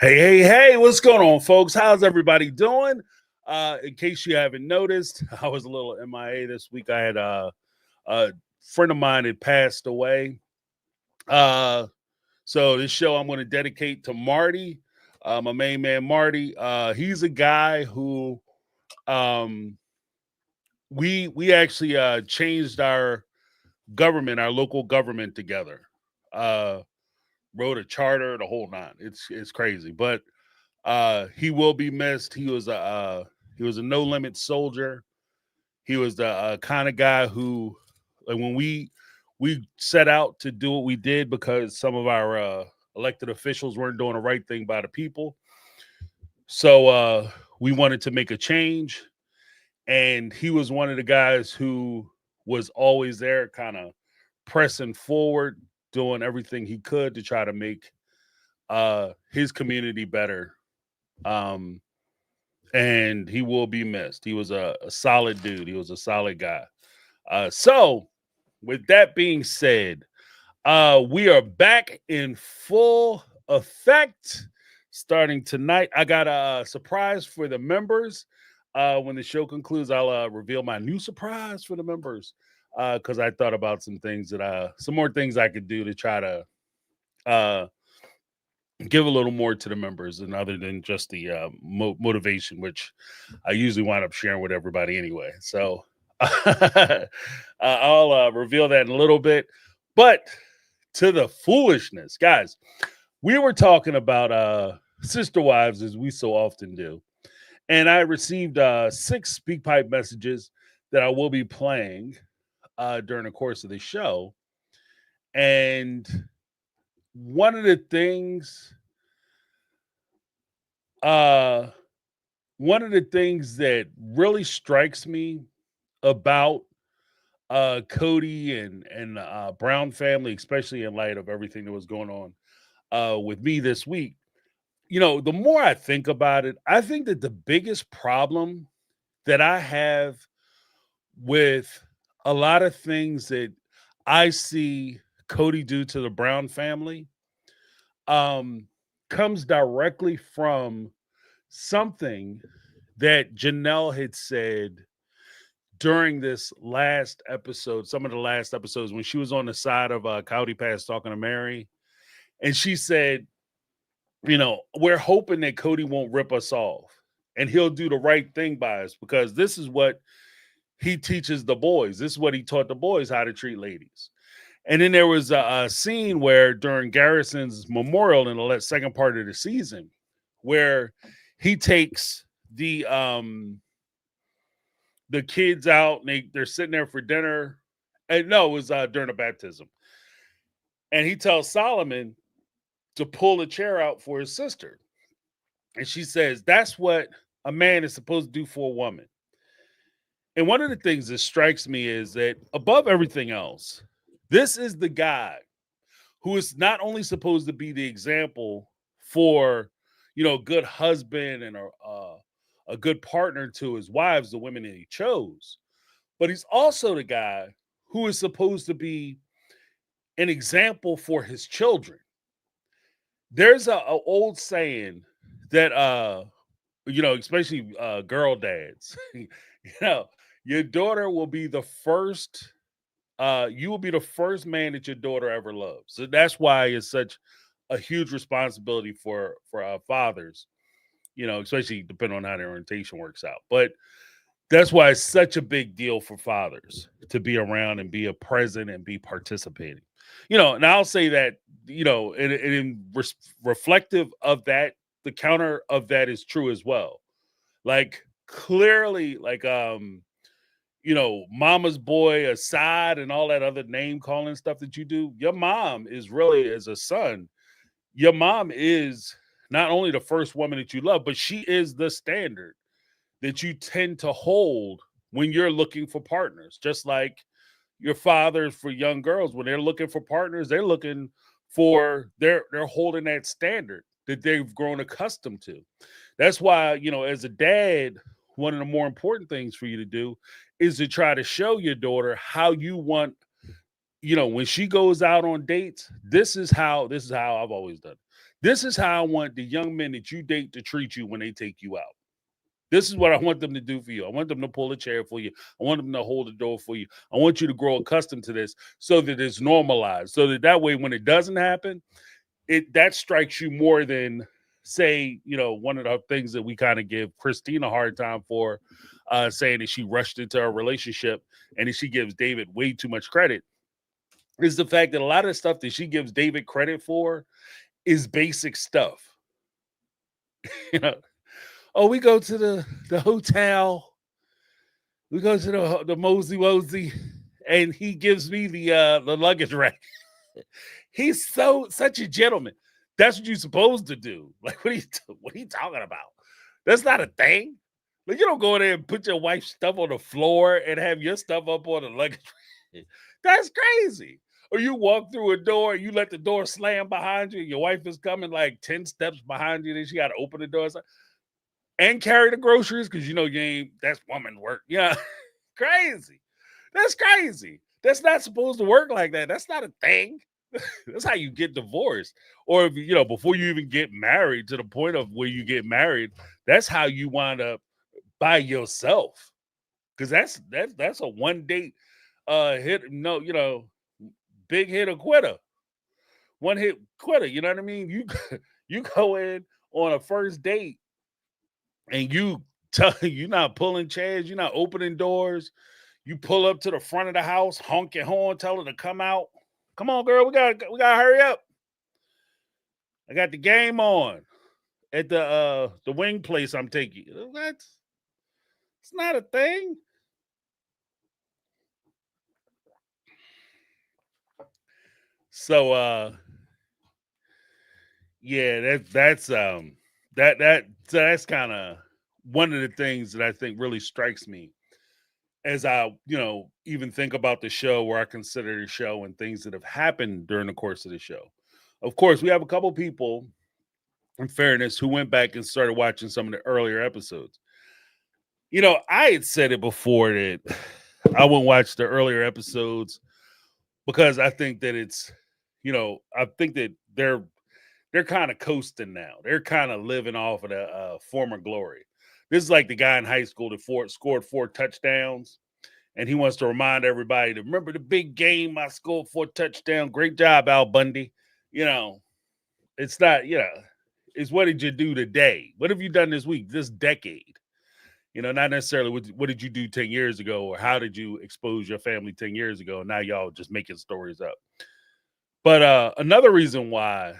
Hey, what's going on, folks? How's everybody doing? In case you haven't noticed, I was a little MIA this week. I had a friend of mine had passed away. So this show I'm going to dedicate to Marty, my main man, Marty. He's a guy who we actually changed our government, our local government together. Wrote a charter, the whole nine. It's crazy, but he will be missed. He was a no limit soldier. He was the kind of guy who, like, when we set out to do what we did because some of our elected officials weren't doing the right thing by the people. So we wanted to make a change, and he was one of the guys who was always there, kind of pressing forward, doing everything he could to try to make his community better. And he will be missed. He was a solid dude. He was a solid guy. So with that being said, we are back in full effect starting tonight. I got a surprise for the members. When the show concludes, I'll reveal my new surprise for the members. Because I thought about some more things I could do to try to give a little more to the members, and other than just the motivation, which I usually wind up sharing with everybody anyway. So I'll reveal that in a little bit. But to the foolishness, guys, we were talking about sister wives, as we so often do. And I received 6 Speakpipe messages that I will be playing during the course of the show. And one of the things that really strikes me about Cody and Brown family, especially in light of everything that was going on with me this week, the more I think about it, I think that the biggest problem that I have with a lot of things that I see Cody do to the Brown family comes directly from something that Janelle had said during this last episode, some of the last episodes, when she was on the side of Cody Pass talking to Mary. And she said, we're hoping that Cody won't rip us off and he'll do the right thing by us, because this is what he teaches the boys. This is what he taught the boys, how to treat ladies. And then there was a scene where during Garrison's memorial in the second part of the season, where he takes the kids out and they're sitting there for dinner. And no, it was during the baptism. And he tells Solomon to pull a chair out for his sister. And she says, that's what a man is supposed to do for a woman. And one of the things that strikes me is that above everything else, this is the guy who is not only supposed to be the example for, a good husband and a good partner to his wives, the women that he chose, but he's also the guy who is supposed to be an example for his children. There's a old saying that, especially girl dads, your daughter will be the first. You will be the first man that your daughter ever loves. So that's why it's such a huge responsibility for fathers, especially depending on how their orientation works out. But that's why it's such a big deal for fathers to be around and be a present and be participating. And I'll say that, reflective of that, the counter of that is true as well. Like, clearly, like, mama's boy aside and all that other name calling stuff that you do, your mom is really, as a son, your mom is not only the first woman that you love, but she is the standard that you tend to hold when you're looking for partners. Just like your fathers for young girls, when they're looking for partners, they're looking for, they're holding that standard that they've grown accustomed to. That's why, as a dad, one of the more important things for you to do is to try to show your daughter how you want, when she goes out on dates, this is how I've always done it. This is how I want the young men that you date to treat you when they take you out. This is what I want them to do for you. I want them to pull a chair for you. I want them to hold the door for you. I want you to grow accustomed to this so that it's normalized. So that way, when it doesn't happen, that strikes you more than, say, one of the things that we kind of give Christine a hard time for, saying that she rushed into a relationship and that she gives David way too much credit, is the fact that a lot of the stuff that she gives David credit for is basic stuff. Oh, we go to the hotel, we go to the Mosey Wosey, and he gives me the luggage rack. He's such a gentleman. That's what you're supposed to do. Like, what are you talking about? That's not a thing. Like, you don't go in there and put your wife's stuff on the floor and have your stuff up on the luggage. That's crazy. Or you walk through a door and you let the door slam behind you. And your wife is coming like 10 steps behind you. Then she got to open the door and carry the groceries because you ain't. That's woman work. Yeah, crazy. That's crazy. That's not supposed to work like that. That's not a thing. That's how you get divorced. Or if before you even get married, to the point of where you get married, that's how you wind up by yourself. Because that's a one date hit. No, big hit or quitter. One hit quitter. You know what I mean? You go in on a first date and you're not pulling chairs, you're not opening doors. You pull up to the front of the house, honk your horn, tell her to come out. Come on, girl, we gotta hurry up. I got the game on at the wing place I'm taking. What? It's not a thing. So yeah, that's kind of one of the things that I think really strikes me as I, even think about the show, where I consider the show and things that have happened during the course of the show. Of course, we have a couple people, in fairness, who went back and started watching some of the earlier episodes. I had said it before that I wouldn't watch the earlier episodes because I think that it's, I think that they're kind of coasting now. They're kind of living off of the former glory. This is like the guy in high school that scored 4 touchdowns, and he wants to remind everybody to remember the big game. I scored 4 touchdowns. Great job, Al Bundy. It's not, it's what did you do today? What have you done this week, this decade? Not necessarily what did you do 10 years ago, or how did you expose your family 10 years ago? And now y'all just making stories up. But another reason why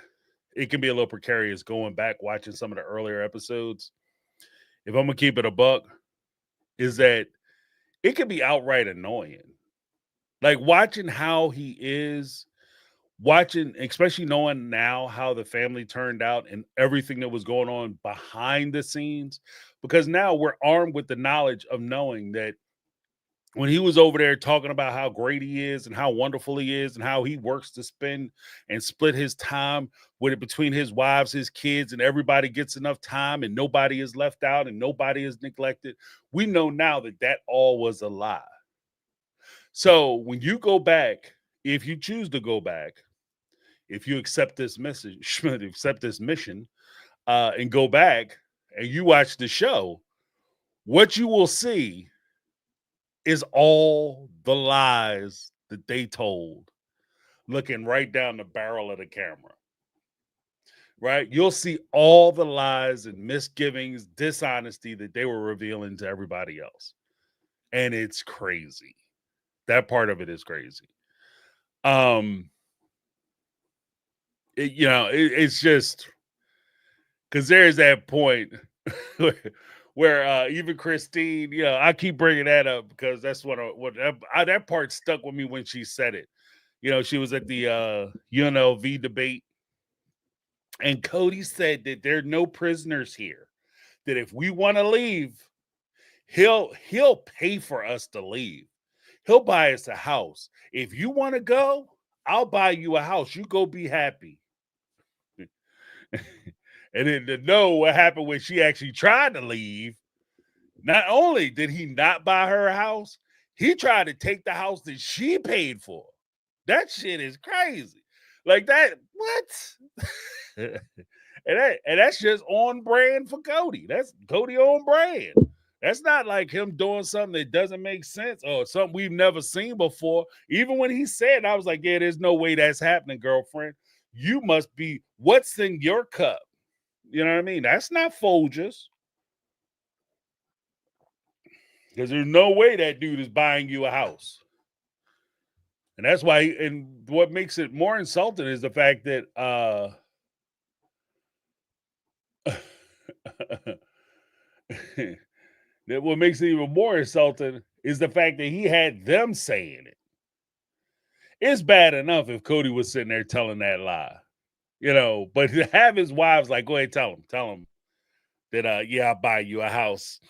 it can be a little precarious going back watching some of the earlier episodes, if I'm gonna keep it a buck, is that it can be outright annoying. Like watching how he is, especially knowing now how the family turned out and everything that was going on behind the scenes, because now we're armed with the knowledge of knowing that when he was over there talking about how great he is and how wonderful he is and how he works to spend and split his time with it between his wives, his kids, and everybody gets enough time and nobody is left out and nobody is neglected. We know now that all was a lie. So when you go back, if you choose to go back, if you accept this message, accept this mission, and go back and you watch the show, what you will see is all the lies that they told, looking right down the barrel of the camera. Right? You'll see all the lies and misgivings, dishonesty that they were revealing to everybody else. And it's crazy. That part of it is crazy. It's just because there's that point where even Christine, I keep bringing that up because that's that part stuck with me when she said it. She was at the UNLV debate, and Cody said that there are no prisoners here. That if we want to leave, he'll pay for us to leave. He'll buy us a house. If you want to go, I'll buy you a house. You go be happy. And then to know what happened when she actually tried to leave, not only did he not buy her a house, he tried to take the house that she paid for. That shit is crazy. Like that, what? And that's just on brand for Cody. That's Cody on brand. That's not like him doing something that doesn't make sense or something we've never seen before. Even when he said, I was like, yeah, there's no way that's happening, girlfriend. You must be, what's in your cup? You know what I mean? That's not Folgers. Because there's no way that dude is buying you a house. And that's why, and what makes it more insulting is the fact that that what makes it even more insulting is the fact that he had them saying it. It's bad enough if Cody was sitting there telling that lie, but to have his wives like, go ahead, tell him that, yeah, I'll buy you a house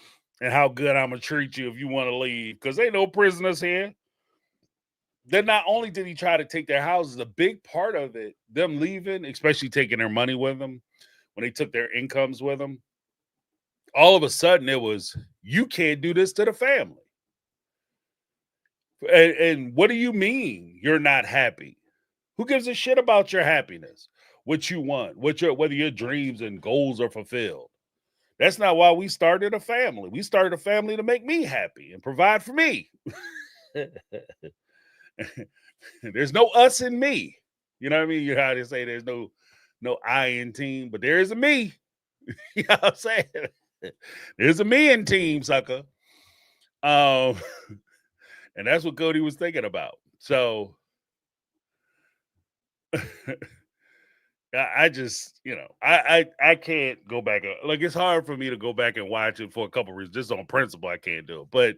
and how good I'm going to treat you if you want to leave. Because ain't no prisoners here. Then not only did he try to take their houses, a big part of it, them leaving, especially taking their money with them, when they took their incomes with them, all of a sudden it was, you can't do this to the family. And what do you mean you're not happy? Who gives a shit about your happiness? What you want, whether your dreams and goals are fulfilled. That's not why we started a family. We started a family to make me happy and provide for me. There's no us in me. You know what I mean? You know how they say there's no I in team, but there is a me. You know what I'm saying? There's a me in team, sucker. And that's what Cody was thinking about. So I just, I can't go back. Like, it's hard for me to go back and watch it for a couple reasons. Just on principle, I can't do it. But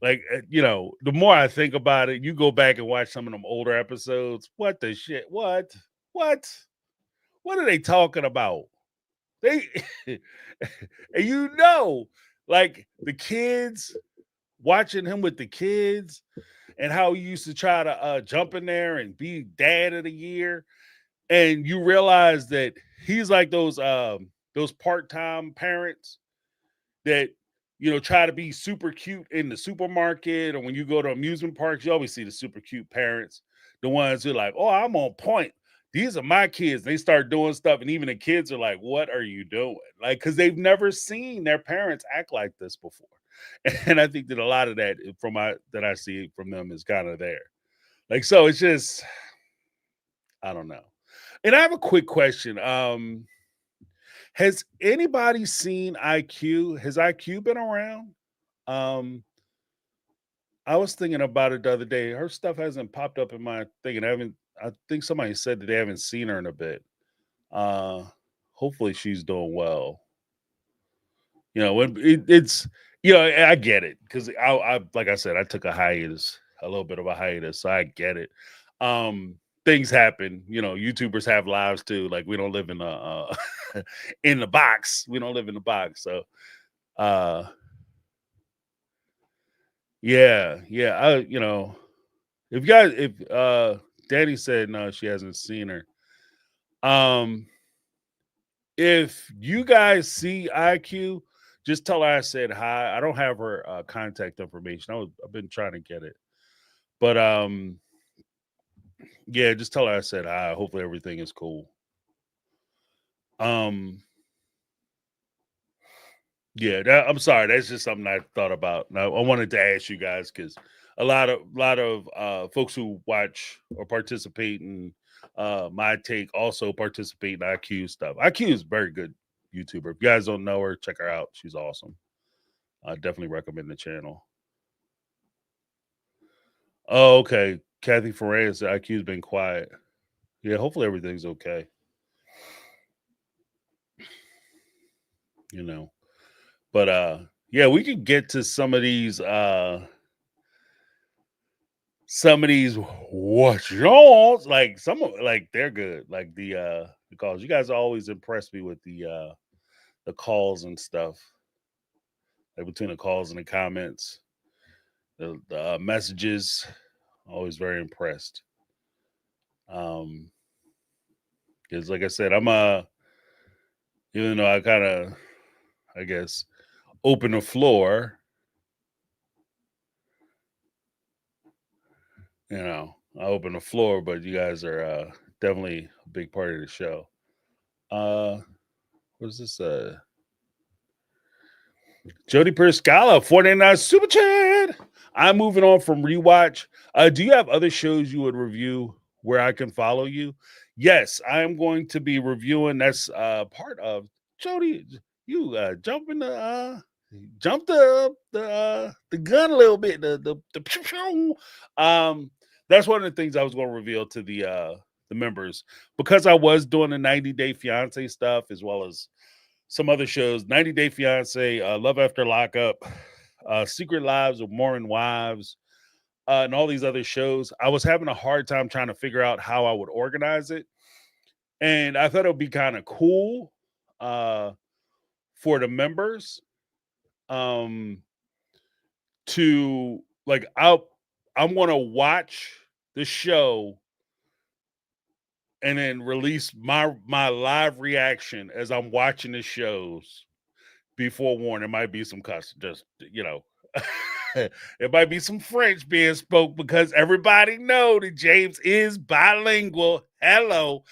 like, the more I think about it, you go back and watch some of them older episodes. What the shit? What are they talking about? They, and like the kids, watching him with the kids and how he used to try to jump in there and be dad of the year. And you realize that he's like those part-time parents that, try to be super cute in the supermarket, or when you go to amusement parks, you always see the super cute parents, the ones who are like, oh, I'm on point. These are my kids. They start doing stuff, and even the kids are like, what are you doing? Like, because they've never seen their parents act like this before. And I think that a lot of that that I see from them is kind of there. Like, so it's just, I don't know. And I have a quick question. Has anybody seen IQ? Has IQ been around? Um, I was thinking about it the other day. Her stuff hasn't popped up in my thing, and I think somebody said that they haven't seen her in a bit. Uh, Hopefully she's doing well. It's I get it because I like I said, I took a little bit of a hiatus, so I get it. Things happen. YouTubers have lives too. Like, we don't live in in the box. We don't live in the box. So, uh, yeah. If Danny said no, she hasn't seen her. Um, if you guys see IQ, just tell her I said hi. I don't have her contact information. I've been trying to get it, but yeah, just tell her I said hi. Hopefully everything is cool. Um, yeah, I'm sorry. That's just something I thought about. Now, I wanted to ask you guys because a lot of folks who watch or participate in my take also participate in IQ stuff. IQ is a very good YouTuber. If you guys don't know her, check her out. She's awesome. I definitely recommend the channel. Oh, okay. Kathy Ferrer said IQ's been quiet. Yeah, hopefully everything's okay. But yeah, we could get to some of these what y'all like, like they're good. Like the calls. You guys always impress me with the calls and stuff. Like between the calls and the comments, the messages, always very impressed. Because like I said, I'm even though I kind of, I guess, open the floor, I open the floor, but you guys are definitely a big part of the show. What is this? Jody Perscala, 49 Super Chat. I'm moving on from rewatch. Do you have other shows you would review where I can follow you? Yes, I am going to be reviewing. That's part of Jody. You jump the gun a little bit. That's one of the things I was going to reveal to the members, because I was doing the 90-Day Fiance stuff as well as some other shows. 90 Day Fiance, Love After Lockup, Secret Lives of Mormon Wives, and all these other shows. I was having a hard time trying to figure out how I would organize it. And I thought it would be kind of cool for the members to like, I'm going to watch the show and then release my live reaction as I'm watching the shows. Before warned, there might be some cuss, just it might be some French being spoke, because everybody know that James is bilingual. Hello,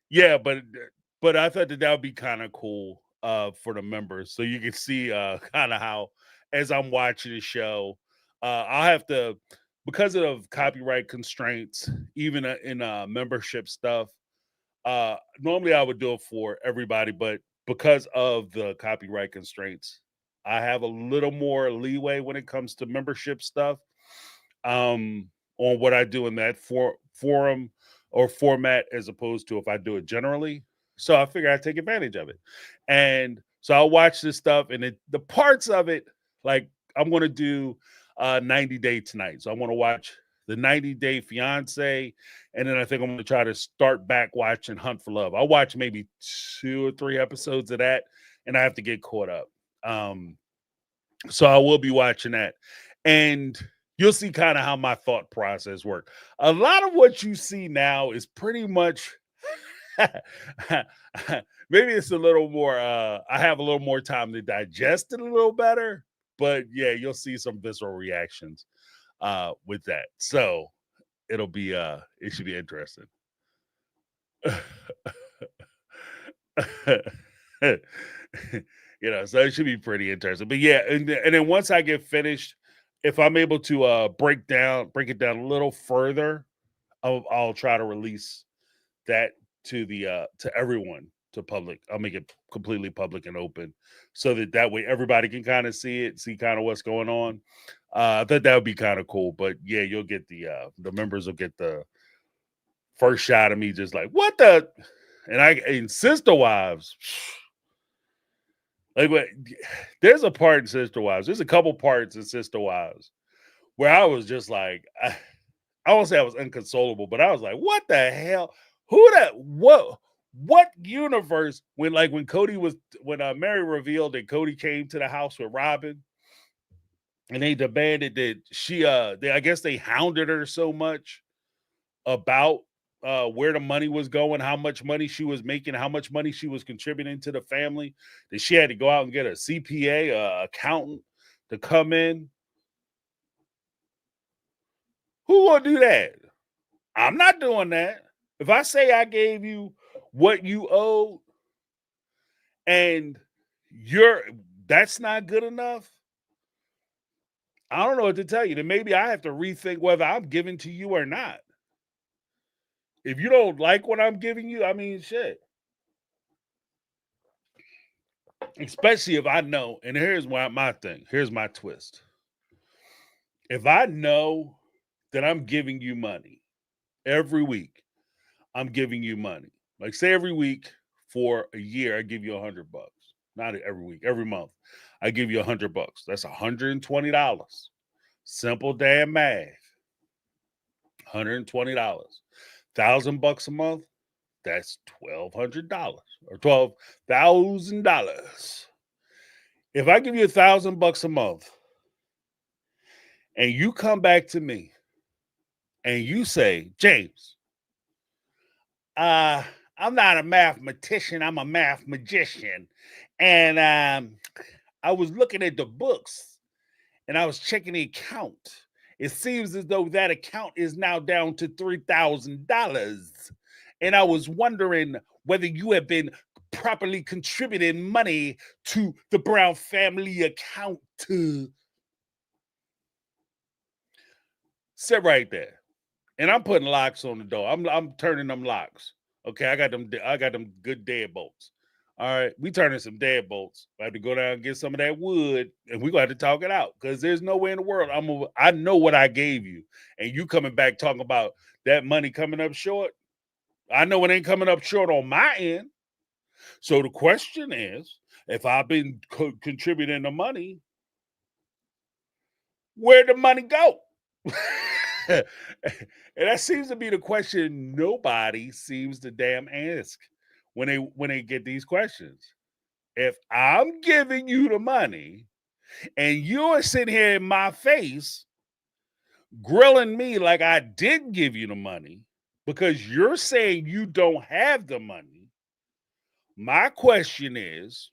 yeah, but I thought that would be kind of cool for the members, so you can see kind of how, as I'm watching the show, I'll have to, because of copyright constraints, even in membership stuff. Normally I would do it for everybody, but because of the copyright constraints, I have a little more leeway when it comes to membership stuff on what I do in that forum or format, as opposed to if I do it generally. So I figure I take advantage of it. And so I'll watch this stuff, and the parts of it, like I'm going to do 90 Day tonight. So I want to watch the 90 Day Fiance, and then I think I'm going to try to start back watching Hunt for Love. I'll watch maybe 2 or 3 episodes of that, and I have to get caught up. So I will be watching that, and you'll see kind of how my thought process works. A lot of what you see now is pretty much maybe it's a little more, I have a little more time to digest it a little better, but yeah, you'll see some visceral reactions with that. So it'll be it should be interesting. So it should be pretty interesting. But yeah, and then once I get finished, if I'm able to break it down a little further, I'll try to release that to to everyone, to public. I'll make it completely public and open, so that way everybody can kind of see kind of what's going on. I thought that would be kind of cool. But yeah, you'll get the members will get the first shot of me just like, what the, and Sister Wives. Like, there's a part in Sister Wives. There's a couple parts in Sister Wives where I was just like, I won't say I was inconsolable, but I was like, what the hell? What universe, when Mary revealed that Cody came to the house with Robin, and they demanded that I guess they hounded her so much about where the money was going, how much money she was making, how much money she was contributing to the family, that she had to go out and get a CPA, accountant, to come in. Who will do that? I'm not doing that. If I say I gave you what you owed and that's not good enough, I don't know what to tell you. Then maybe I have to rethink whether I'm giving to you or not. If you don't like what I'm giving you, I mean, shit. Especially if I know, and here's my thing. Here's my twist. If I know that I'm giving you money every week, I'm giving you money. Like, say every week for a year, I give you $100. Not every week, every month, I give you $100. That's $120. Simple damn math. $120. $1,000 a month. That's $1,200 or $12,000. If I give you $1,000 a month, and you come back to me and you say, James, I'm not a mathematician, I'm a math magician. And I was looking at the books and I was checking the account. It seems as though that account is now down to $3,000. And I was wondering whether you have been properly contributing money to the Brown family account. Sit right there. And I'm putting locks on the door. I'm turning them locks. Okay, I got them good deadbolts. All right, we turning some deadbolts. I have to go down and get some of that wood, and we gonna have to talk it out because there's no way in the world I know what I gave you, and you coming back talking about that money coming up short. I know it ain't coming up short on my end. So the question is, if I've been contributing the money, where'd the money go? And that seems to be the question nobody seems to damn ask when they get these questions. If I'm giving you the money and you're sitting here in my face grilling me like I didn't give you the money because you're saying you don't have the money, my question is,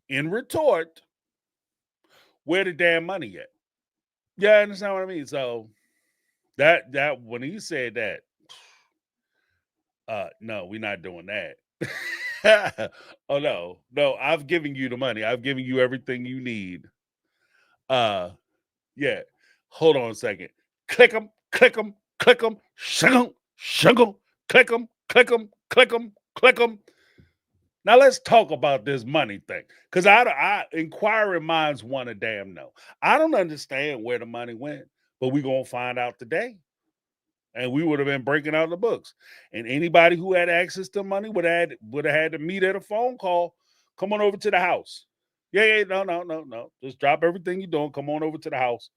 in retort, where the damn money at? Yeah, I understand what I mean. So that when he said that, no, we're not doing that. Oh no, I've given you the money. I've given you everything you need. Yeah. Hold on a second. Click them, click them, click them, shuggle, shuggle, click them, click them, click them, click them. Now let's talk about this money thing, because I inquiring minds want to damn know. I don't understand where the money went, but we're gonna find out today. And we would have been breaking out the books. And anybody who had access to money would have had to meet at a phone call. Come on over to the house. Yeah, no. Just drop everything you're doing. Come on over to the house.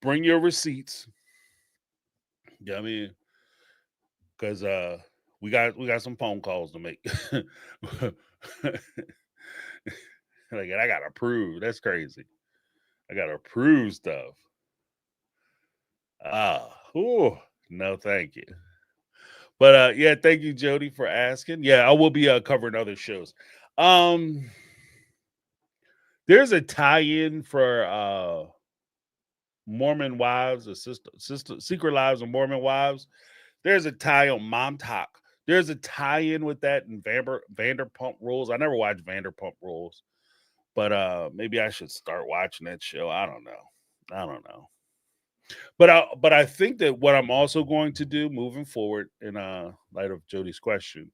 Bring your receipts. Yeah, I mean, because we got some phone calls to make. Like, I gotta prove. That's crazy. I gotta prove stuff. No, thank you. But yeah, thank you, Jody, for asking. Yeah, I will be covering other shows. There's a tie-in for Mormon Wives, or Secret Lives of Mormon Wives. There's a tie on Mom Talk. There's a tie-in with that in Vanderpump Rules. I never watched Vanderpump Rules, but maybe I should start watching that show. I don't know. But I think that what I'm also going to do moving forward, in light of Jody's question,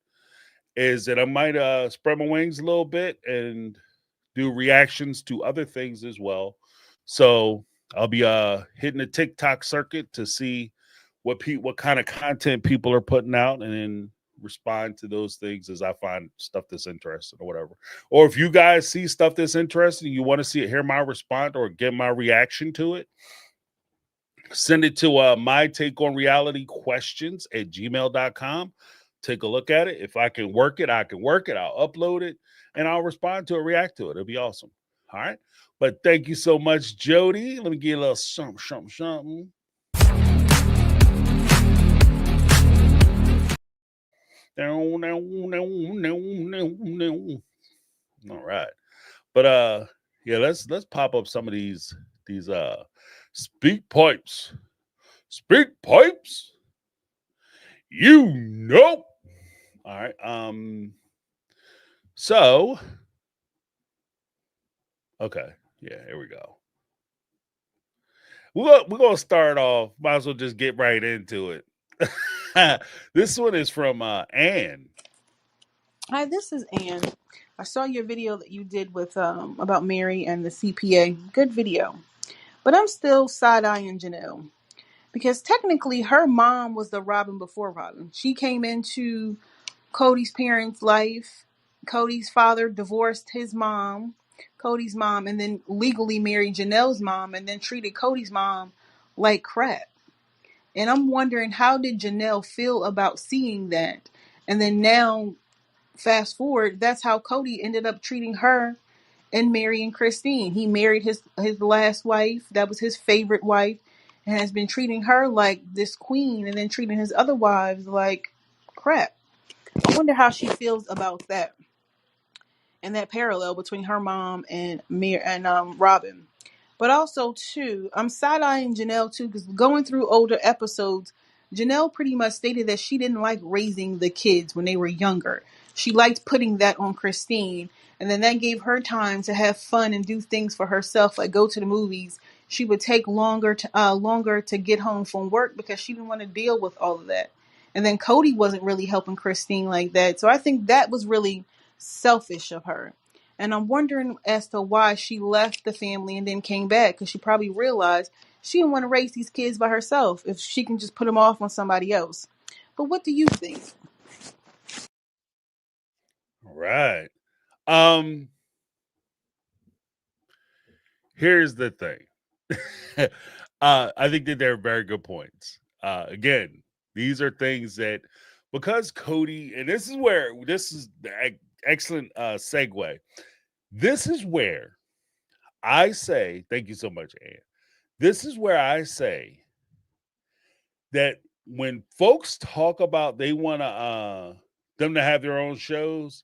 is that I might spread my wings a little bit and do reactions to other things as well. So I'll be hitting the TikTok circuit to see what kind of content people are putting out, and then respond to those things as I find stuff that's interesting or whatever. Or if you guys see stuff that's interesting, you want to hear my response or get my reaction to it, send it to my take on reality questions at gmail.com. Take a look at it. If I can work it, I can work it. I'll upload it and I'll respond to it, react to it. It'll be awesome. All right. But thank you so much, Jody. Let me get a little something. All right. But yeah, let's pop up some of these speak pipes. Speak pipes. You know. All right. So okay. Yeah, here we go. We're gonna start off. Might as well just get right into it. This one is from Ann. Hi, this is Ann. I saw your video that you did with about Mary and the CPA. Good video. But I'm still side-eyeing Janelle. Because technically her mom was the Robin before Robin. She came into Cody's parents' life. Cody's father divorced his mom, Cody's mom, and then legally married Janelle's mom, and then treated Cody's mom like crap. And I'm wondering, how did Janelle feel about seeing that? And then now, fast forward, that's how Cody ended up treating her and marrying Christine. He married his last wife. That was his favorite wife, and has been treating her like this queen, and then treating his other wives like crap. I wonder how she feels about that, and that parallel between her mom and Robin. But also, too, I'm side-eyeing Janelle, too, because going through older episodes, Janelle pretty much stated that she didn't like raising the kids when they were younger. She liked putting that on Christine. And then that gave her time to have fun and do things for herself, like go to the movies. She would take longer to get home from work because she didn't want to deal with all of that. And then Cody wasn't really helping Christine like that. So I think that was really selfish of her. And I'm wondering as to why she left the family and then came back, because she probably realized she didn't want to raise these kids by herself if she can just put them off on somebody else. But what do you think? Right. Here's the thing. I think that they're very good points. Again, these are things that, because Cody, and this is the excellent segue. This is where I say, thank you so much, Ann. This is where I say that when folks talk about they want them to have their own shows,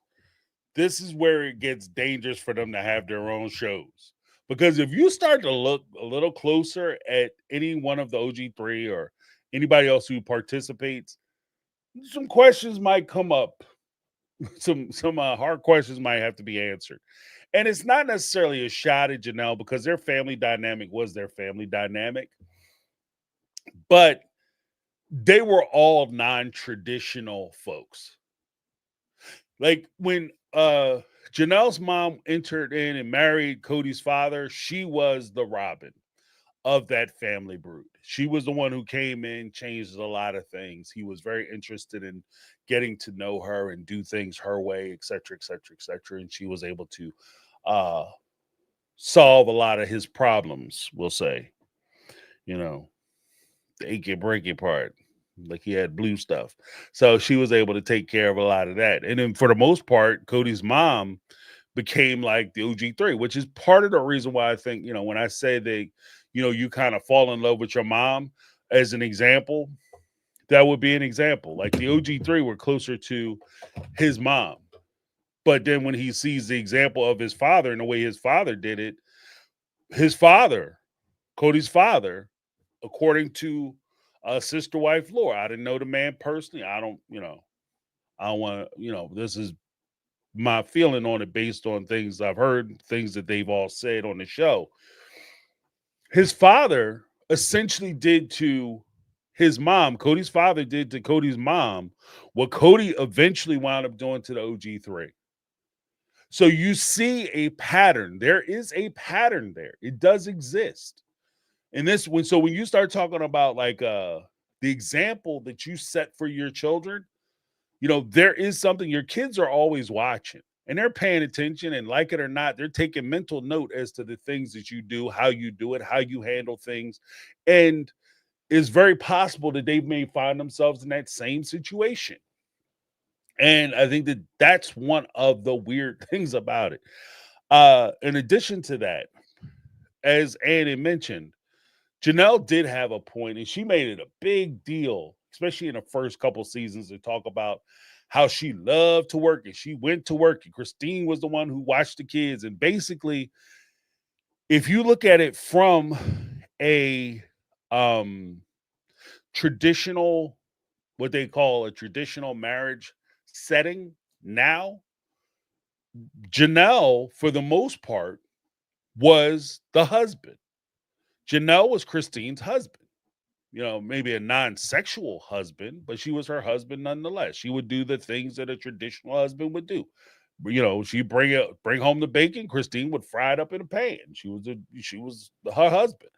this is where it gets dangerous for them to have their own shows. Because if you start to look a little closer at any one of the OG3 or anybody else who participates, some questions might come up. Some hard questions might have to be answered. And it's not necessarily a shot at Janelle, because their family dynamic was their family dynamic. But they were all non-traditional folks. Like when Janelle's mom entered in and married Cody's father, she was the Robin of that family brood. She was the one who came in, changed a lot of things. He was very interested in getting to know her and do things her way, et cetera, et cetera, et cetera. And she was able to solve a lot of his problems, we'll say. You know, the achy breaky part. Like he had blue stuff. So she was able to take care of a lot of that. And then for the most part, Cody's mom became like the OG3, which is part of the reason why I think, when I say you kind of fall in love with your mom as an example, that would be an example. Like the OG3 were closer to his mom. But then when he sees the example of his father and the way his father did it, his father, Cody's father, according to sister wife Laura, I didn't know the man personally. I don't want to, this is my feeling on it based on things I've heard, things that they've all said on the show. His father essentially did to his mom, Cody's father did to Cody's mom what Cody eventually wound up doing to the OG3. So you see a pattern. There is a pattern there. It does exist. And when you start talking about like the example that you set for your children, there is something. Your kids are always watching and they're paying attention, and like it or not, they're taking mental note as to the things that you do, how you do it, how you handle things. And it's very possible that they may find themselves in that same situation. And I think that that's one of the weird things about it. In addition to that, as Annie mentioned, Janelle did have a point, and she made it a big deal, especially in the first couple seasons, to talk about how she loved to work and she went to work, and Christine was the one who watched the kids. And basically, if you look at it from a traditional, what they call a traditional marriage setting now, Janelle, for the most part, was the husband. Janelle was Christine's husband. Maybe a non-sexual husband, but she was her husband nonetheless. She would do the things that a traditional husband would do. She bring home the bacon. Christine would fry it up in a pan. She was her husband.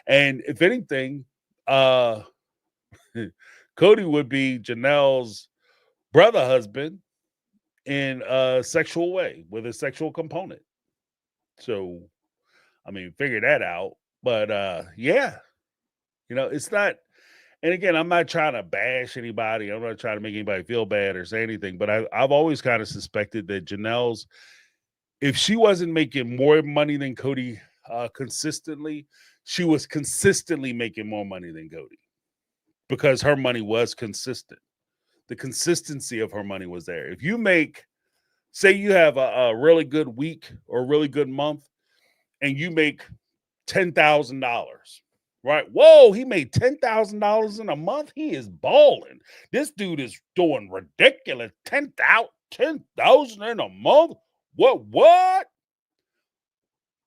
And if anything, Cody would be Janelle's brother husband in a sexual way with a sexual component. So, I mean, figure that out. But yeah, it's not. And again, I'm not trying to bash anybody. I'm not trying to make anybody feel bad or say anything. But I've always kind of suspected that Janelle's, if she wasn't making more money than Cody consistently, she was consistently making more money than Cody, because her money was consistent. The consistency of her money was there. If you say you have a really good week or a really good month, and you make $10,000. Right? Whoa, he made $10,000 in a month. He is balling. This dude is doing ridiculous. 10,000 in a month. What?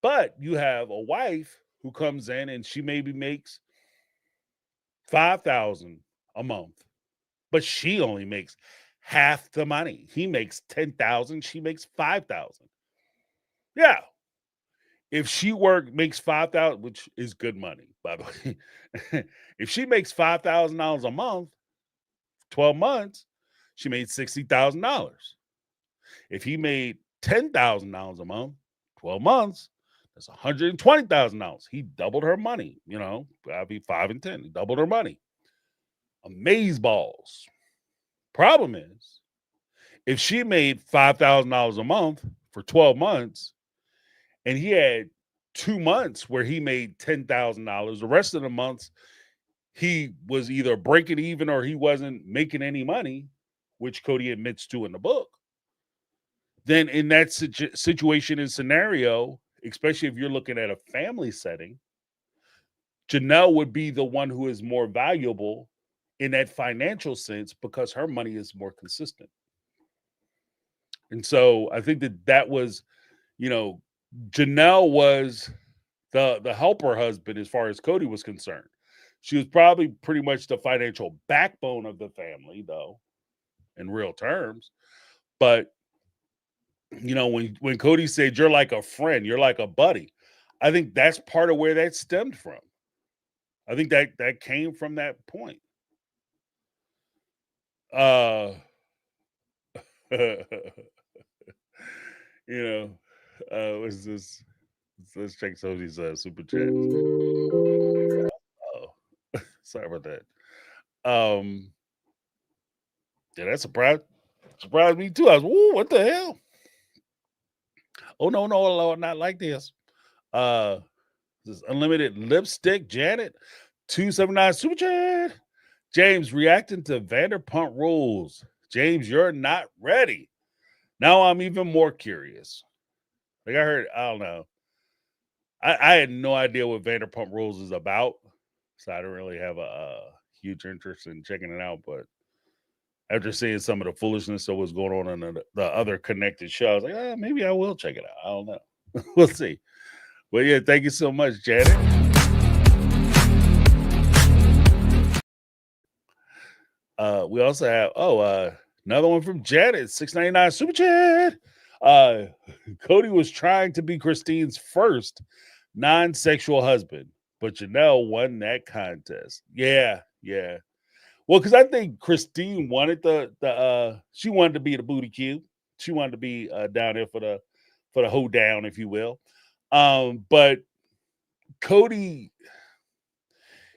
But you have a wife who comes in and she maybe makes 5,000 a month, but she only makes half the money. He makes 10,000, she makes 5,000. Yeah. If she makes 5,000, which is good money, by the way. If she makes $5,000 a month, 12 months, she made $60,000. If he made $10,000 a month, 12 months, that's $120,000. He doubled her money, that'd be 5 and 10. He doubled her money. Amaze balls. Problem is, if she made $5,000 a month for 12 months, and he had 2 months where he made $10,000, the rest of the months he was either breaking even or he wasn't making any money, which Cody admits to in the book. Then in that situation and scenario, especially if you're looking at a family setting, Janelle would be the one who is more valuable in that financial sense because her money is more consistent. And so I think that was, Janelle was the helper husband as far as Cody was concerned. She was probably pretty much the financial backbone of the family, though, in real terms. But, when Cody said, you're like a friend, you're like a buddy, I think that's part of where that stemmed from. I think that came from that point. What's this? Let's check some of these super chats. Oh, sorry about that. Yeah, that surprised me too. I was, "Ooh, what the hell?" Oh no, Lord, not like this. This unlimited lipstick, Janet, 279 super chat. James reacting to Vanderpump Rules. James, you're not ready. Now I'm even more curious. Like I don't know. I had no idea what Vanderpump Rules is about, so I don't really have a huge interest in checking it out. But after seeing some of the foolishness that was going on in the other connected shows, like, maybe I will check it out. I don't know. We'll see. But yeah, thank you so much, Janet. We also have another one from Janet, 699 super chat. Cody was trying to be Christine's first non-sexual husband, but Janelle won that contest. Yeah. Well, because I think Christine wanted she wanted to be the booty cube. She wanted to be down there for the hold down, if you will. But Cody,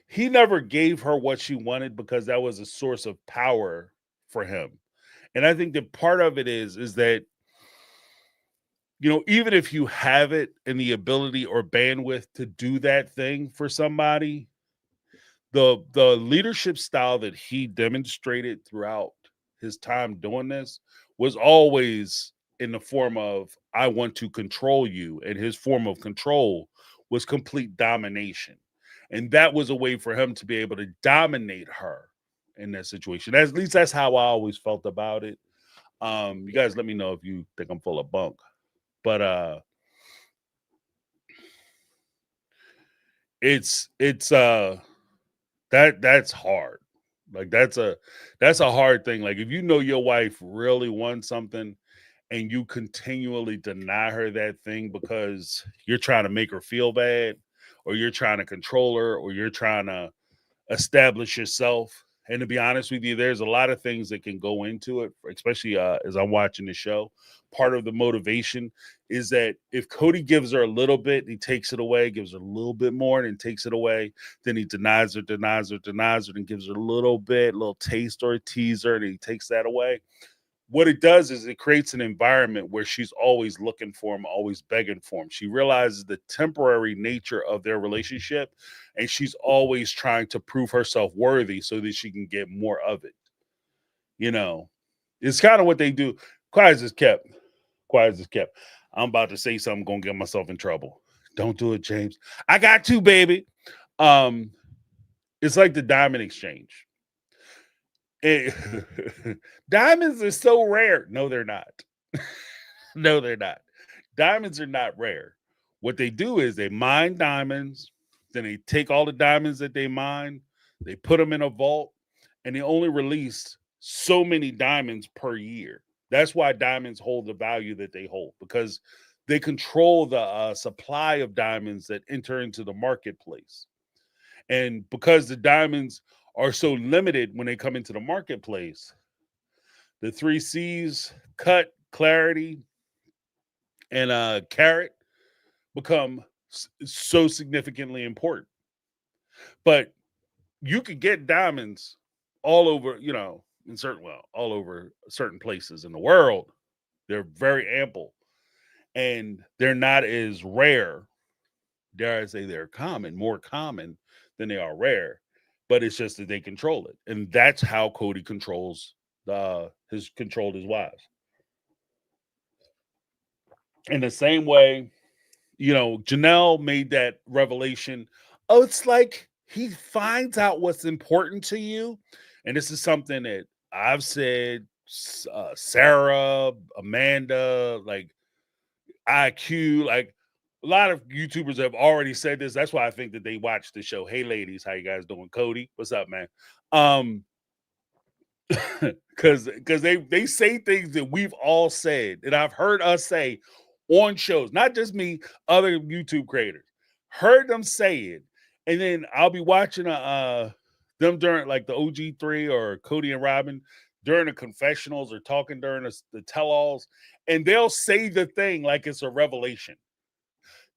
he never gave her what she wanted because that was a source of power for him. And I think that part of it is that, even if you have it and the ability or bandwidth to do that thing for somebody, the leadership style that he demonstrated throughout his time doing this was always in the form of, I want to control you. And his form of control was complete domination. And that was a way for him to be able to dominate her in that situation. At least that's how I always felt about it. You guys let me know if you think I'm full of bunk. But it's that's hard. Like that's a hard thing. Like if your wife really wants something and you continually deny her that thing because you're trying to make her feel bad, or you're trying to control her, or you're trying to establish yourself. And to be honest with you, there's a lot of things that can go into it, especially as I'm watching the show. Part of the motivation is that if Cody gives her a little bit, he takes it away, gives her a little bit more, and then takes it away. Then he denies her, and gives her a little bit, a little taste or a teaser, and he takes that away. What it does is it creates an environment where she's always looking for him, always begging for him. She realizes the temporary nature of their relationship, and she's always trying to prove herself worthy so that she can get more of it. It's kind of what they do. Quiet as kept. I'm about to say something, going to get myself in trouble. Don't do it, James. I got to, baby. It's like the diamond exchange. Diamonds are so rare. No, they're not. No, they're not. Diamonds are not rare. What they do is they mine diamonds, then they take all the diamonds that they mine, they put them in a vault, and they only release so many diamonds per year. That's why diamonds hold the value that they hold, because they control the supply of diamonds that enter into the marketplace. And because the diamonds are so limited when they come into the marketplace, the three C's, cut, clarity, and carat, become so significantly important. But you could get diamonds all over, all over certain places in the world. They're very ample and they're not as rare. Dare I say they're more common than they are rare. But it's just that they control it. And that's how Cody controlled his wives. In the same way, Janelle made that revelation. Oh, it's like he finds out what's important to you. And this is something that I've said, Sarah, Amanda, like IQ, like a lot of YouTubers have already said this. That's why I think that they watch the show. Hey, ladies, how you guys doing? Cody, what's up, man? Because they say things that we've all said, that I've heard us say on shows, not just me, other YouTube creators, heard them say it, and then I'll be watching them during like the OG3 or Cody and Robin during the confessionals or talking during the tell-alls, and they'll say the thing like it's a revelation.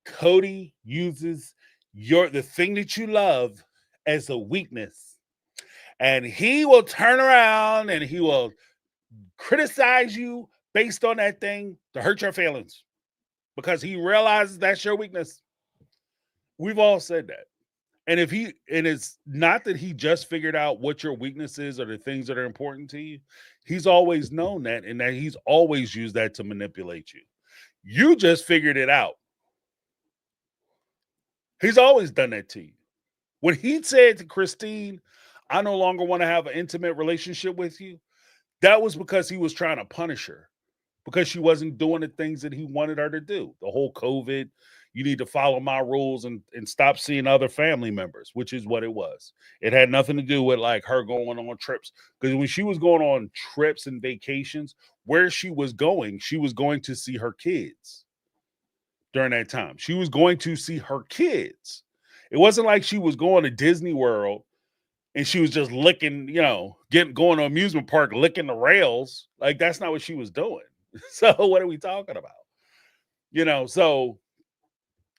Cody uses the thing that you love as a weakness, and he will turn around and he will criticize you based on that thing to hurt your feelings because he realizes that's your weakness. We've all said that. And it's not that he just figured out what your weakness is or the things that are important to you. He's always known that, and that he's always used that to manipulate you. You just figured it out. He's always done that to you. When he said to Christine, I no longer want to have an intimate relationship with you, that was because he was trying to punish her, because she wasn't doing the things that he wanted her to do. The whole COVID, you need to follow my rules and stop seeing other family members, which is what it was. It had nothing to do with like her going on trips. Because when she was going on trips and vacations, where she was going to see her kids during that time. She was going to see her kids. It wasn't like she was going to Disney World and she was just licking, going to amusement park, licking the rails. Like, that's not what she was doing. So what are we talking about? So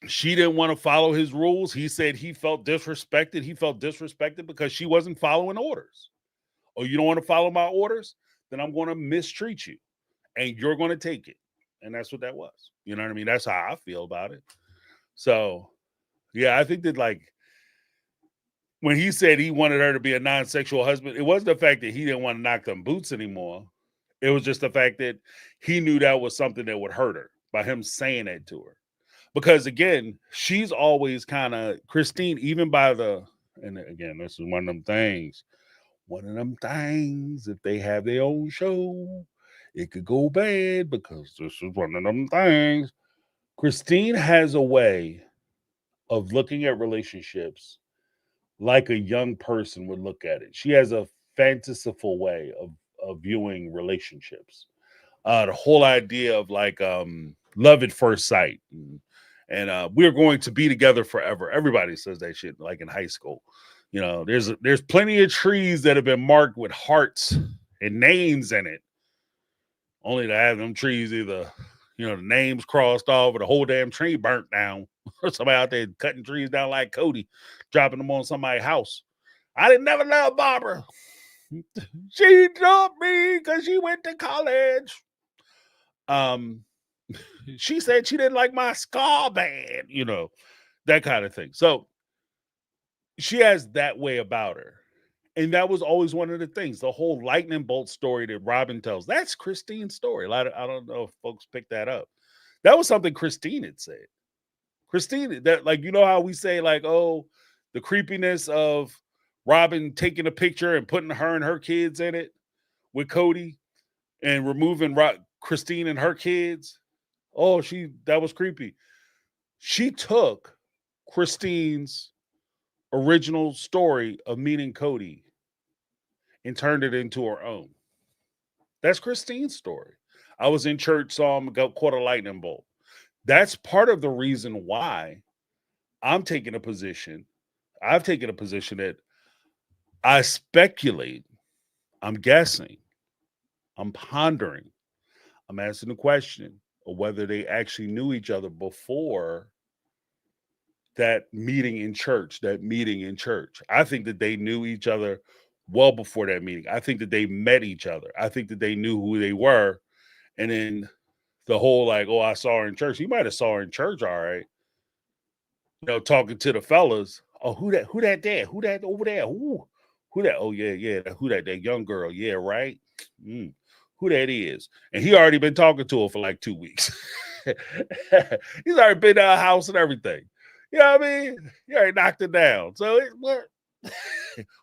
she didn't want to follow his rules. He said he felt disrespected. He felt disrespected because she wasn't following orders. Oh, you don't want to follow my orders? Then I'm going to mistreat you and you're going to take it. And that's what that was. You know what I mean? That's how I feel about it. So, yeah, I think that like when he said he wanted her to be a non-sexual husband, it wasn't the fact that he didn't want to knock them boots anymore. It was just the fact that he knew that was something that would hurt her by him saying that to her. Because again, she's always kind of Christine, even and again, this is one of them things. If they have their own show, it could go bad because this is one of them things. Christine has a way of looking at relationships like a young person would look at it. She has a fanciful way of viewing relationships. The whole idea of like love at first sight and we're going to be together forever. Everybody says that shit like in high school. There's plenty of trees that have been marked with hearts and names in it, only to have them trees either the names crossed off or the whole damn tree burnt down, or somebody out there cutting trees down like Cody, dropping them on somebody's house. I didn't never love Barbara. She dumped me because she went to college. She said she didn't like my ska band, that kind of thing. So she has that way about her. And that was always one of the things, the whole lightning bolt story that Robin tells. That's Christine's story. I don't know if folks picked that up. That was something Christine had said. Christine, that like, you know how we say like, oh, the creepiness of Robin taking a picture and putting her and her kids in it with Cody and removing Christine and her kids. Oh, that was creepy. She took Christine's original story of meeting Cody and turned it into her own. That's Christine's story. I was in church, saw him, caught a lightning bolt. That's part of the reason why I've taken a position that I speculate, I'm guessing, I'm pondering, I'm asking the question of whether they actually knew each other before that meeting in church. I think that they knew each other well before that meeting. I think that they met each other. I think that they knew who they were. And then the whole like, oh, I saw her in church. He might have saw her in church, all right. You know, talking to the fellas. Oh, who that there? Who that over there? Who that? Oh, yeah. Who that young girl? Yeah, right. Who that is? And he already been talking to her for like 2 weeks. He's already been to her house and everything. You know what I mean? He already knocked it down. So what?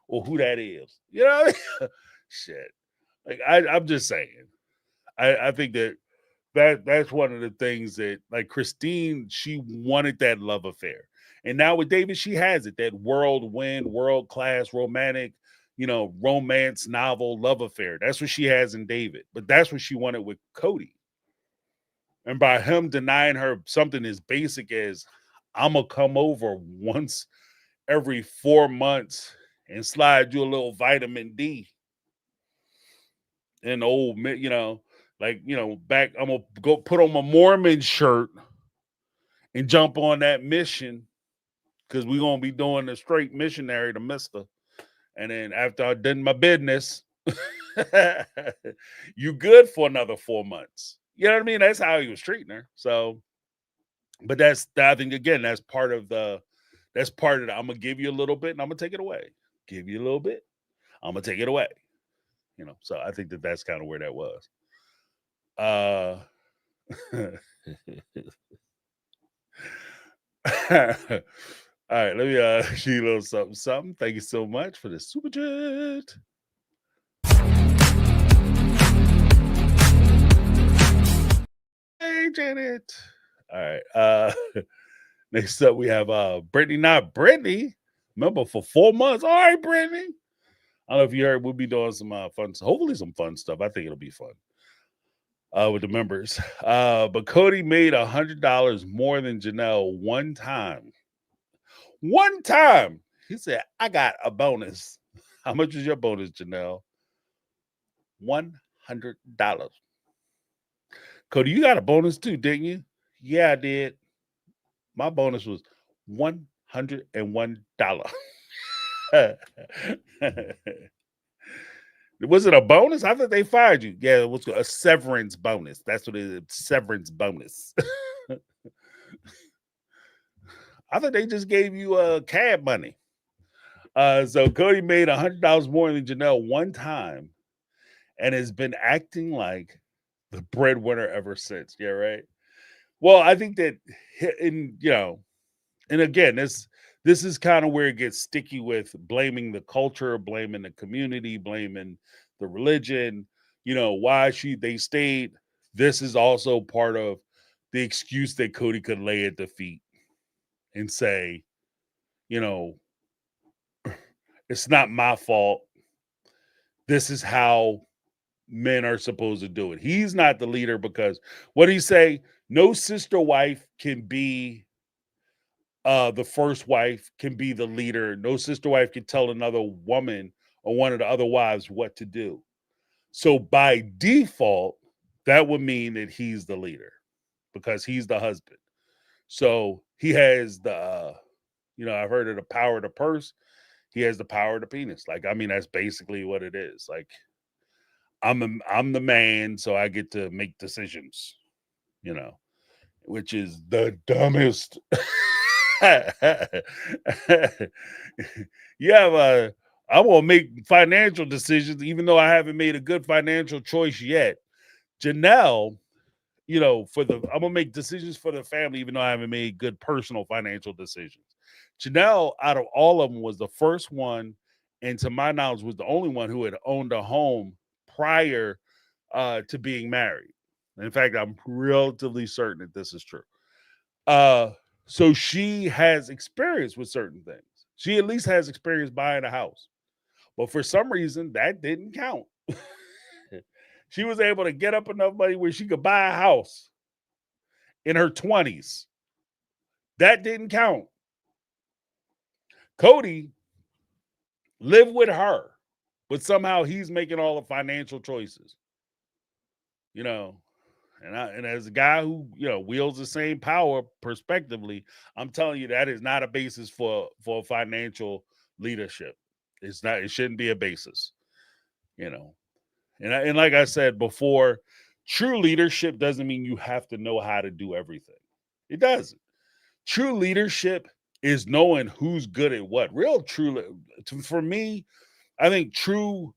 Or who that is? You know what I mean? Shit. Like I'm just saying. I think that's one of the things that, like, Christine, she wanted that love affair. And now with David, she has it, that whirlwind, world-class, romantic, romance novel love affair. That's what she has in David. But that's what she wanted with Cody. And by him denying her something as basic as, I'm going to come over once every 4 months and slide you a little vitamin D. And back, I'm going to go put on my Mormon shirt and jump on that mission, because we're going to be doing the straight missionary to mister. And then after I done my business, you good for another 4 months. You know what I mean? That's how he was treating her. So, but I think, again, that's part of I'm going to give you a little bit and I'm going to take it away. Give you a little bit, I'm going to take it away. So I think that's kind of where that was. All right, let me give you a little something. Thank you so much for the super chat. Hey, Janet. All right. Next up, we have Brittany. Not Brittany. Remember, for 4 months. All right, Brittany. I don't know if you heard, we'll be doing some hopefully some fun stuff. I think it'll be fun with the members. But Cody made $100 more than Janelle one time. One time. He said, I got a bonus. How much was your bonus, Janelle? $100. Cody, you got a bonus too, didn't you? Yeah, I did. My bonus was $101. Was it a bonus? I thought they fired you. Yeah, it was a severance bonus. That's what it is. Severance bonus. I thought they just gave you cab money. So Cody made $100 more than Janelle one time and has been acting like the breadwinner ever since. Yeah, right. Well, I think that, and again, this is kind of where it gets sticky with blaming the culture, blaming the community, blaming the religion, why they stayed. This is also part of the excuse that Cody could lay at the feet and say, it's not my fault. This is how men are supposed to do it. He's not the leader because what did he say? No sister wife can be the first wife, can be the leader. No sister wife can tell another woman or one of the other wives what to do. So by default, that would mean that he's the leader because he's the husband. So he has the, I've heard of the power of the purse. He has the power of the penis. Like, I mean, that's basically what it is. Like, I'm the man, so I get to make decisions, which is the dumbest. I want to make financial decisions, even though I haven't made a good financial choice yet. Janelle I'm gonna make decisions for the family, even though I haven't made good personal financial decisions. Janelle, out of all of them, was the first one, and to my knowledge, was the only one who had owned a home prior to being married. In fact, I'm relatively certain that this is true. So she has experience with certain things. She at least has experience buying a house. But for some reason, that didn't count. She was able to get up enough money where she could buy a house in her 20s. That didn't count. Cody lived with her, but somehow he's making all the financial choices. You know, and as a guy who wields the same power prospectively, I'm telling you that is not a basis for financial leadership. It's not. It shouldn't be a basis. You know, and like I said before, true leadership doesn't mean you have to know how to do everything. It doesn't. True leadership is knowing who's good at what. For me, I think true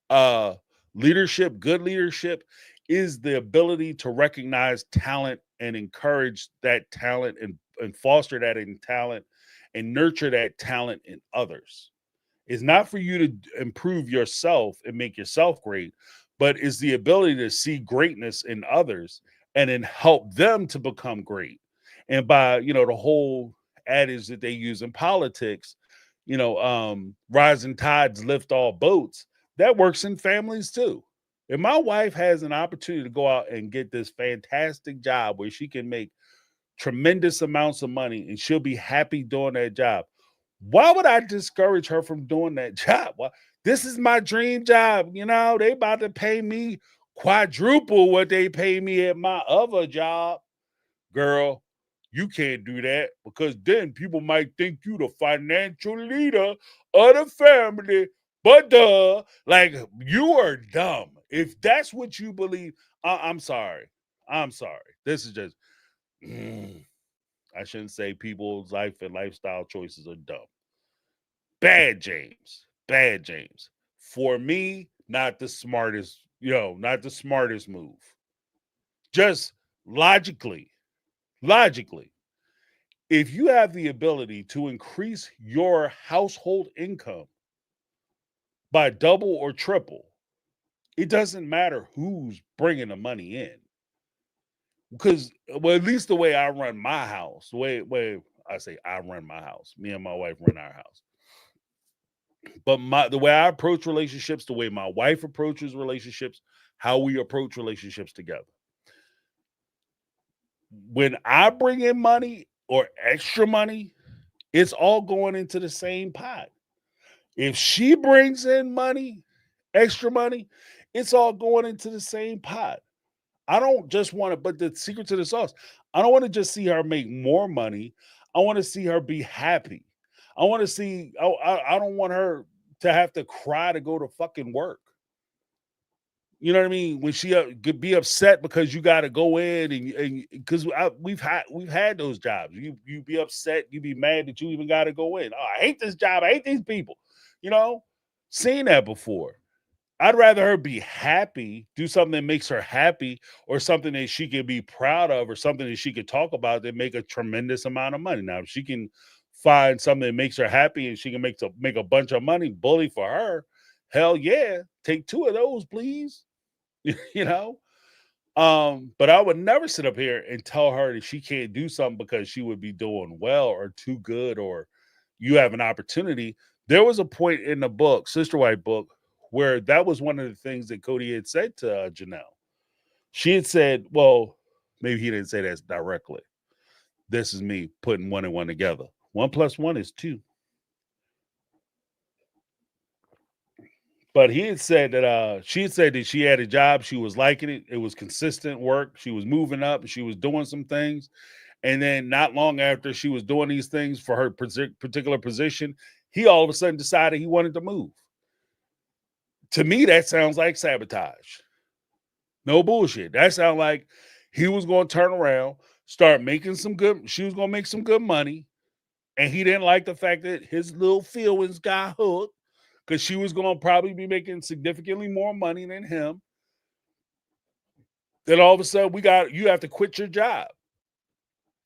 uh good leadership is the ability to recognize talent and encourage that talent and foster that in talent and nurture that talent in others. It's not for you to improve yourself and make yourself great, but is the ability to see greatness in others and then help them to become great. And by, the whole adage that they use in politics, rising tides lift all boats, that works in families too. If my wife has an opportunity to go out and get this fantastic job where she can make tremendous amounts of money and she'll be happy doing that job, why would I discourage her from doing that job? Well, this is my dream job. They about to pay me quadruple what they pay me at my other job. Girl, you can't do that because then people might think you the financial leader of the family. But like you are dumb. If that's what you believe, I'm sorry. I'm sorry. This is just I shouldn't say people's life and lifestyle choices are dumb. Bad James. Bad James. For me, not the smartest, not the smartest move. Just logically, if you have the ability to increase your household income by double or triple, it doesn't matter who's bringing the money in. Because, well, at least the way I run my house, the way I say I run my house, me and my wife run our house. But the way I approach relationships, the way my wife approaches relationships, how we approach relationships together. When I bring in money or extra money, it's all going into the same pot. If she brings in money, extra money, it's all going into the same pot. I don't just want to, but the secret to the sauce, I don't want to just see her make more money. I want to see her be happy. I want to see, I don't want her to have to cry to go to fucking work. You know what I mean? When she could be upset because you got to go in and because we've had those jobs. You be upset, you be mad that you even got to go in. Oh, I hate this job. I hate these people. Seen that before. I'd rather her be happy, do something that makes her happy, or something that she can be proud of, or something that she could talk about that make a tremendous amount of money. Now, if she can find something that makes her happy and she can make a bunch of money, bully for her, hell yeah, take 2 of those, please. you know. But I would never sit up here and tell her that she can't do something because she would be doing well or too good or you have an opportunity. There was a point in the book, Sister White book, where that was one of the things that Cody had said to Janelle. She had said, well, maybe he didn't say that directly. This is me putting 1 and 1 together. 1 + 1 is 2. But he had said that she had said that she had a job, she was liking it, it was consistent work, she was moving up, she was doing some things, and then not long after she was doing these things for her particular position, he all of a sudden decided he wanted to move. To me, that sounds like sabotage. No bullshit. That sounds like he was going to turn around, start making she was going to make some good money, and he didn't like the fact that his little feelings got hooked because she was going to probably be making significantly more money than him. Then all of a sudden you have to quit your job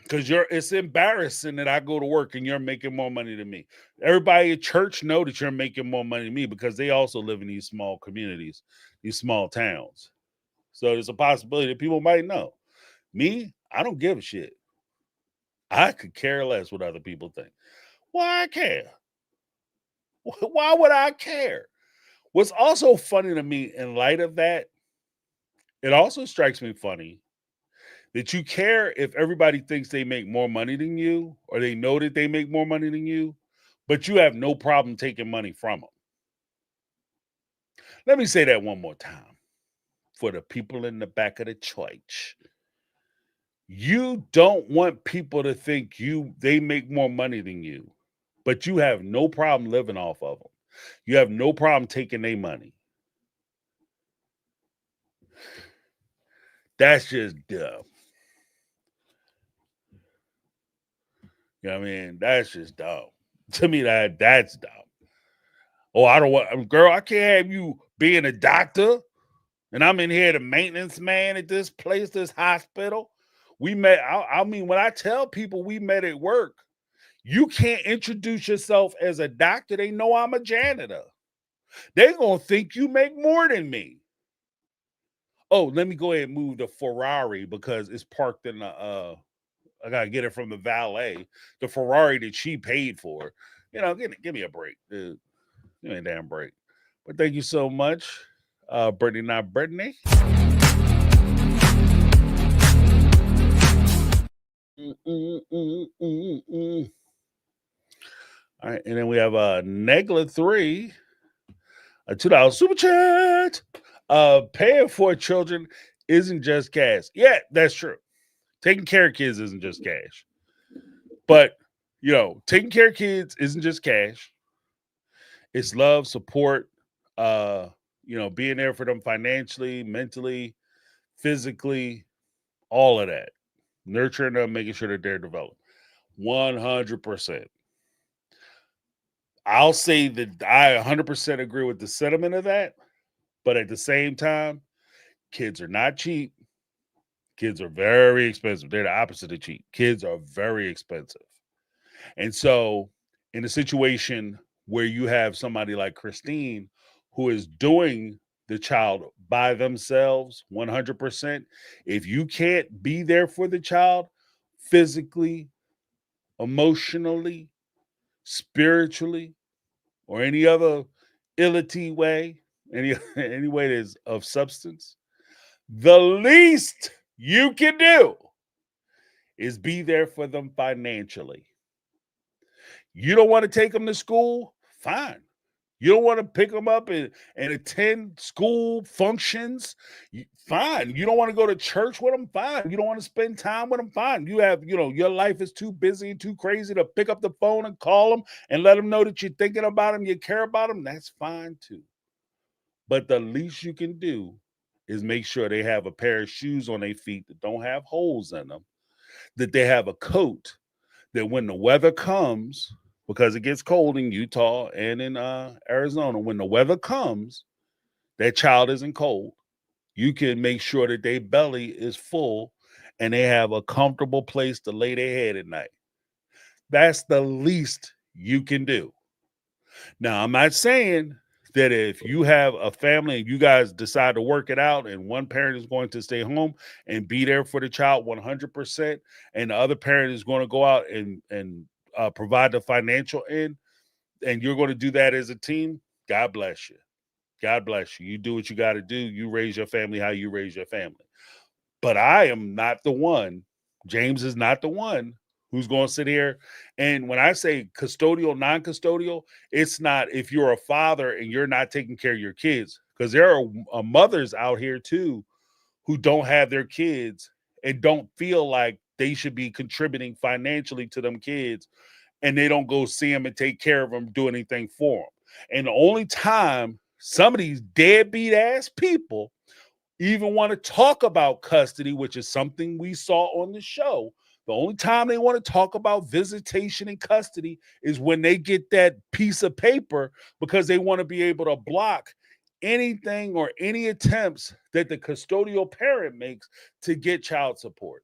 because it's embarrassing that I go to work and you're making more money than me. Everybody at church know that you're making more money than me because they also live in these small communities, these small towns. So there's a possibility that people might know. Me, I don't give a shit. I could care less what other people think. Why I care? Why would I care? What's also funny to me in light of that, it also strikes me funny that you care if everybody thinks they make more money than you or they know that they make more money than you, but you have no problem taking money from them. Let me say that one more time for the people in the back of the church. You don't want people to think they make more money than you, but you have no problem living off of them. You have no problem taking their money. That's just dumb. You know what I mean? That's just dumb. To me, that's dumb. Oh, I don't want, girl, I can't have you being a doctor and I'm in here the maintenance man at this place, this hospital. We met, I mean, when I tell people we met at work, you can't introduce yourself as a doctor. They know I'm a janitor. They're going to think you make more than me. Oh, let me go ahead and move the Ferrari because it's parked in the, I got to get it from the valet. The Ferrari that she paid for. You know, give me a break, dude. Give me a damn break. But thank you so much, Brittany, not Brittany. All right, and then we have Negla 3, a $2 super chat. Paying for children isn't just cash. Yeah, that's true. Taking care of kids isn't just cash. But, you know, taking care of kids isn't just cash. It's love, support, you know, being there for them financially, mentally, physically, all of that. Nurturing them, making sure that they're developed. 100%. I'll say that I 100% agree with the sentiment of that. But at the same time, kids are not cheap. Kids are very expensive. They're the opposite of cheap. Kids are very expensive. And so in a situation where you have somebody like Christine who is doing the child by themselves 100%, if you can't be there for the child physically, emotionally, spiritually, or any other illity way, any way that is of substance, the least you can do is be there for them financially. You don't want to take them to school? Fine. You don't want to pick them up and attend school functions? Fine. You don't want to go to church with them? Fine. You don't want to spend time with them? Fine. You have, you know, your life is too busy and too crazy to pick up the phone and call them and let them know that you're thinking about them, you care about them. That's fine too. But the least you can do is make sure they have a pair of shoes on their feet that don't have holes in them, that they have a coat, that when the weather comes, because it gets cold in Utah and in Arizona, when the weather comes, that child isn't cold. You can make sure that their belly is full and they have a comfortable place to lay their head at night. That's the least you can do. Now, I'm not saying that if you have a family and you guys decide to work it out and one parent is going to stay home and be there for the child 100% and the other parent is going to go out and provide the financial end and you're going to do that as a team, God bless you. God bless you. You do what you got to do. You raise your family how you raise your family. But I am not the one. James is not the one who's going to sit here. And when I say custodial, non-custodial, it's not if you're a father and you're not taking care of your kids, because there are mothers out here too who don't have their kids and don't feel like they should be contributing financially to them kids, and they don't go see them and take care of them, do anything for them. And the only time some of these deadbeat ass people even want to talk about custody, which is something we saw on the show, the only time they want to talk about visitation and custody is when they get that piece of paper because they want to be able to block anything or any attempts that the custodial parent makes to get child support.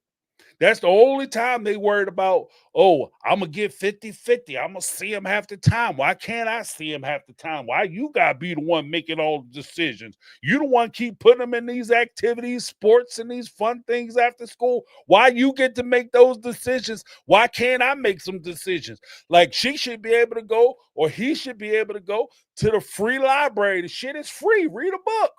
That's the only time they worried about, oh, I'm going to get 50-50. I'm going to see him half the time. Why can't I see him half the time? Why you got to be the one making all the decisions? You the one keep putting them in these activities, sports, and these fun things after school. Why you get to make those decisions? Why can't I make some decisions? Like she should be able to go, or he should be able to go to the free library. The shit is free. Read a book.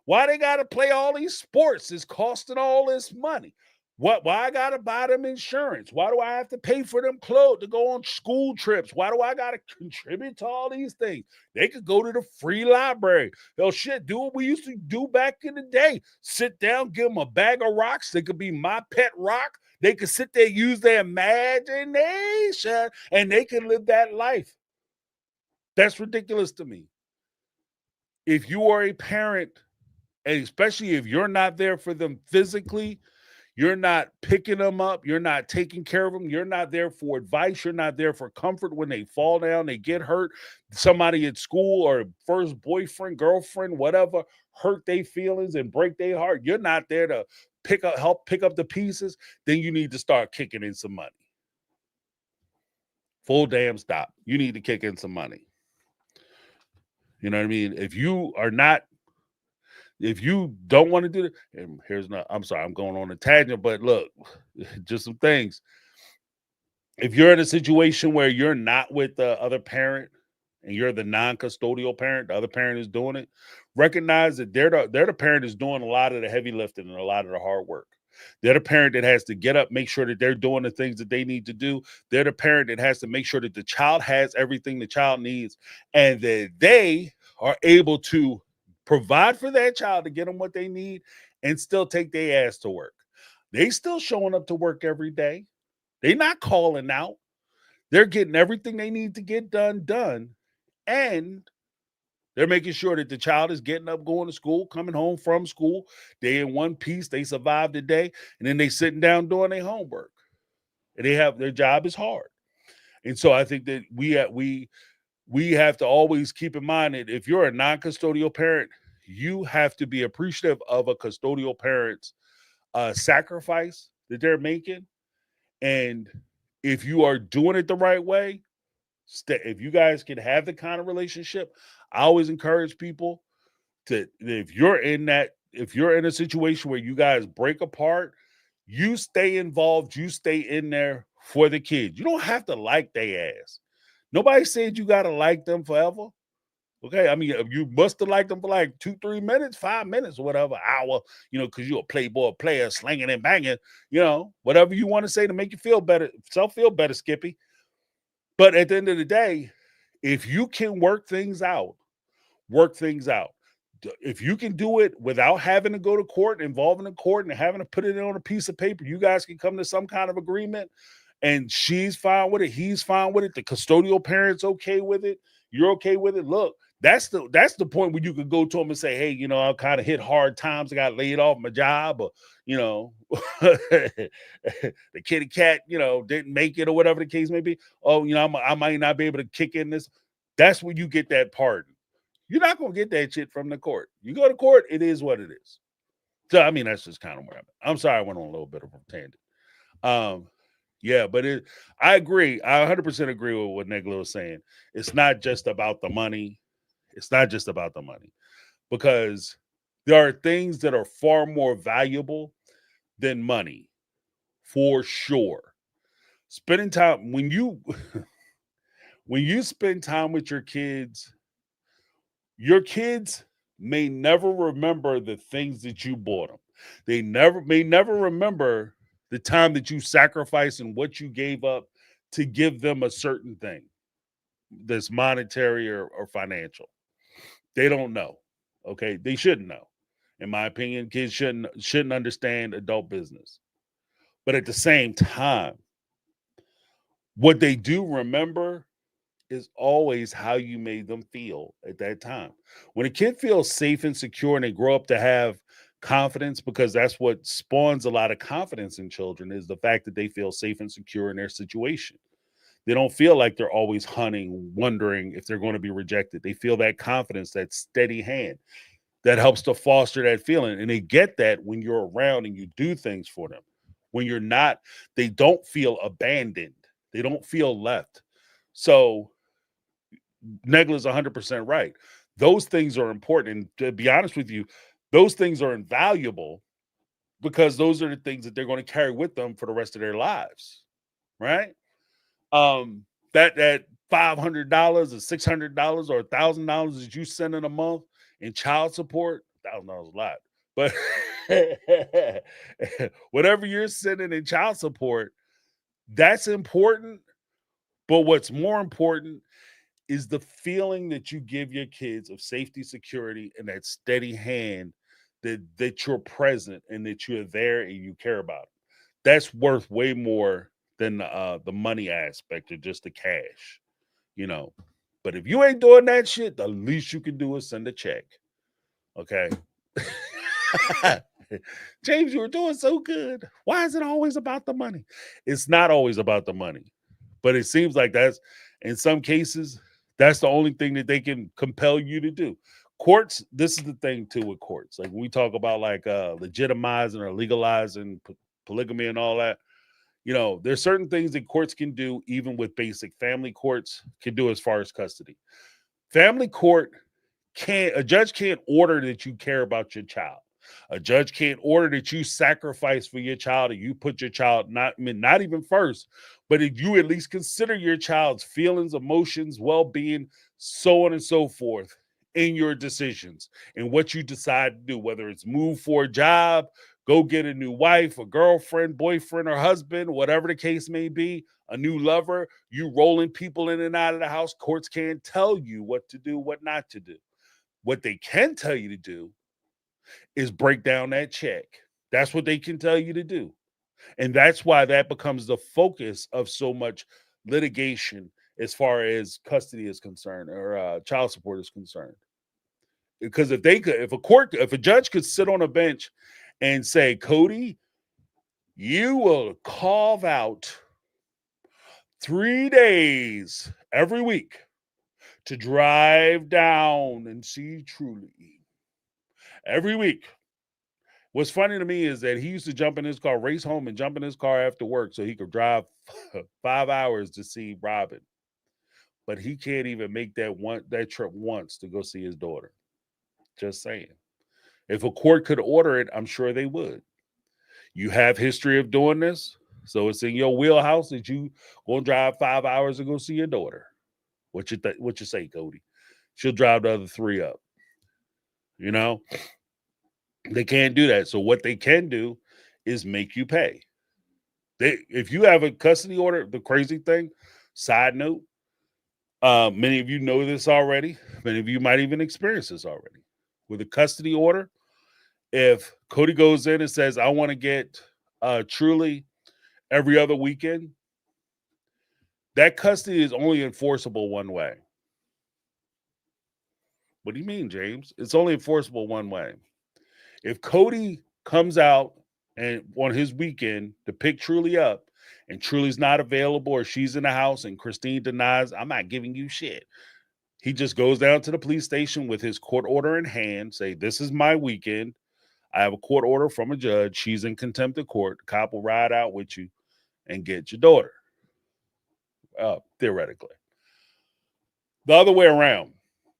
Why they got to play all these sports? It's costing all this money. Why I gotta buy them insurance? Why do I have to pay for them clothes to go on school trips? Why do I gotta contribute to all these things? They could go to the free library. Hell shit, do what we used to do back in the day. Sit down, give them a bag of rocks. They could be my pet rock. They could sit there, use their imagination, and they can live that life. That's ridiculous to me. If you are a parent, and especially if you're not there for them physically, you're not picking them up. You're not taking care of them. You're not there for advice. You're not there for comfort when they fall down, they get hurt. Somebody at school or first boyfriend, girlfriend, whatever, hurt their feelings and break their heart. You're not there to help pick up the pieces. Then you need to start kicking in some money. Full damn stop. You need to kick in some money. You know what I mean? If you don't want to do it, and I'm sorry, I'm going on a tangent, but look, just some things. If you're in a situation where you're not with the other parent and you're the non-custodial parent, the other parent is doing it, recognize that they're the parent is doing a lot of the heavy lifting and a lot of the hard work. They're the parent that has to get up, make sure that they're doing the things that they need to do. They're the parent that has to make sure that the child has everything the child needs and that they are able to provide for that child to get them what they need and still take their ass to work. They still showing up to work every day. They're not calling out. They're getting everything they need to get done. And they're making sure that the child is getting up, going to school, coming home from school. They in one piece. They survived the day. And then they sitting down doing their homework. And their job is hard. And so I think that we have to always keep in mind that if you're a non-custodial parent, you have to be appreciative of a custodial parent's sacrifice that they're making. And if you are doing it the right way, if you guys can have the kind of relationship, I always encourage people to, if you're in a situation where you guys break apart, you stay involved, you stay in there for the kids. You don't have to like their ass. Nobody said you got to like them forever. Okay. I mean, you must have liked them for like 2-3 minutes, 5 minutes, or whatever, hour, because you're a playboy player, slinging and banging, whatever you want to say to make you feel better, feel better, Skippy. But at the end of the day, if you can work things out. If you can do it without having to go to court, involving the court and having to put it on a piece of paper, you guys can come to some kind of agreement and she's fine with it. He's fine with it. The custodial parent's okay with it. You're okay with it. Look, that's the point where you could go to them and say, hey, I kind of hit hard times. I got laid off my job, or, the kitty cat, didn't make it or whatever the case may be. Oh, I might not be able to kick in this. That's when you get that pardon. You're not going to get that shit from the court. You go to court, it is what it is. So, I mean, that's just kind of where I'm at. I'm sorry I went on a little bit of a tangent. Yeah, but I agree. I 100% agree with what Negla was saying. It's not just about the money. Because there are things that are far more valuable than money, for sure. Spending time, when you spend time with your kids may never remember the things that you bought them. They may never remember the time that you sacrificed and what you gave up to give them a certain thing that's monetary or financial. They don't know. Okay. They shouldn't know. In my opinion, kids shouldn't understand adult business. But at the same time, what they do remember is always how you made them feel at that time. When a kid feels safe and secure and they grow up to have confidence, because that's what spawns a lot of confidence in children, is the fact that they feel safe and secure in their situation. They don't feel like they're always hunting, wondering if they're going to be rejected. They feel that confidence, that steady hand that helps to foster that feeling. And they get that when you're around and you do things for them. When you're not, they don't feel abandoned. They don't feel left. So Negla's 100% right. Those things are important. And to be honest with you, those things are invaluable because those are the things that they're going to carry with them for the rest of their lives. Right? That $500 or $600 or $1,000 that you send in a month in child support, $1,000 is a lot, but whatever you're sending in child support, that's important. But what's more important is the feeling that you give your kids of safety, security, and that steady hand that you're present and that you're there and you care about them. That's worth way more than the money aspect or just the cash, you know. But if you ain't doing that shit, the least you can do is send a check. Okay. James, you were doing so good. Why is it always about the money? It's not always about the money, but it seems like that's in some cases, that's the only thing that they can compel you to do. Courts, this is the thing too with courts. Like when we talk about like legitimizing or legalizing polygamy and all that, you know, there's certain things that courts can do, even with basic family courts can do as far as custody. Family court a judge can't order that you care about your child. A judge can't order that you sacrifice for your child or you put your child not even first, but if you at least consider your child's feelings, emotions, well-being, so on and so forth in your decisions and what you decide to do, whether it's move for a job, go get a new wife, a girlfriend, boyfriend, or husband, whatever the case may be, a new lover, you rolling people in and out of the house. Courts can't tell you what to do, what not to do. What they can tell you to do is break down that check. That's what they can tell you to do. And that's why that becomes the focus of so much litigation as far as custody is concerned or child support is concerned. Because if a judge could sit on a bench and say, Cody, you will carve out 3 days every week to drive down and see Truly every week. What's funny to me is that he used to jump in his car, race home and jump in his car after work so he could drive 5 hours to see Robin. But he can't even make that trip once to go see his daughter. Just saying. If a court could order it, I'm sure they would. You have history of doing this, so it's in your wheelhouse that you gonna drive 5 hours to go see your daughter. What you say, Cody? She'll drive the other 3 up. You know? They can't do that. So what they can do is make you pay. If you have a custody order, the crazy thing, side note, many of you know this already. Many of you might even experience this already. With a custody order, if Cody goes in and says, I want to get Truly every other weekend, that custody is only enforceable one way. What do you mean, James? It's only enforceable one way. If Cody comes out and on his weekend to pick Truly up and Truly's not available or she's in the house and Christine denies, I'm not giving you shit. He just goes down to the police station with his court order in hand, say, this is my weekend. I have a court order from a judge. She's in contempt of court. The cop will ride out with you and get your daughter, theoretically. The other way around.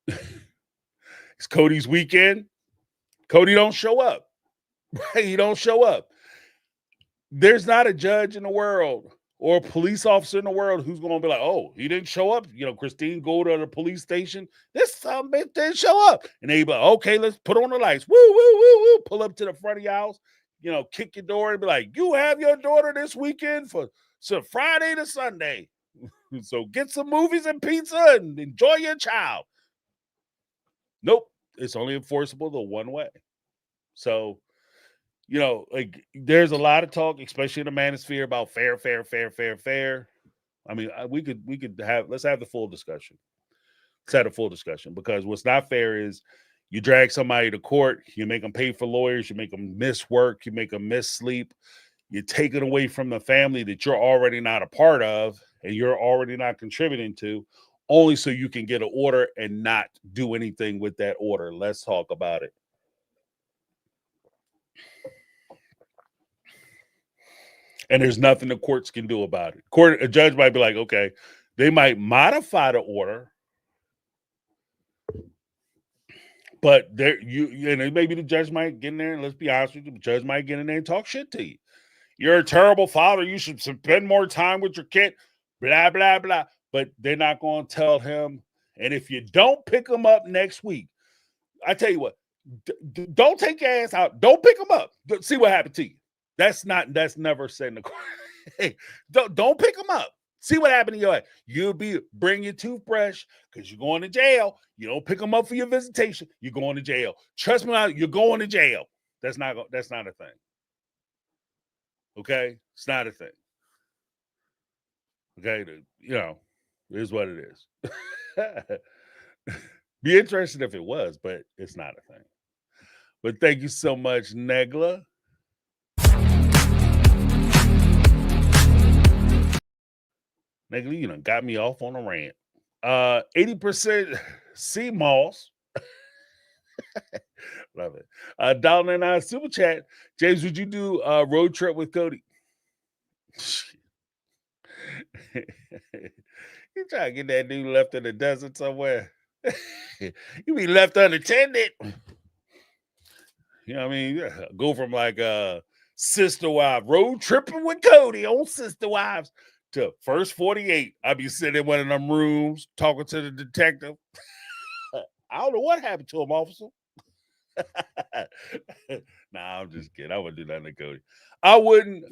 It's Cody's weekend. Cody don't show up. Right? He don't show up. There's not a judge in the world or a police officer in the world who's going to be like, oh, he didn't show up. You know, Christine go to the police station. This son bitch didn't show up. And they be like, okay, let's put on the lights. Woo, woo, woo, woo. Pull up to the front of your house, you know, kick your door and be like, you have your daughter this weekend for Friday to Sunday. So get some movies and pizza and enjoy your child. Nope. It's only enforceable the one way. So, you know, like there's a lot of talk, especially in the manosphere, about fair. I mean, let's have the full discussion. Let's have a full discussion because what's not fair is you drag somebody to court, you make them pay for lawyers, you make them miss work, you make them miss sleep, you're taking away from the family that you're already not a part of and you're already not contributing to, only so you can get an order and not do anything with that order. Let's talk about it. And there's nothing the courts can do about it. A judge might be like, okay, they might modify the order, but maybe the judge might get in there, and let's be honest with you, the judge might get in there and talk shit to you. You're a terrible father. You should spend more time with your kid, blah, blah, blah. But they're not going to tell him. And if you don't pick him up next week, I tell you what, don't take your ass out. Don't pick him up. See what happened to you. That's never said in the court. Hey, don't pick him up. See what happened to your life. Bring your toothbrush because you're going to jail. You don't pick them up for your visitation. You're going to jail. Trust me, you're going to jail. That's not a thing. Okay, it's not a thing. Okay, it is what it is. Be interested if it was, but it's not a thing. But thank you so much, Negla. Negla, got me off on a rant. 80% sea moss. Love it. $1.99 super chat. James, would you do a road trip with Cody? You try to get that dude left in the desert somewhere. You be left unattended. You know what I mean? Go from like Sister Wives, road tripping with Cody on Sister Wives to first 48. I'll be sitting in one of them rooms talking to the detective. I don't know what happened to him, officer. Nah, I'm just kidding. I wouldn't do that to Cody. I wouldn't,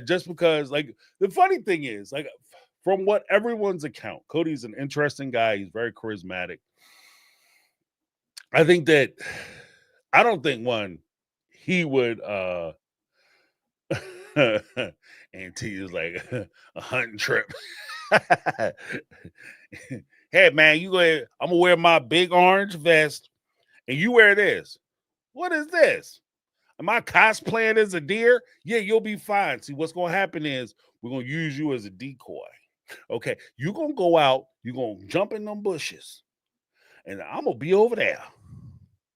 just because, like, the funny thing is, like, from what everyone's account, Cody's an interesting guy. He's very charismatic. I don't think he would, and T is like a hunting trip. Hey, man, I'm gonna wear my big orange vest and you wear this. What is this? Am I cosplaying as a deer? Yeah, you'll be fine. See, what's going to happen is we're going to use you as a decoy. Okay, you're going to go out, you're going to jump in them bushes, and I'm going to be over there,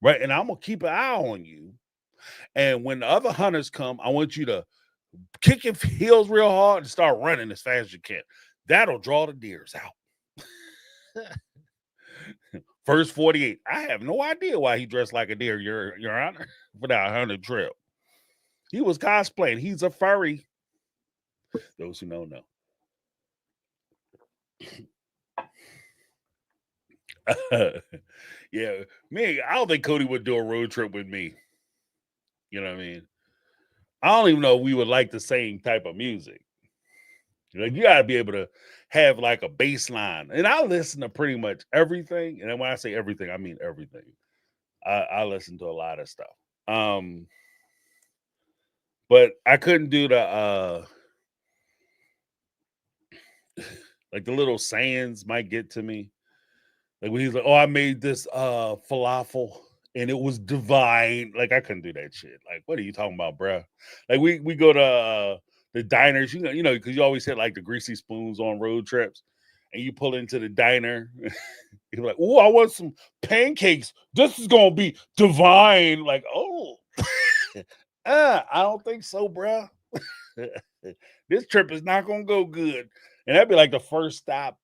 right? And I'm going to keep an eye on you. And when the other hunters come, I want you to kick your heels real hard and start running as fast as you can. That'll draw the deers out. First 48. I have no idea why he dressed like a deer, Your Honor, for that hunting trip. He was cosplaying. He's a furry. Those who don't know. Yeah, me. I don't think Cody would do a road trip with me. You know what I mean? I don't even know if we would like the same type of music. Like, you gotta be able to have like a bass line. And I listen to pretty much everything. And when I say everything, I mean everything. I listen to a lot of stuff. But I couldn't do the like the little sayings might get to me. Like when he's like, "Oh, I made this falafel and it was divine." Like I couldn't do that shit. Like, what are you talking about, bro? Like we go to the diners, you know, because you always had like the greasy spoons on road trips, and you pull into the diner. You're like, "Oh, I want some pancakes. This is gonna be divine." Like, oh, I don't think so, bro. This trip is not gonna go good, and that'd be like the first stop.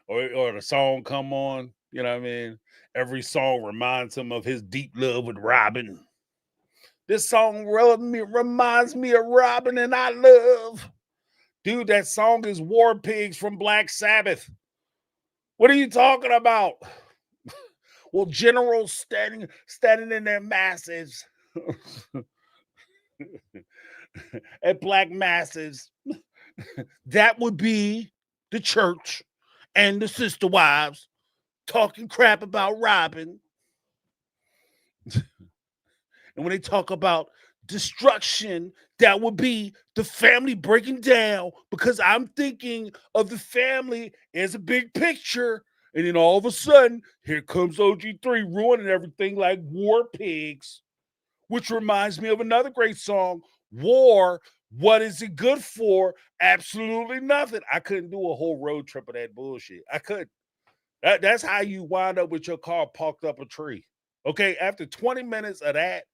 Or the song come on, you know what I mean? Every song reminds him of his deep love with Robin. This song reminds me of Robin and I love. Dude, that song is War Pigs from Black Sabbath. What are you talking about? Well, generals standing in their masses at black masses. That would be the church and the sister wives talking crap about Robin. And when they talk about destruction, that would be the family breaking down, because I'm thinking of the family as a big picture. And then all of a sudden, here comes OG3 ruining everything like War Pigs. which reminds me of another great song, War. What is it good for? Absolutely nothing. I couldn't do a whole road trip of that bullshit. I couldn't. That's how you wind up with your car parked up a tree. Okay, after 20 minutes of that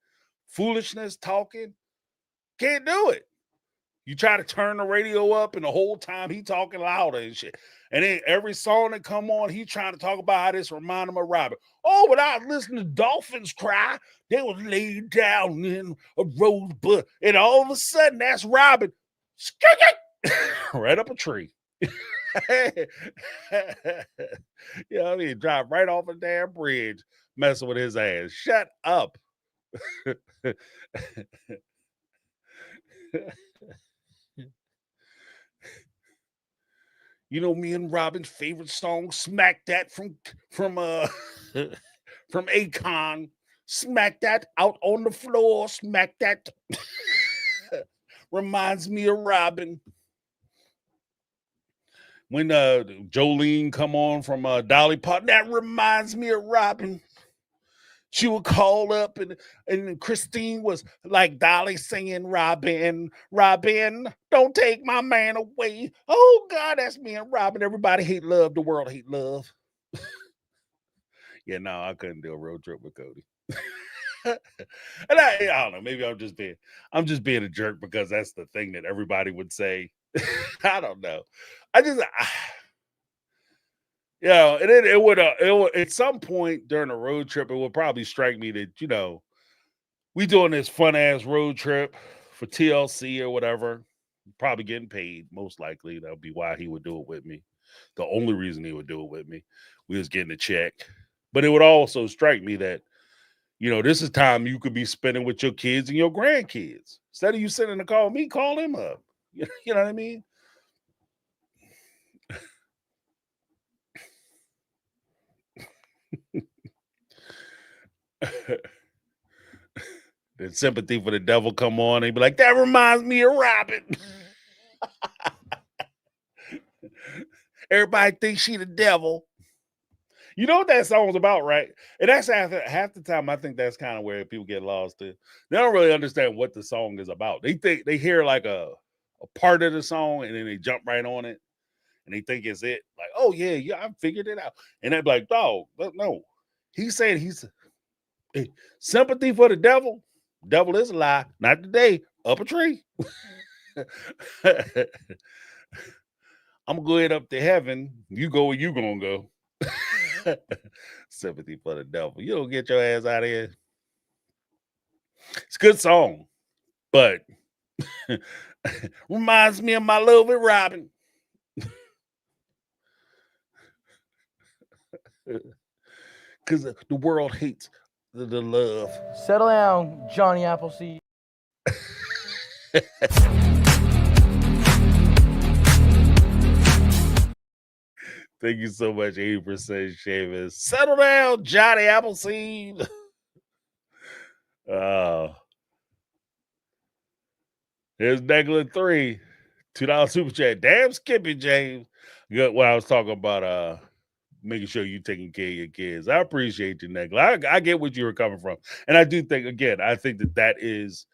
foolishness talking, can't do it. You try to turn the radio up, and the whole time he talking louder and shit. And then every song that come on, he trying to talk about how this remind him of Robin. Oh, without listening to dolphins cry, they was laid down in a rosebud, and all of a sudden, that's Robin. Right up a tree. You know what I mean? Drive right off a damn bridge, messing with his ass. Shut up. You know, me and Robin's favorite song, Smack That from from Akon. Smack that out on the floor. Smack that. Reminds me of Robin. When Jolene come on from Dolly Parton, that reminds me of Robin. She would call up, and Christine was like Dolly singing, Robin, Robin, don't take my man away. Oh, God, that's me and Robin. Everybody hate love. The world hate love. Yeah, no, I couldn't do a road trip with Cody. And I don't know, maybe I'm just being a jerk because that's the thing that everybody would say. I don't know. You know, and it would at some point during a road trip, it would probably strike me that, you know, we doing this fun ass road trip for TLC or whatever, probably getting paid, most likely. That would be why he would do it with me. The only reason he would do it with me, we was getting a check. But it would also strike me that, you know, this is time you could be spending with your kids and your grandkids. Instead of you sitting to call me, call him up. You know what I mean? Then Sympathy for the Devil come on and be like, that reminds me of Robin. Everybody thinks she the devil. You know what that song's about, right? And that's half the time I think that's kind of where people get lost in. They don't really understand what the song is about. They think they hear like a part of the song and then they jump right on it and they think it's it. Like, oh yeah, I figured it out. And they're like, dog, no. He said Sympathy for the Devil. Devil is a lie. Not today. Up a tree. I'm going up to heaven. You go where you gonna go. Sympathy for the Devil. You don't get your ass out of here. It's a good song, but reminds me of my love with Robin. Because the world hates the love. Settle down, Johnny Appleseed. Thank you so much, 80% Shavis. Settle down, Johnny Appleseed. Here's Negla 3. $2 super chat. Damn Skippy James. Good. What I was talking about, making sure you're taking care of your kids. I appreciate you, Negla. I get what you were coming from. And I do think, again, I think that is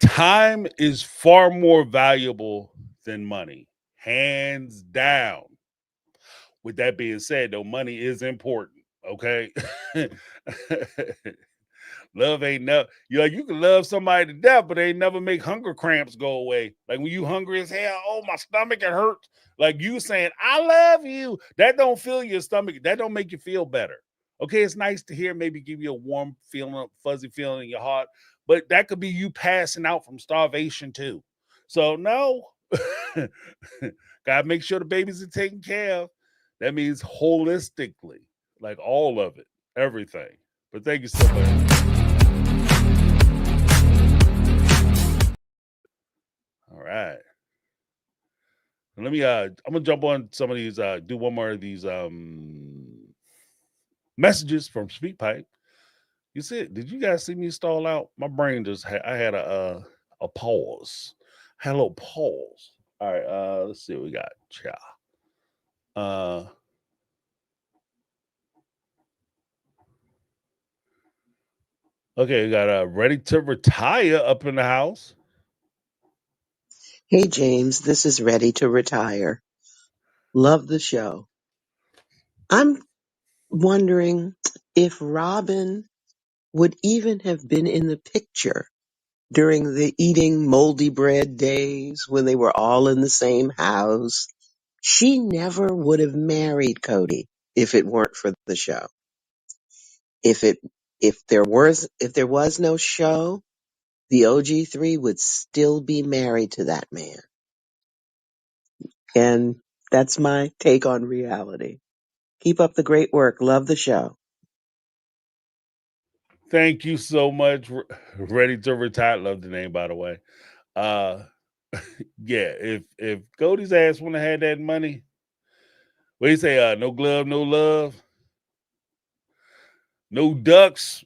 time is far more valuable than money. Hands down. With that being said, though, money is important. Okay. Love ain't never, you can love somebody to death, but they never make hunger cramps go away. Like when you hungry as hell, oh, my stomach, it hurts. Like you saying, I love you. That don't fill your stomach. That don't make you feel better. Okay, it's nice to hear, maybe give you a warm feeling, a fuzzy feeling in your heart, but that could be you passing out from starvation too. So no, gotta make sure the babies are taken care of. That means holistically, like all of it, everything. But thank you so much. All right. Let me I'm gonna jump on some of these, do one more of these messages from Speakpipe. You see it? Did you guys see me stall out? My brain just I had a pause. Had a little pause. All right, let's see what we got. Ciao. Okay, we got Ready to Retire up in the house. Hey, James, this is Ready to Retire. Love the show. I'm wondering if Robin would even have been in the picture during the eating moldy bread days when they were all in the same house. She never would have married Cody if it weren't for the show. If it if there was no show, the OG3 would still be married to that man. And that's my take on reality. Keep up the great work. Love the show. Thank you so much. Ready to Retire. Love the name, by the way. Uh yeah, if Cody's ass wouldn't have had that money, what do you say? No glove, no love, no ducks,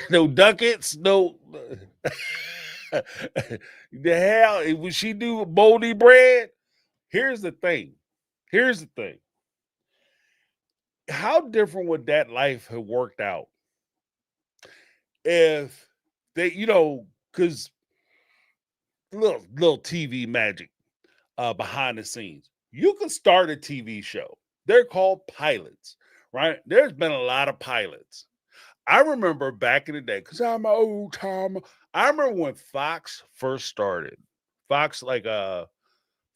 no ducats, no. The hell, would she do moldy bread? Here's the thing. Here's the thing. How different would that life have worked out if they, because little TV magic behind the scenes. You can start a TV show. They're called pilots, right? There's been a lot of pilots. I remember back in the day, because I'm an old timer. I remember when Fox first started. Fox,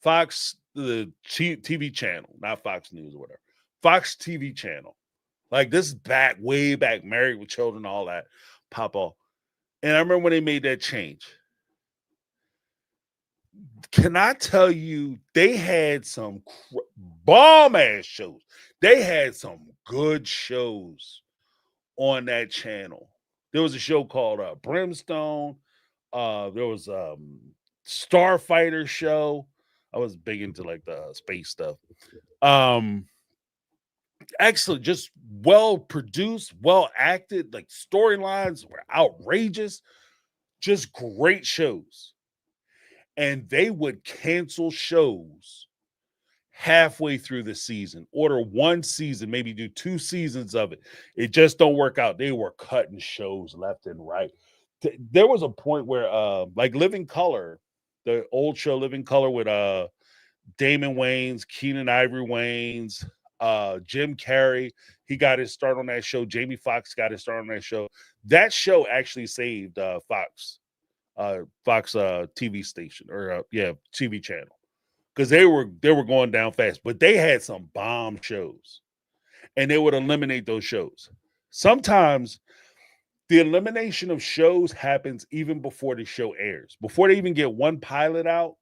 Fox, the TV channel, not Fox News or whatever. Fox TV channel. Like this is back, way back, Married with Children, all that, pop off. And I remember when they made that change. Can I tell you, they had some bomb ass shows. They had some good shows on that channel. There was a show called Brimstone. There was Starfighter show. I was big into like the space stuff. Um, Excellent, just well produced, well acted. Like storylines were outrageous. Just great shows. And they would cancel shows halfway through the season, order one season, maybe do 2 seasons of it. It just don't work out. They were cutting shows left and right. There was a point where like Living Color, the old show Living Color with Damon Wayans, Keenan Ivory Wayans, Jim Carrey, he got his start on that show. Jamie Foxx got his start on that show. That show actually saved Fox TV station or TV channel, because they were going down fast, but they had some bomb shows, and they would eliminate those shows. Sometimes the elimination of shows happens even before the show airs, before they even get one pilot out,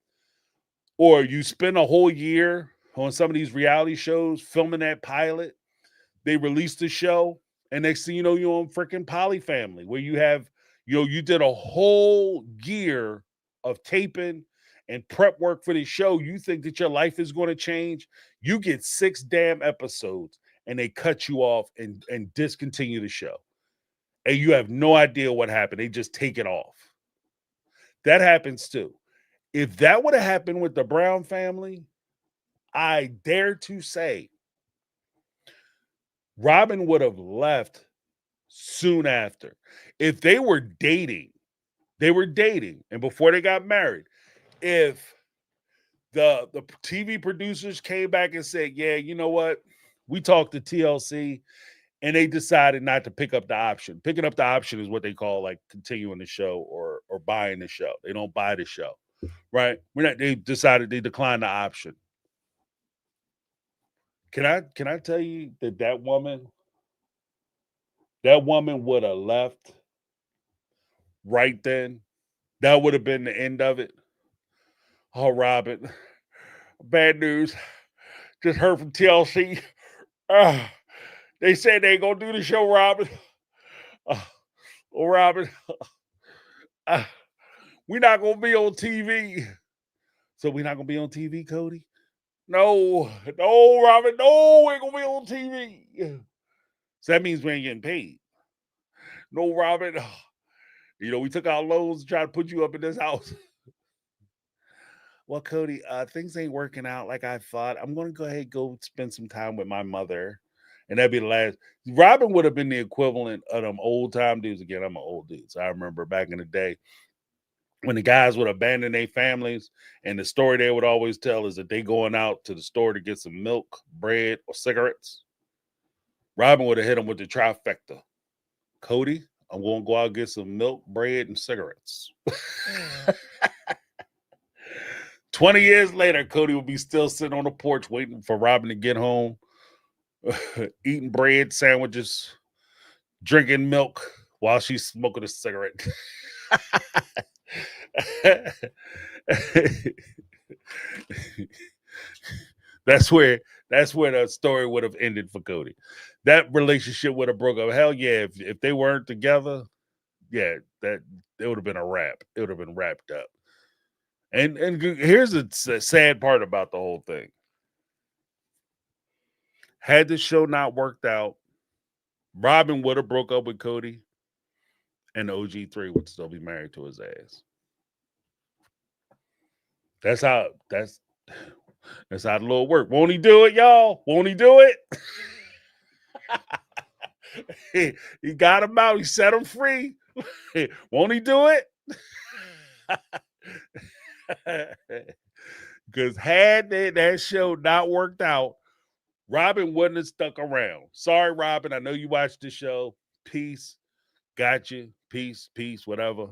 or you spend a whole year on some of these reality shows filming that pilot. They release the show, and next thing you know, you're on freaking Poly Family, where you have, you did a whole year of taping and prep work for the show. You think that your life is going to change. You get 6 damn episodes, and they cut you off and discontinue the show. And you have no idea what happened. They just take it off. That happens too. If that would have happened with the Brown family, I dare to say Robin would have left soon after. If they were dating, and before they got married, if the TV producers came back and said, yeah, you know what? We talked to TLC and they decided not to pick up the option. Picking up the option is what they call like continuing the show or buying the show. They don't buy the show, right? They decided they declined the option. Can I tell you that woman would have left right then? That would have been the end of it. Oh, Robin, bad news. Just heard from TLC. They said they ain't gonna do the show, Robin. Oh, Robin, we're not gonna be on TV. So we're not gonna be on TV, Cody? No, Robin, no, we ain't gonna be on TV. So that means we ain't getting paid. No, Robin. We took our loans to try to put you up in this house. Well, Cody, things ain't working out like I thought. I'm gonna go ahead and go spend some time with my mother. And that'd be the last. Robin would have been the equivalent of them old time dudes. Again, I'm an old dude, so I remember back in the day when the guys would abandon their families, and the story they would always tell is that they going out to the store to get some milk, bread, or cigarettes. Robin would have hit them with the trifecta. Cody, I'm going to go out and get some milk, bread, and cigarettes. 20 years later, Cody will be still sitting on the porch waiting for Robin to get home, eating bread, sandwiches, drinking milk while she's smoking a cigarette. That's where the story would have ended for Cody. That relationship would have broke up. Hell yeah, if they weren't together, yeah, that it would have been a wrap. It would have been wrapped up. And here's the sad part about the whole thing. Had the show not worked out, Robin would have broke up with Cody, and the OG3 would still be married to his ass. That's how the Lord work. Won't he do it, y'all? Won't he do it? He got him out. He set him free. Won't he do it? Because had that show not worked out, Robin wouldn't have stuck around. Sorry, Robin. I know you watched the show. Peace. Got you. Peace, whatever.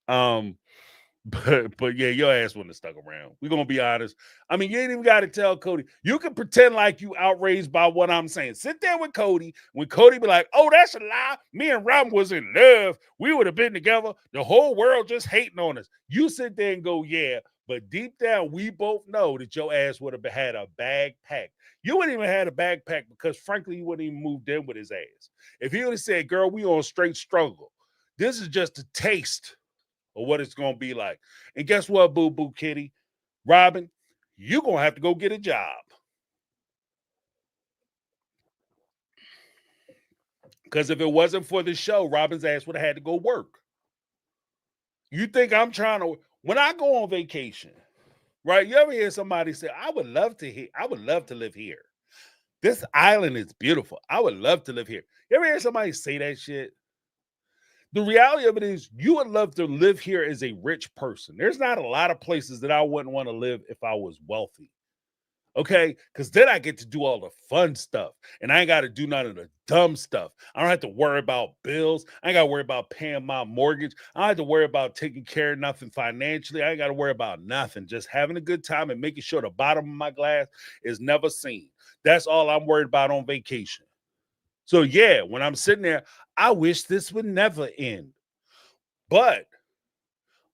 But yeah, your ass wouldn't have stuck around. We're gonna be honest. I mean, you ain't even got to tell Cody. You can pretend like you outraged by what I'm saying. Sit there with Cody. When Cody be like, "Oh, that's a lie. Me and Robin was in love. We would have been together. The whole world just hating on us." You sit there and go, "Yeah," but deep down, we both know that your ass would have had a bag packed. You wouldn't even had a bag packed because, frankly, you wouldn't even moved in with his ass. If he would have said, "Girl, we on straight struggle. This is just a taste of what it's going to be like." And guess what, boo-boo kitty? Robin, you're going to have to go get a job. Because if it wasn't for the show, Robin's ass would have had to go work. You think I'm trying to... When I go on vacation, right, you ever hear somebody say, I would love to live here. This island is beautiful. I would love to live here. You ever hear somebody say that shit? The reality of it is you would love to live here as a rich person. There's not a lot of places that I wouldn't want to live if I was wealthy. Okay? Because then I get to do all the fun stuff. And I ain't got to do none of the dumb stuff. I don't have to worry about bills. I ain't got to worry about paying my mortgage. I don't have to worry about taking care of nothing financially. I ain't got to worry about nothing. Just having a good time and making sure the bottom of my glass is never seen. That's all I'm worried about on vacation. So yeah, when I'm sitting there, I wish this would never end. But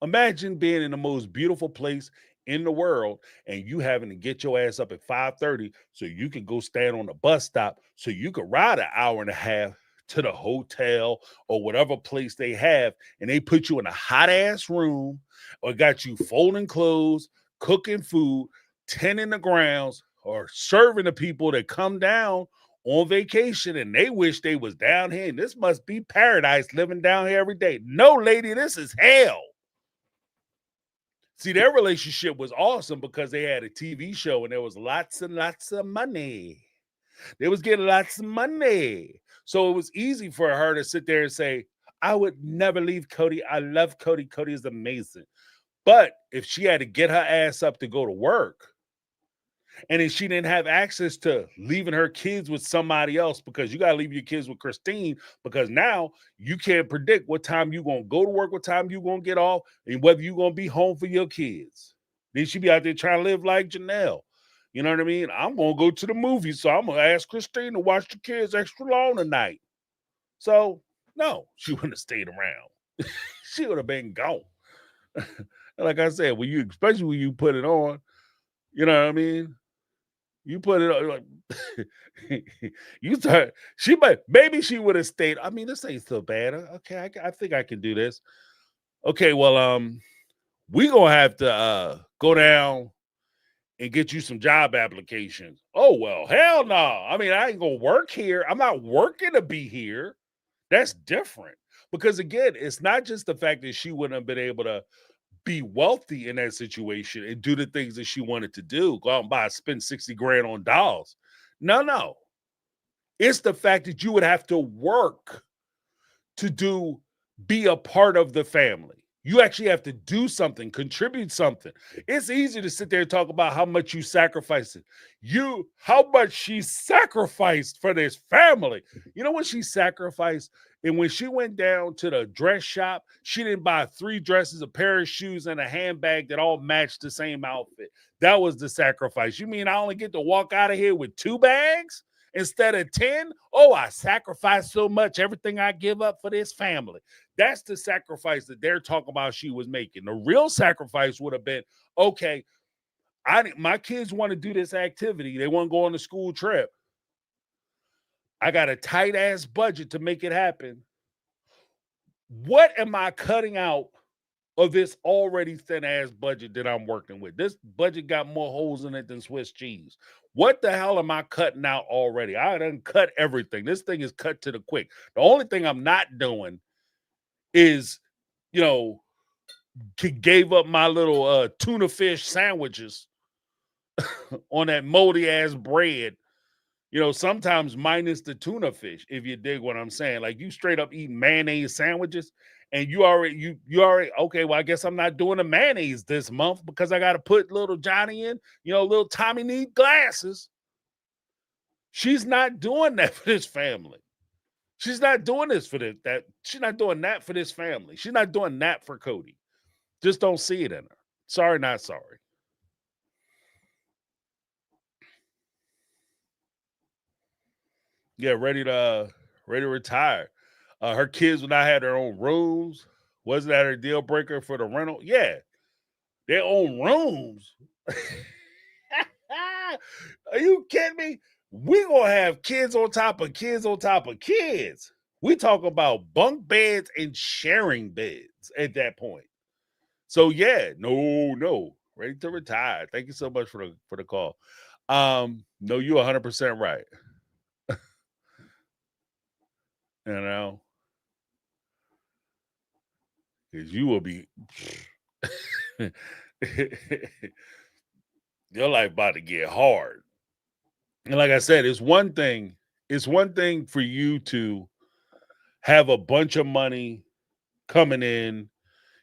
imagine being in the most beautiful place in the world and you having to get your ass up at 5:30 so you can go stand on the bus stop so you could ride an hour and a half to the hotel or whatever place they have, and they put you in a hot ass room or got you folding clothes, cooking food, tending the grounds, or serving the people that come down on vacation and they wish they was down here and this must be paradise living down here every day. No, lady, this is hell. See, their relationship was awesome because they had a TV show and there was lots and lots of money. They was getting lots of money. So it was easy for her to sit there and say, I would never leave Cody. I love Cody. Cody is amazing. But if she had to get her ass up to go to work, and if she didn't have access to leaving her kids with somebody else, because you got to leave your kids with Christine, because now you can't predict what time you're going to go to work, what time you're going to get off, and whether you're going to be home for your kids. Then she be out there trying to live like Janelle. You know what I mean? I'm going to go to the movies, so I'm going to ask Christine to watch the kids extra long tonight. So, no, she wouldn't have stayed around. She would have been gone. Like I said, especially when you put it on, you know what I mean? You put it on, like, you start, maybe she would have stayed. I mean, this ain't so bad. Okay, I think I can do this. Okay, well, we gonna have to go down and get you some job applications. Oh, well, hell no. I mean, I ain't gonna work here. I'm not working to be here. That's different. Because again, it's not just the fact that she wouldn't have been able to be wealthy in that situation and do the things that she wanted to do. Go out and spend 60 grand on dolls. No. It's the fact that you would have to work to be a part of the family. You actually have to do something, contribute something. It's easy to sit there and talk about how much you sacrificed it. How much she sacrificed for this family. You know what she sacrificed? And when she went down to the dress shop, she didn't buy 3 dresses, a pair of shoes, and a handbag that all matched the same outfit. That was the sacrifice. You mean I only get to walk out of here with 2 bags instead of 10? Oh, I sacrificed so much, everything I give up for this family. That's the sacrifice that they're talking about she was making. The real sacrifice would have been, okay, my kids want to do this activity. They want to go on a school trip. I got a tight ass budget to make it happen. What am I cutting out of this already thin ass budget that I'm working with? This budget got more holes in it than Swiss cheese. What the hell am I cutting out already? I done cut everything. This thing is cut to the quick. The only thing I'm not doing is, gave up my little tuna fish sandwiches on that moldy ass bread. Sometimes minus the tuna fish, if you dig what I'm saying. Like, you straight up eat mayonnaise sandwiches, and you already okay, well, I guess I'm not doing the mayonnaise this month because I got to put little Johnny in. Little Tommy need glasses. She's not doing that for this family. She's not doing this for that. She's not doing that for this family. She's not doing that for Cody. Just don't see it in her. Sorry, not sorry. Yeah, ready to retire. Her kids will not have their own rooms. Wasn't that her deal breaker for the rental? Yeah, their own rooms. Are you kidding me? We gonna have kids on top of kids on top of kids. We talk about bunk beds and sharing beds at that point. So yeah, no, ready to retire. Thank you so much for the call. No, you 100% right. Because you will be your life about to get hard. And like I said, it's one thing for you to have a bunch of money coming in.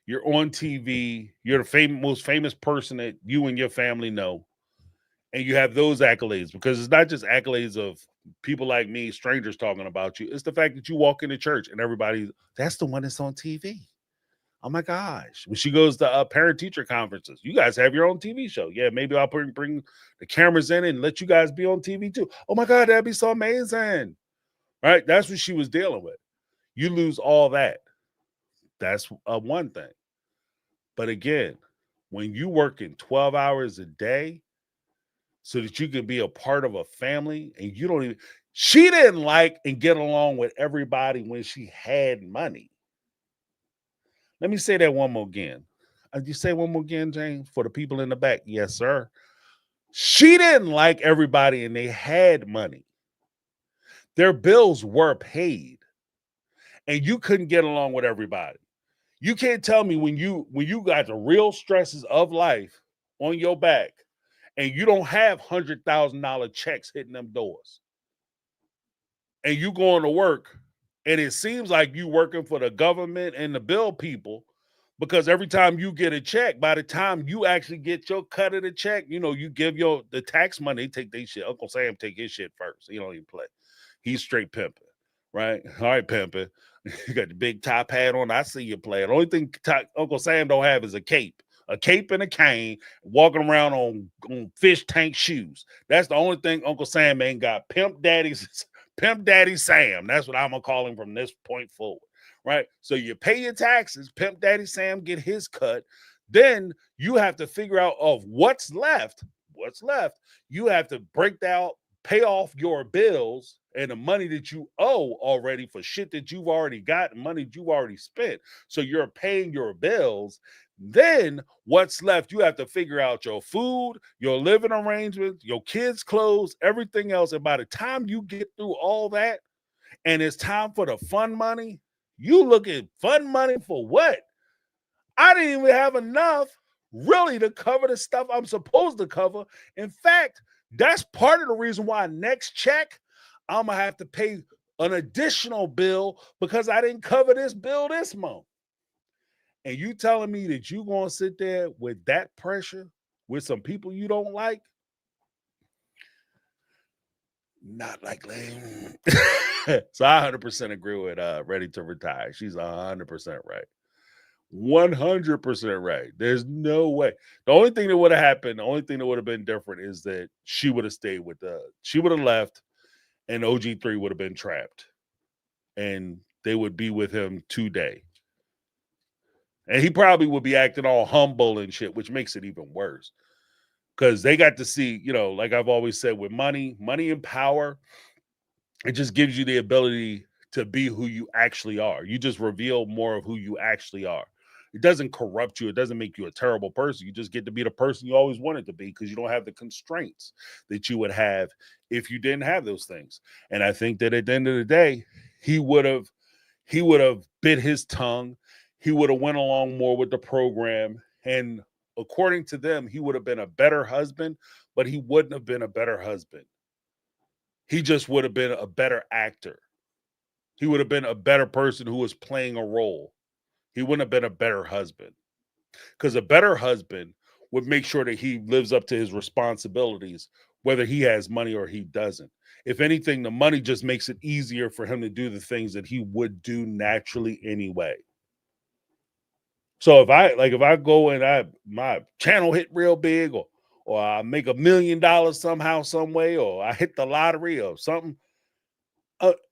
You're on TV. You're the most famous person that you and your family know. And you have those accolades, because it's not just accolades of people like me, strangers talking about you. It's the fact that you walk into church and everybody, that's the one that's on TV. Oh my gosh. When she goes to parent-teacher conferences, you guys have your own TV show. Yeah, maybe I'll bring the cameras in and let you guys be on TV too. Oh my God, that'd be so amazing. Right? That's what she was dealing with. You lose all that. That's one thing. But again, when you work in 12 hours a day so that you can be a part of a family, and you don't even, she didn't like and get along with everybody when she had money. Let me say that one more again. You say one more again, James, for the people in the back? Yes, sir. She didn't like everybody and they had money. Their bills were paid. And you couldn't get along with everybody. You can't tell me when you got the real stresses of life on your back and you don't have $100,000 checks hitting them doors. And you going to work and it seems like you working for the government and the bill people, because every time you get a check, by the time you actually get your cut of the check, you give the tax money, they take their shit. Uncle Sam take his shit first. He don't even play. He's straight pimping, right? All right, pimping. You got the big top hat on. I see you play. The only thing Uncle Sam don't have is a cape and a cane, walking around on fish tank shoes. That's the only thing Uncle Sam ain't got. Pimp Daddy Sam. That's what I'm gonna call him from this point forward. Right? So you pay your taxes, Pimp Daddy Sam get his cut. Then you have to figure out of what's left. You have to break down, pay off your bills and the money that you owe already for shit that you've already got and money you've already spent. So you're paying your bills. Then what's left, you have to figure out your food, your living arrangements, your kids' clothes, everything else. And by the time you get through all that and it's time for the fun money, you look at fun money for what? I didn't even have enough really to cover the stuff I'm supposed to cover. In fact, that's part of the reason why next check, I'm going to have to pay an additional bill because I didn't cover this bill this month. And you telling me that you going to sit there with that pressure with some people you don't like? Not likely. So I 100% agree with Ready to Retire. She's 100% right. 100% right. There's no way. The only thing that would have happened, the only thing that would have been different is that she would have stayed with she would have left and OG3 would have been trapped. And they would be with him today. And he probably would be acting all humble and shit, which makes it even worse. Because they got to see, like I've always said, with money and power, it just gives you the ability to be who you actually are. You just reveal more of who you actually are. It doesn't corrupt you. It doesn't make you a terrible person. You just get to be the person you always wanted to be because you don't have the constraints that you would have if you didn't have those things. And I think that at the end of the day, he would have bit his tongue. He would have went along more with the program. And according to them, he would have been a better husband, but he wouldn't have been a better husband. He just would have been a better actor. He would have been a better person who was playing a role. He wouldn't have been a better husband. Because a better husband would make sure that he lives up to his responsibilities, whether he has money or he doesn't. If anything, the money just makes it easier for him to do the things that he would do naturally anyway. So if I go and my channel hit real big, or I make $1 million somehow, some way, or I hit the lottery or something,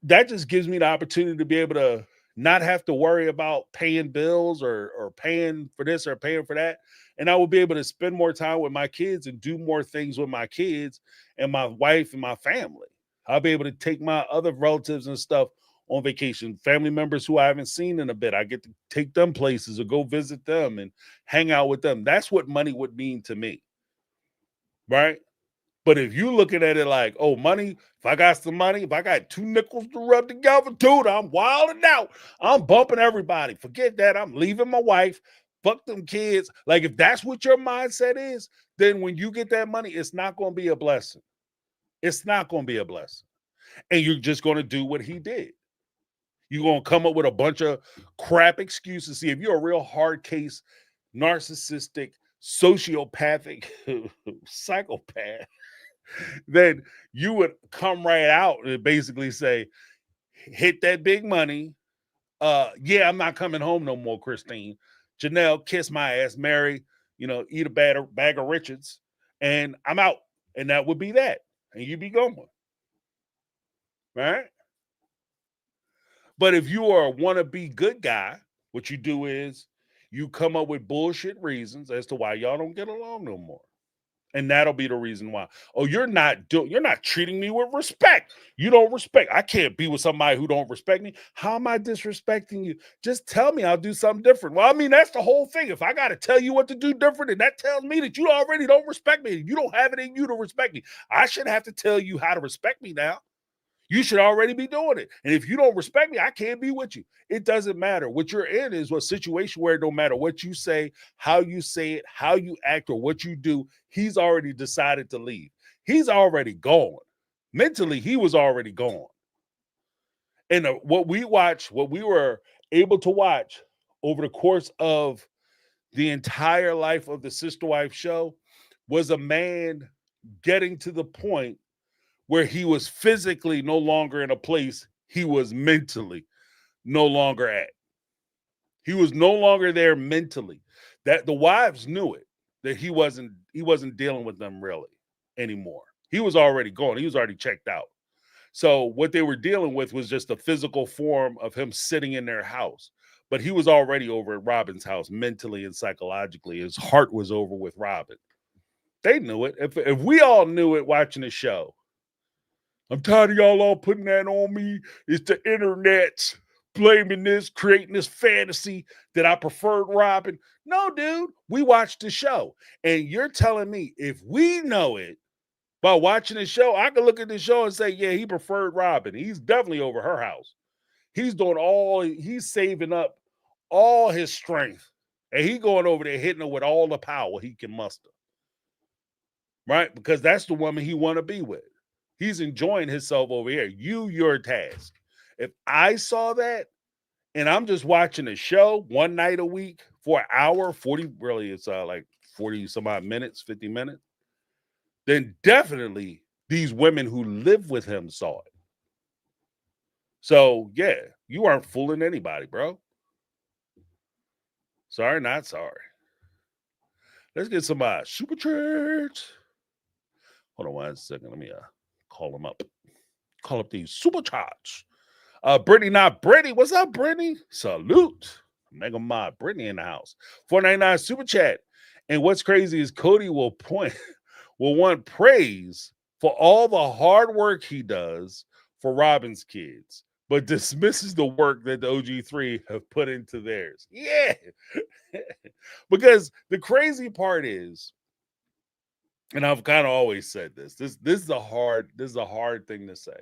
that just gives me the opportunity to be able to not have to worry about paying bills or paying for this or paying for that. And I will be able to spend more time with my kids and do more things with my kids and my wife and my family. I'll be able to take my other relatives and stuff on vacation, family members who I haven't seen in a bit. I get to take them places or go visit them and hang out with them. That's what money would mean to me. Right? But if you looking at it like, oh, money, if I got some money, if I got 2 nickels to rub together, dude, I'm wilding out. I'm bumping everybody. Forget that. I'm leaving my wife. Fuck them kids. Like, if that's what your mindset is, then when you get that money, it's not going to be a blessing. It's not going to be a blessing. And you're just going to do what he did. You're going to come up with a bunch of crap excuses. See, if you're a real hard case, narcissistic, sociopathic, psychopath, then you would come right out and basically say, hit that big money. Yeah, I'm not coming home no more, Christine. Janelle, kiss my ass. Mary, eat a bag of Richards, and I'm out. And that would be that. And you'd be going. Right? But if you are a wannabe good guy, what you do is you come up with bullshit reasons as to why y'all don't get along no more. And that'll be the reason why. Oh, you're not treating me with respect. You don't respect. I can't be with somebody who don't respect me. How am I disrespecting you? Just tell me I'll do something different. Well, I mean, that's the whole thing. If I got to tell you what to do different, and that tells me that you already don't respect me. You don't have it in you to respect me. I shouldn't have to tell you how to respect me now. You should already be doing it. And if you don't respect me, I can't be with you. It doesn't matter. What you're in is a situation where no matter what you say, how you say it, how you act, or what you do, he's already decided to leave. He's already gone. Mentally, he was already gone. And what we were able to watch over the course of the entire life of the Sister Wife show was a man getting to the point where he was physically no longer in a place he was mentally no longer at. He was no longer there mentally. That the wives knew it, that he wasn't dealing with them really anymore. He was already gone. He was already checked out. So what they were dealing with was just a physical form of him sitting in their house. But he was already over at Robin's house mentally and psychologically. His heart was over with Robin. They knew it. If we all knew it watching the show, I'm tired of y'all all putting that on me. It's the internet's blaming this, creating this fantasy that I preferred Robin. No, dude, we watched the show. And you're telling me if we know it by watching the show, I can look at the show and say, yeah, he preferred Robin. He's definitely over her house. He's saving up all his strength. And he going over there hitting her with all the power he can muster. Right? Because that's the woman he want to be with. He's enjoying himself over here. Your task. If I saw that and I'm just watching a show one night a week for an hour, 40, really, it's like 40 some odd minutes, 50 minutes, then definitely these women who live with him saw it. So, yeah, you aren't fooling anybody, bro. Sorry, not sorry. Let's get some super chats. Hold on 1 second. Let me call them up. Call up these super chats. Brittany, not Brittany. What's up, Brittany? Salute. Mega Mod, Brittany in the house. 499 super chat. And what's crazy is Cody will want praise for all the hard work he does for Robin's kids, but dismisses the work that the OG3 have put into theirs. Yeah. Because the crazy part is, and I've kind of always said this. This is a hard thing to say.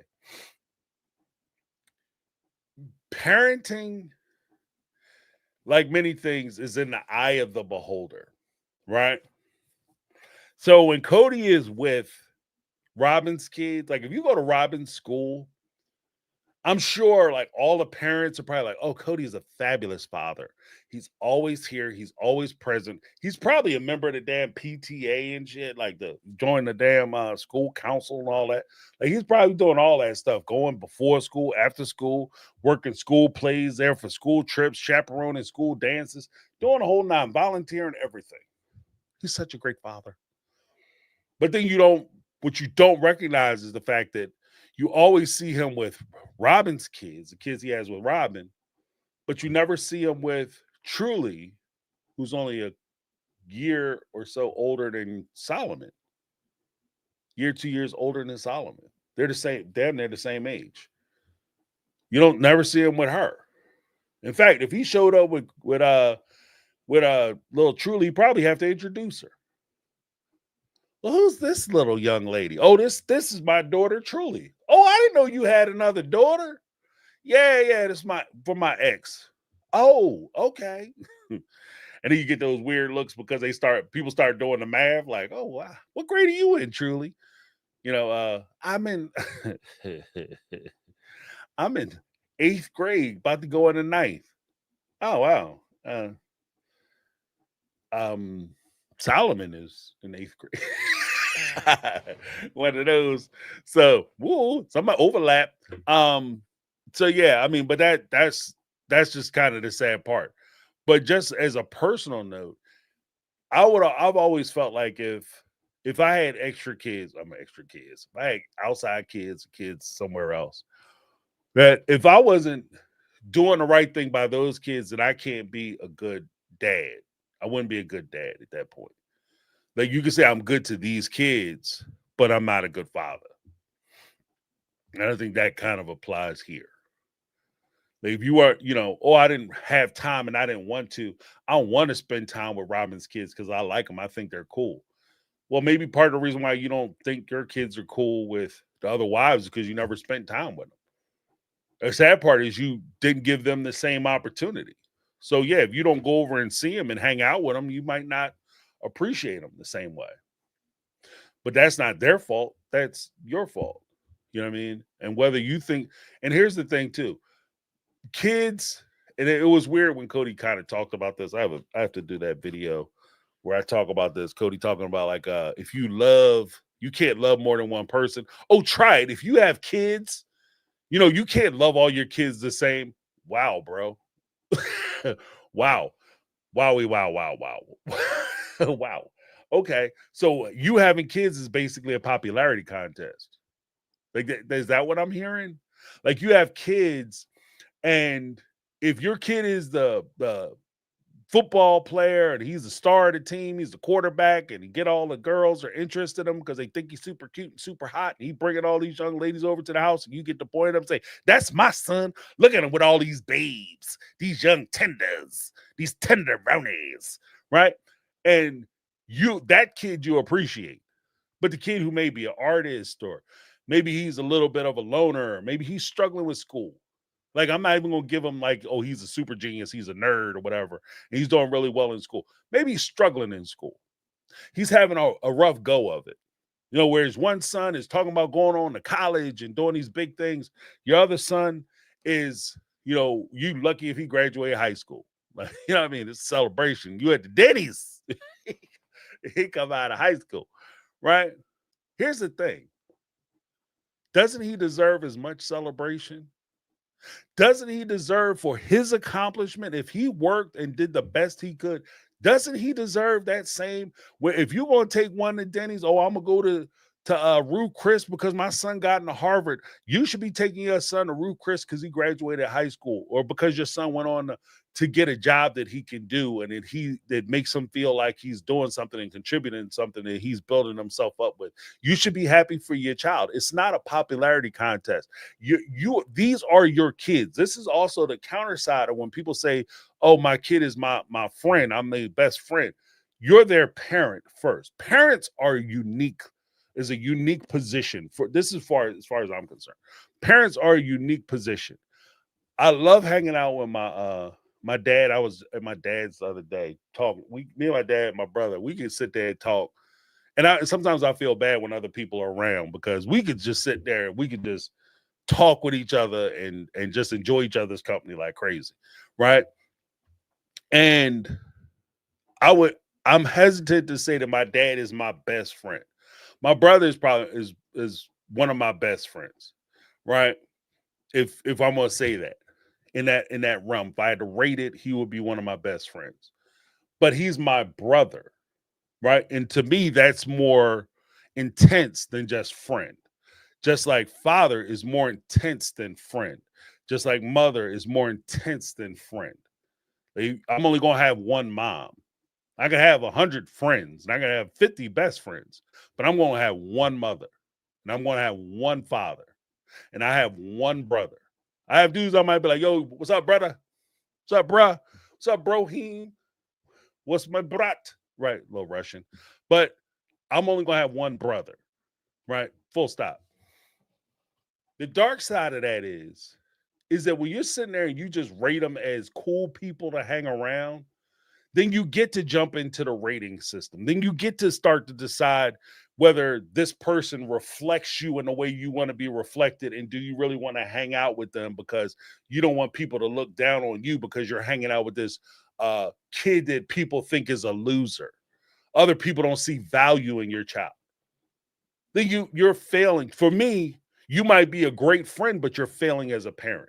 Parenting, like many things, is in the eye of the beholder, right? So when Cody is with Robin's kids, like if you go to Robin's school, I'm sure like all the parents are probably like, oh, Cody is a fabulous father. He's always here. He's always present. He's probably a member of the damn PTA and shit, like join the damn school council and all that. Like he's probably doing all that stuff, going before school, after school, working school plays there for school trips, chaperoning school dances, doing a whole nine, volunteering, everything. He's such a great father. But then what you don't recognize is the fact that you always see him with Robin's kids, the kids he has with Robin, but you never see him with Truly, who's only a year or so older than Solomon. 2 years older than Solomon. They're the same, damn near the same age. You don't never see him with her. In fact, if he showed up with little Truly, he'd probably have to introduce her. Well, who's this little young lady? Oh, this is my daughter, Truly. Oh, I didn't know you had another daughter. Yeah, this from my ex. Oh, okay. And then you get those weird looks because people start doing the math, like, oh wow, what grade are you in, Truly? You know, I'm in I'm in 8th grade, about to go into 9th. Oh wow. Solomon is in 8th grade. One of those. So, some overlap. So yeah, I mean, but that's just kind of the sad part. But just as a personal note, I've always felt like if I had extra kids, if I had outside kids somewhere else, that if I wasn't doing the right thing by those kids, that I can't be a good dad. I wouldn't be a good dad at that point. Like you can say I'm good to these kids, but I'm not a good father. And I think that kind of applies here. Like if you are, I didn't have time and I didn't want to. I don't want to spend time with Robin's kids because I like them. I think they're cool. Well, maybe part of the reason why you don't think your kids are cool with the other wives is because you never spent time with them. The sad part is you didn't give them the same opportunity. So yeah, if you don't go over and see them and hang out with them, you might not appreciate them the same way. But that's not their fault. That's your fault. You know what I mean? And whether you think, and here's the thing too, kids, and it was weird when Cody kind of talked about this. I have to do that video where I talk about this. Cody talking about like, if you can't love more than one person. Oh, try it. If you have kids, you can't love all your kids the same. Wow, bro. Wow. Wowie, wow. Wow. Okay. So you having kids is basically a popularity contest. Like, is that what I'm hearing? Like you have kids, and if your kid is the football player and he's the star of the team, he's the quarterback, and you get all the girls are interested in him because they think he's super cute and super hot, and he bringing all these young ladies over to the house, and you get to point at him and say, that's my son. Look at him with all these babes, these young tenders, these tenderonies, right? And that kid you appreciate. But the kid who may be an artist, or maybe he's a little bit of a loner, maybe he's struggling with school. Like, I'm not even going to give him like, oh, he's a super genius, he's a nerd or whatever, and he's doing really well in school. Maybe he's struggling in school. He's having a rough go of it. You know, whereas one son is talking about going on to college and doing these big things, your other son is, you know, you lucky if he graduated high school. Like, you know what I mean? It's a celebration. You at the Denny's. He come out of high school, right? Here's the thing. Doesn't he deserve as much celebration? Doesn't he deserve for his accomplishment? If he worked and did the best he could, doesn't he deserve that same? Where if you're going to take one to Denny's, oh, I'm gonna go to Ruth Chris because my son got into Harvard. You should be taking your son to Ruth Chris because he graduated high school, or because your son went on to get a job that he can do, and that makes him feel like he's doing something and contributing something that he's building himself up with. You should be happy for your child. It's not a popularity contest. These are your kids. This is also the counter side of when people say, oh, my kid is my friend, I'm their best friend. You're their parent first. Parents are unique, is a unique position for this, as far as I'm concerned. Parents are a unique position. I love hanging out with my dad. I was at my dad's the other day talking. Me and my dad, my brother, we can sit there and talk. And sometimes I feel bad when other people are around, because we could just sit there and we could just talk with each other and just enjoy each other's company like crazy, right? And I'm hesitant to say that my dad is my best friend. My brother is probably is one of my best friends, right? If I'm gonna say that in that realm, if I had to rate it, he would be one of my best friends. But he's my brother, right? And to me, that's more intense than just friend. Just like father is more intense than friend. Just like mother is more intense than friend. I'm only gonna have one mom. I can have 100 friends, and I can have 50 best friends, but I'm gonna have one mother, and I'm gonna have one father, and I have one brother. I have dudes I might be like, yo, what's up, brother? What's up, bruh? What's up, brohim? What's my brat? Right, a little Russian. But I'm only gonna have one brother, right? Full stop. The dark side of that is that when you're sitting there and you just rate them as cool people to hang around, then you get to jump into the rating system. Then you get to start to decide whether this person reflects you in the way you want to be reflected, and do you really want to hang out with them because you don't want people to look down on you because you're hanging out with this kid that people think is a loser. Other people don't see value in your child. Then you're failing. For me, you might be a great friend, but you're failing as a parent,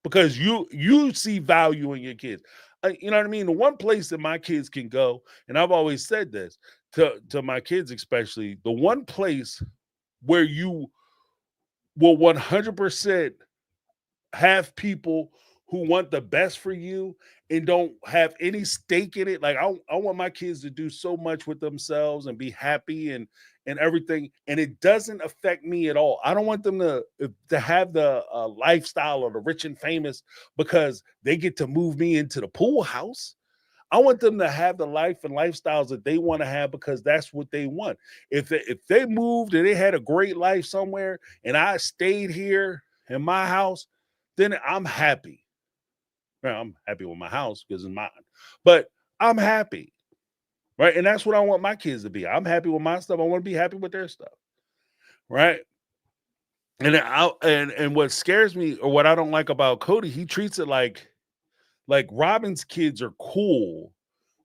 because you see value in your kids. You know what I mean? The one place that my kids can go, and I've always said this to my kids, especially, the one place where you will 100% have people who want the best for you and don't have any stake in it. Like I want my kids to do so much with themselves and be happy and everything, and it doesn't affect me at all. I don't want them to have the lifestyle of the rich and famous because they get to move me into the pool house. I want them to have the life and lifestyles that they want to have because that's what they want. If they moved and they had a great life somewhere and I stayed here in my house, then I'm happy. Well, I'm happy with my house because it's mine, but I'm happy, right? And that's what I want my kids to be. I'm happy with my stuff. I want to be happy with their stuff, right? And what scares me, or what I don't like about Cody, he treats it like Robin's kids are cool,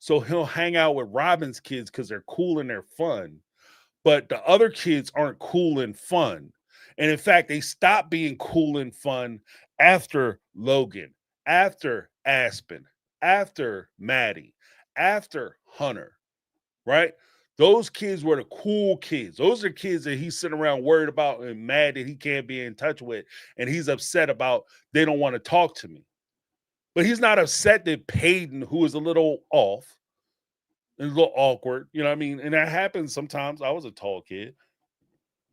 so he'll hang out with Robin's kids because they're cool and they're fun, but the other kids aren't cool and fun. And in fact, they stopped being cool and fun after Logan, after Aspen, after Maddie, after Hunter, right? Those kids were the cool kids. Those are kids that he's sitting around worried about and mad that he can't be in touch with. And he's upset about they don't want to talk to me. But he's not upset that Peyton, who is a little off and a little awkward, you know what I mean? And that happens sometimes. I was a tall kid.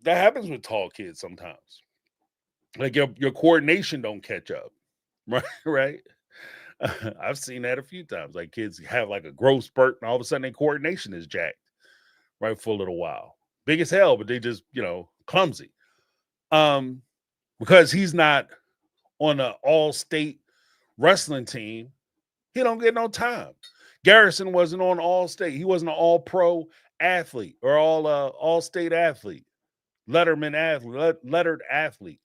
That happens with tall kids sometimes. Like your coordination don't catch up, right? Right? I've seen that a few times. Like kids have like a growth spurt, and all of a sudden their coordination is jacked, right, for a little while. Big as hell, but they just, clumsy. Because he's not on an all-state wrestling team, he don't get no time. Garrison wasn't on all-state. He wasn't an all-pro athlete or all state athlete, letterman athlete, lettered athlete.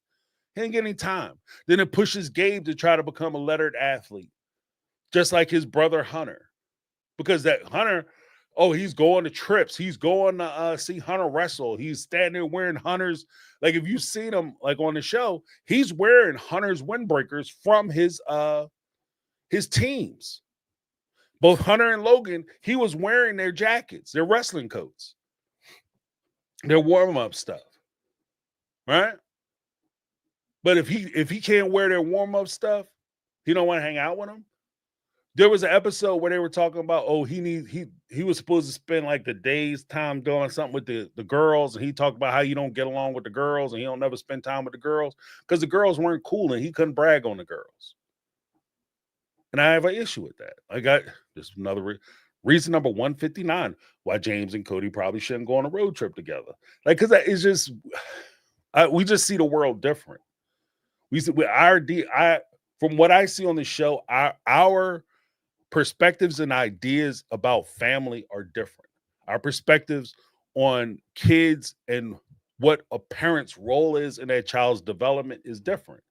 He ain't getting any time. Then it pushes Gabe to try to become a lettered athlete, just like his brother Hunter. Because that Hunter, oh, he's going to trips. He's going to see Hunter wrestle. He's standing there wearing Hunter's, like if you've seen him like on the show, he's wearing Hunter's windbreakers from his teams. Both Hunter and Logan, he was wearing their jackets, their wrestling coats, their warm-up stuff. Right? But if he can't wear their warm-up stuff, he don't want to hang out with them. There was an episode where they were talking about, oh, he was supposed to spend like the day's time doing something with the girls, and he talked about how you don't get along with the girls and he don't never spend time with the girls because the girls weren't cool and he couldn't brag on the girls. And I have an issue with that. I got this another reason number 159 why James and Cody probably shouldn't go on a road trip together. Like, because it's just we just see the world different. We see from what I see on the show, our perspectives and ideas about family are different. Our perspectives on kids and what a parent's role is in their child's development is different.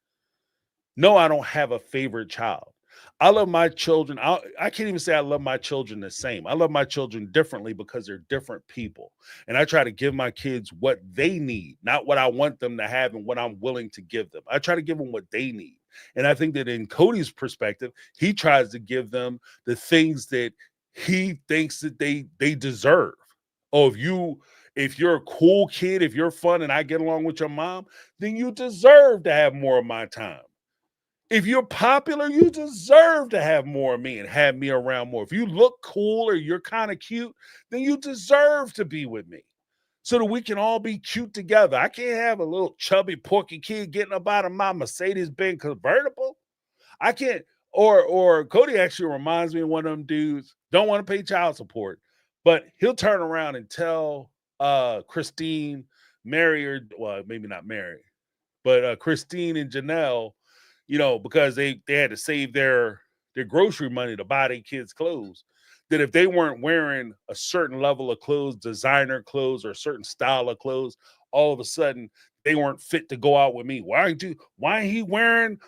No, I don't have a favorite child. I love my children. I can't even say I love my children the same. I love my children differently because they're different people. And I try to give my kids what they need, not what I want them to have and what I'm willing to give them. I try to give them what they need. And I think that in Cody's perspective, he tries to give them the things that he thinks that they deserve. Oh, if you're a cool kid, if you're fun and I get along with your mom, then you deserve to have more of my time. If you're popular, you deserve to have more of me and have me around more. If you look cool or you're kind of cute, then you deserve to be with me so that we can all be cute together. I can't have a little chubby, porky kid getting up out of my Mercedes-Benz convertible. I can't. Or Cody actually reminds me of one of them dudes, don't want to pay child support, but he'll turn around and tell Christine, Mary, or well, maybe not Mary, but Christine and Janelle, because they had to save their grocery money to buy their kids clothes, that if they weren't wearing a certain level of clothes, designer clothes or a certain style of clothes, all of a sudden they weren't fit to go out with me. Why ain't he wearing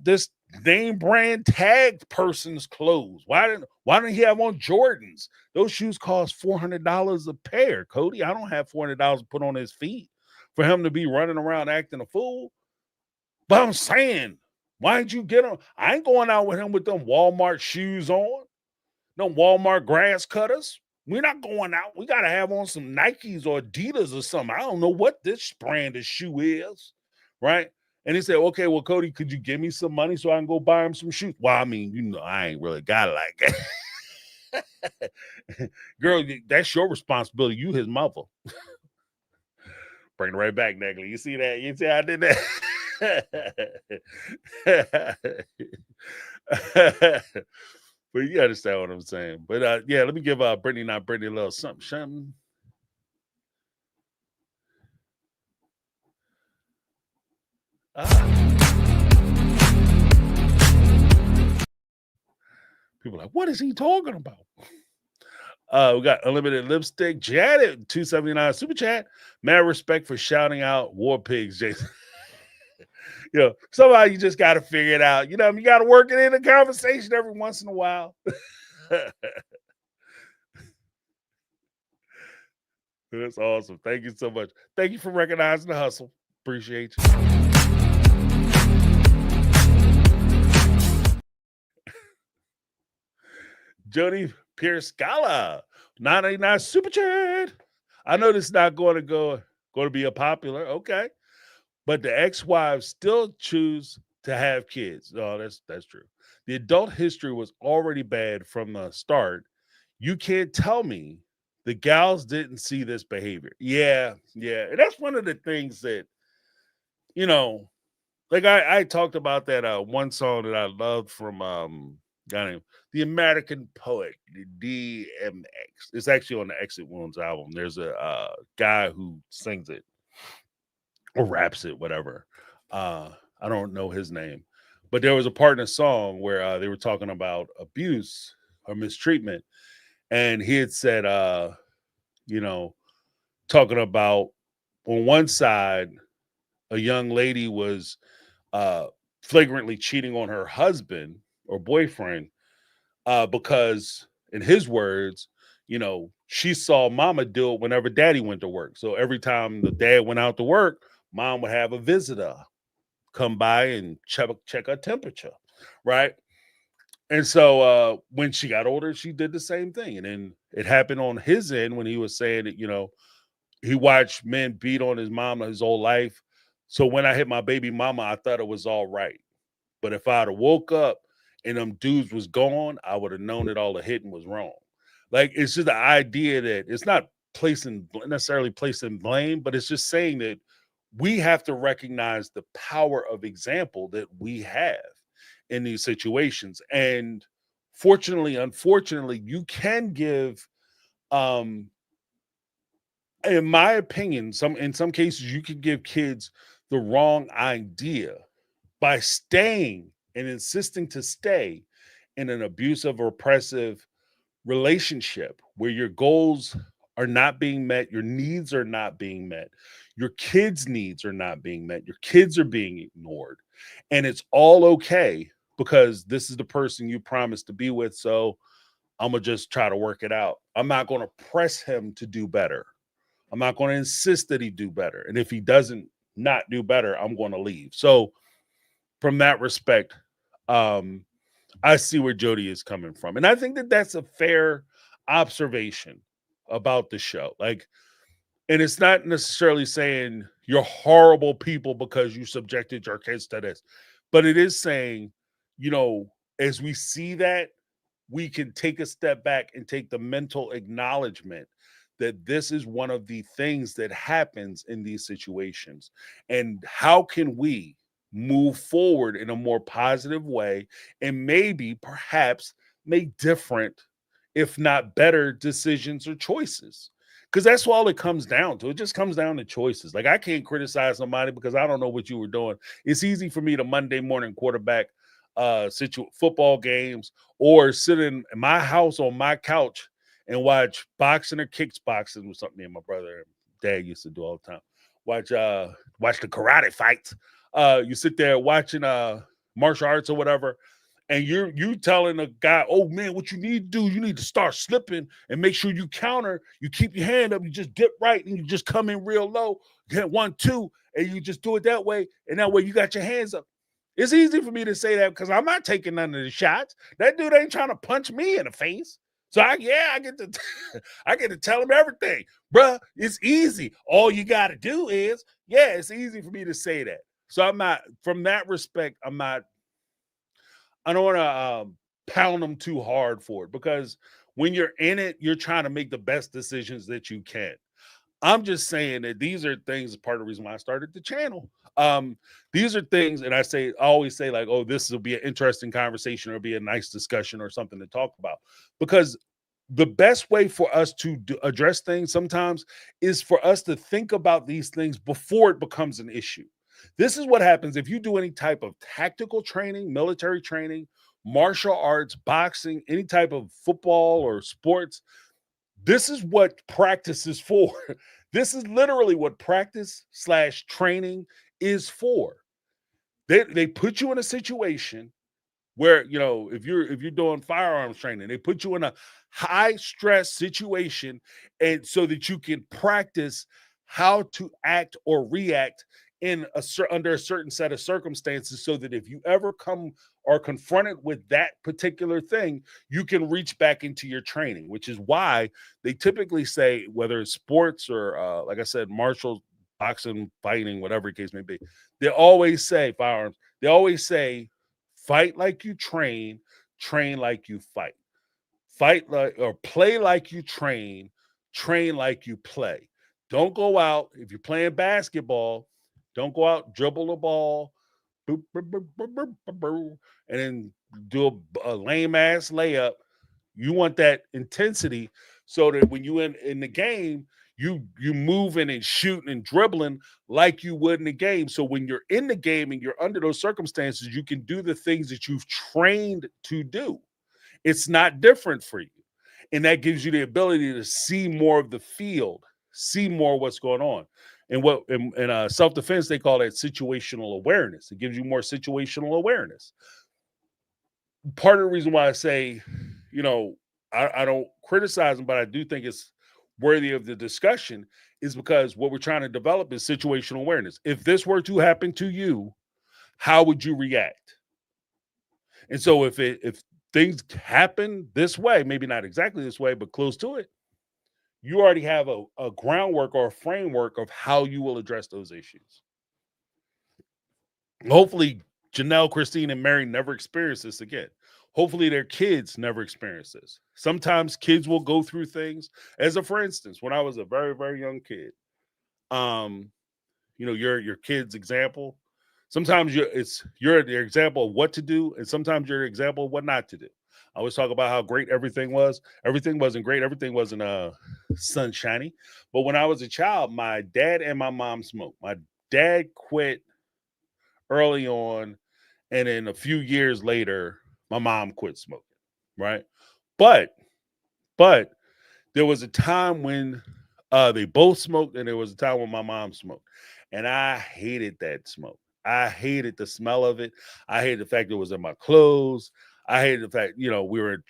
this name brand tagged person's clothes? Why didn't he have on Jordans? Those shoes cost $400 a pair, Cody. I don't have $400 to put on his feet for him to be running around acting a fool. But I'm saying, why didn't you get him? I ain't going out with him with them Walmart shoes on, no Walmart grass cutters. We're not going out. We got to have on some Nikes or Adidas or something. I don't know what this brand of shoe is, right? And he said, okay, well, Cody, could you give me some money so I can go buy him some shoes? Well, I mean, I ain't really got it like that. Girl, that's your responsibility. You his mother. Bring it right back, Negley. You see that? You see how I did that? But you understand what I'm saying. But yeah, let me give Brittany a little something. People are like, what is he talking about? We got Unlimited Lipstick. Janet, 279 super chat. Mad respect for shouting out war pigs, Jason. Somehow you just got to figure it out. You got to work it in a conversation every once in a while. That's awesome. Thank you so much. Thank you for recognizing the hustle. Appreciate you. Jody Pierce Scala, 989 super chat. I know this is not going to be a popular. Okay. But the ex-wives still choose to have kids. Oh, that's true. The adult history was already bad from the start. You can't tell me the gals didn't see this behavior. Yeah. And that's one of the things that, like I talked about that one song that I loved from guy named The American Poet, the DMX. It's actually on the Exit Wounds album. There's a guy who sings it or raps it, whatever. I don't know his name, but there was a part in the song where they were talking about abuse or mistreatment, and he had said, talking about on one side, a young lady was flagrantly cheating on her husband or boyfriend because, in his words, she saw mama do it whenever daddy went to work. So every time the dad went out to work, mom would have a visitor come by and check her temperature, right? And so when she got older, she did the same thing. And then it happened on his end when he was saying that, he watched men beat on his mama his whole life. So when I hit my baby mama, I thought it was all right. But if I'd have woke up and them dudes was gone, I would have known that all the hitting was wrong. Like, it's just the idea that it's not necessarily placing blame, but it's just saying that we have to recognize the power of example that we have in these situations. And unfortunately, you can give, in my opinion, in some cases, you can give kids the wrong idea by staying and insisting to stay in an abusive or oppressive relationship where your goals are not being met, your needs are not being met, your kids' needs are not being met, your kids are being ignored. And it's all okay because this is the person you promised to be with. So I'm going to just try to work it out. I'm not going to press him to do better. I'm not going to insist that he do better. And if he doesn't not do better, I'm going to leave. So from that respect, I see where Jody is coming from. And I think that that's a fair observation about the show. Like, and it's not necessarily saying you're horrible people because you subjected your kids to this, but it is saying, as we see that, we can take a step back and take the mental acknowledgement that this is one of the things that happens in these situations. And how can we move forward in a more positive way and maybe perhaps make different, if not better, decisions or choices? Because that's all it comes down to. It just comes down to choices. Like, I can't criticize somebody because I don't know what you were doing. It's easy for me to Monday morning quarterback football games or sit in my house on my couch and watch boxing or kickboxing, was something me and my brother and dad used to do all the time. Watch the karate fights. You sit there watching martial arts or whatever, and you telling a guy, oh man, what you need to do, you need to start slipping and make sure you counter. You keep your hand up, you just dip right, and you just come in real low, get 1, 2, and you just do it that way. And that way you got your hands up. It's easy for me to say that because I'm not taking none of the shots. That dude ain't trying to punch me in the face. So I get to I get to tell him everything. Bruh, it's easy. All you got to do is, it's easy for me to say that. So I'm not, from that respect, I don't want to pound them too hard for it, because when you're in it, you're trying to make the best decisions that you can. I'm just saying that these are things, part of the reason why I started the channel. These are things, and I always say like, oh, this will be an interesting conversation or be a nice discussion or something to talk about, because the best way for us to address things sometimes is for us to think about these things before it becomes an issue. This is what happens if you do any type of tactical training, military training, martial arts, boxing, any type of football or sports. This is what practice is for. This is literally what practice/training is for. They put you in a situation where, if you're doing firearms training, they put you in a high stress situation, and so that you can practice how to act or react under a certain set of circumstances, so that if you ever are confronted with that particular thing, you can reach back into your training, which is why they typically say, whether it's sports or like I said, martial, boxing, fighting, whatever the case may be, they always say firearms. They always say, fight like you train like you fight. Fight like, or play like you train like you play. Don't go out, if you're playing basketball, don't go out, dribble the ball, boop, boop, boop, boop, boop, boop, boop, and then do a lame ass layup. You want that intensity so that when you in the game, you moving and shooting and dribbling like you would in the game. So when you're in the game and you're under those circumstances, you can do the things that you've trained to do. It's not different for you. And that gives you the ability to see more of the field, see more what's going on. And what in self-defense, they call that situational awareness. It gives you more situational awareness. Part of the reason why I say, I don't criticize them, but I do think it's worthy of the discussion is because what we're trying to develop is situational awareness. If this were to happen to you, how would you react? And so if things happen this way, maybe not exactly this way, but close to it, you already have a groundwork or a framework of how you will address those issues. Hopefully, Janelle, Christine, and Mary never experience this again. Hopefully, their kids never experience this. Sometimes kids will go through things. For instance, when I was a very, very young kid, your kid's example. Sometimes you're the example of what to do, and sometimes you're the example of what not to do. I always talk about how great everything was. Everything wasn't great. Everything wasn't sunshiny. But when I was a child, my dad and my mom smoked. My dad quit early on, and then a few years later, my mom quit smoking. Right, but there was a time when they both smoked, and there was a time when my mom smoked, and I hated that smoke. I hated the smell of it. I hated the fact it was in my clothes. I hated the fact, we were,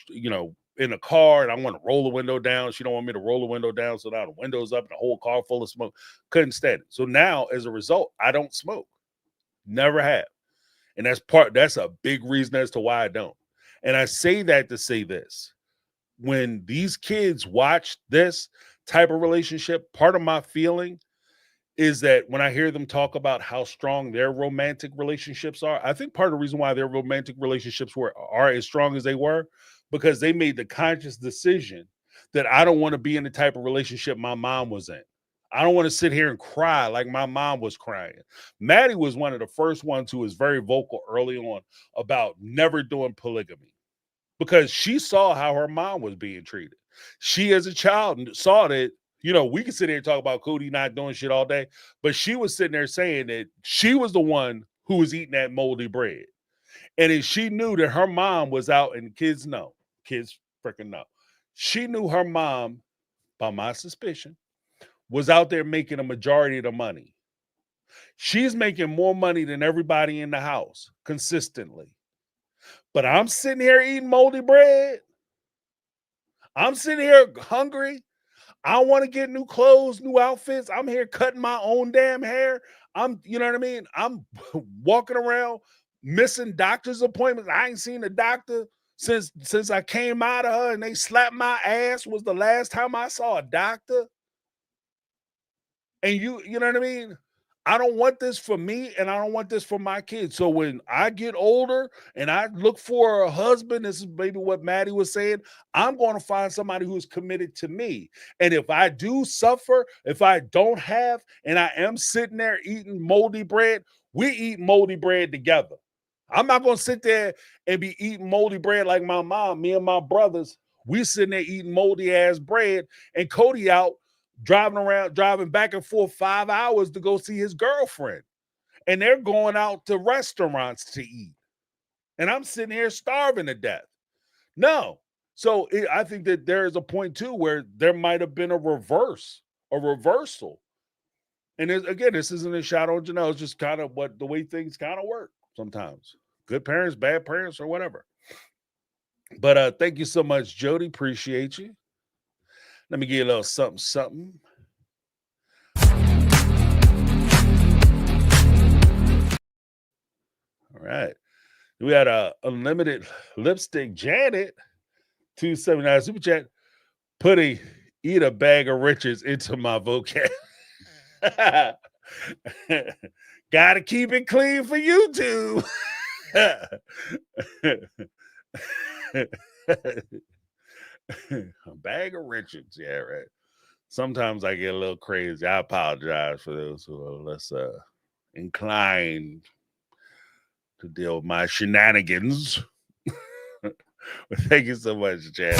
in a car and I want to roll the window down. She don't want me to roll the window down. So now the window's up and the whole car full of smoke. Couldn't stand it. So now as a result, I don't smoke. Never have. And that's a big reason as to why I don't. And I say that to say this. When these kids watch this type of relationship, part of my feeling is that when I hear them talk about how strong their romantic relationships are, I think part of the reason why their romantic relationships are as strong as they were, because they made the conscious decision that I don't want to be in the type of relationship my mom was in. I don't want to sit here and cry like my mom was crying. Maddie was one of the first ones who was very vocal early on about never doing polygamy because she saw how her mom was being treated. She, as a child, saw that, we can sit here and talk about Cody not doing shit all day, but she was sitting there saying that she was the one who was eating that moldy bread. And if she knew that her mom was out, and kids freaking know. She knew her mom, by my suspicion, was out there making a majority of the money. She's making more money than everybody in the house consistently. But I'm sitting here eating moldy bread. I'm sitting here hungry. I want to get new clothes, new outfits. I'm here cutting my own damn hair. You know what I mean? I'm walking around missing doctor's appointments. I ain't seen a doctor since I came out of her and they slapped my ass was the last time I saw a doctor. And you know what I mean? I don't want this for me and I don't want this for my kids. So when I get older and I look for a husband, this is maybe what Maddie was saying, I'm going to find somebody who's committed to me. And if I do suffer, if I don't have, and I am sitting there eating moldy bread, we eat moldy bread together. I'm not going to sit there and be eating moldy bread like my mom, me and my brothers. We sitting there eating moldy ass bread and Cody out driving back and forth 5 hours to go see his girlfriend. And they're going out to restaurants to eat. And I'm sitting here starving to death. No. So I think that there is a point too where there might have been a reversal. And again, this isn't a shot on Janelle. It's just kind of the way things kind of work sometimes. Good parents, bad parents, or whatever. But thank you so much, Jody. Appreciate you. Let me give you a little something. All right. We had a unlimited lipstick Janet, 279 super chat. Eat a bag of riches into my vocab. Gotta keep it clean for YouTube. A bag of riches. Yeah, right. Sometimes I get a little crazy. I apologize for those who are less inclined to deal with my shenanigans. Thank you so much, Janet.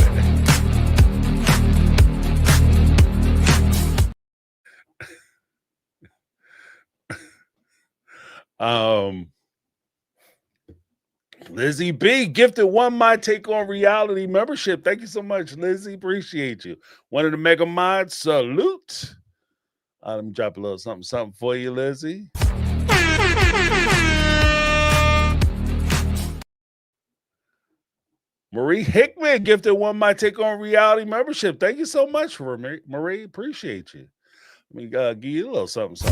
Lizzie B gifted one My Take on Reality membership. Thank you so much, Lizzie. Appreciate you. One of the Mega Mods, salute. Let me drop a little something for you, Lizzie. Marie Hickman gifted one My Take on Reality membership. Thank you so much, Marie. Appreciate you. Let me give you a little something.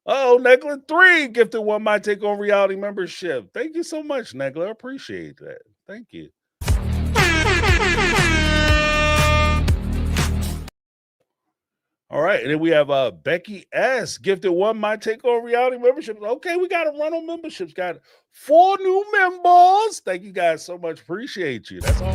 Oh, Negla 3 gifted one My Take on Reality membership. Thank you so much, Negla. Appreciate that. Thank you. All right, and then we have Becky S gifted one My Take on Reality membership. Okay, we got to run on memberships. Got 4 new members. Thank you guys so much. Appreciate you. That's all.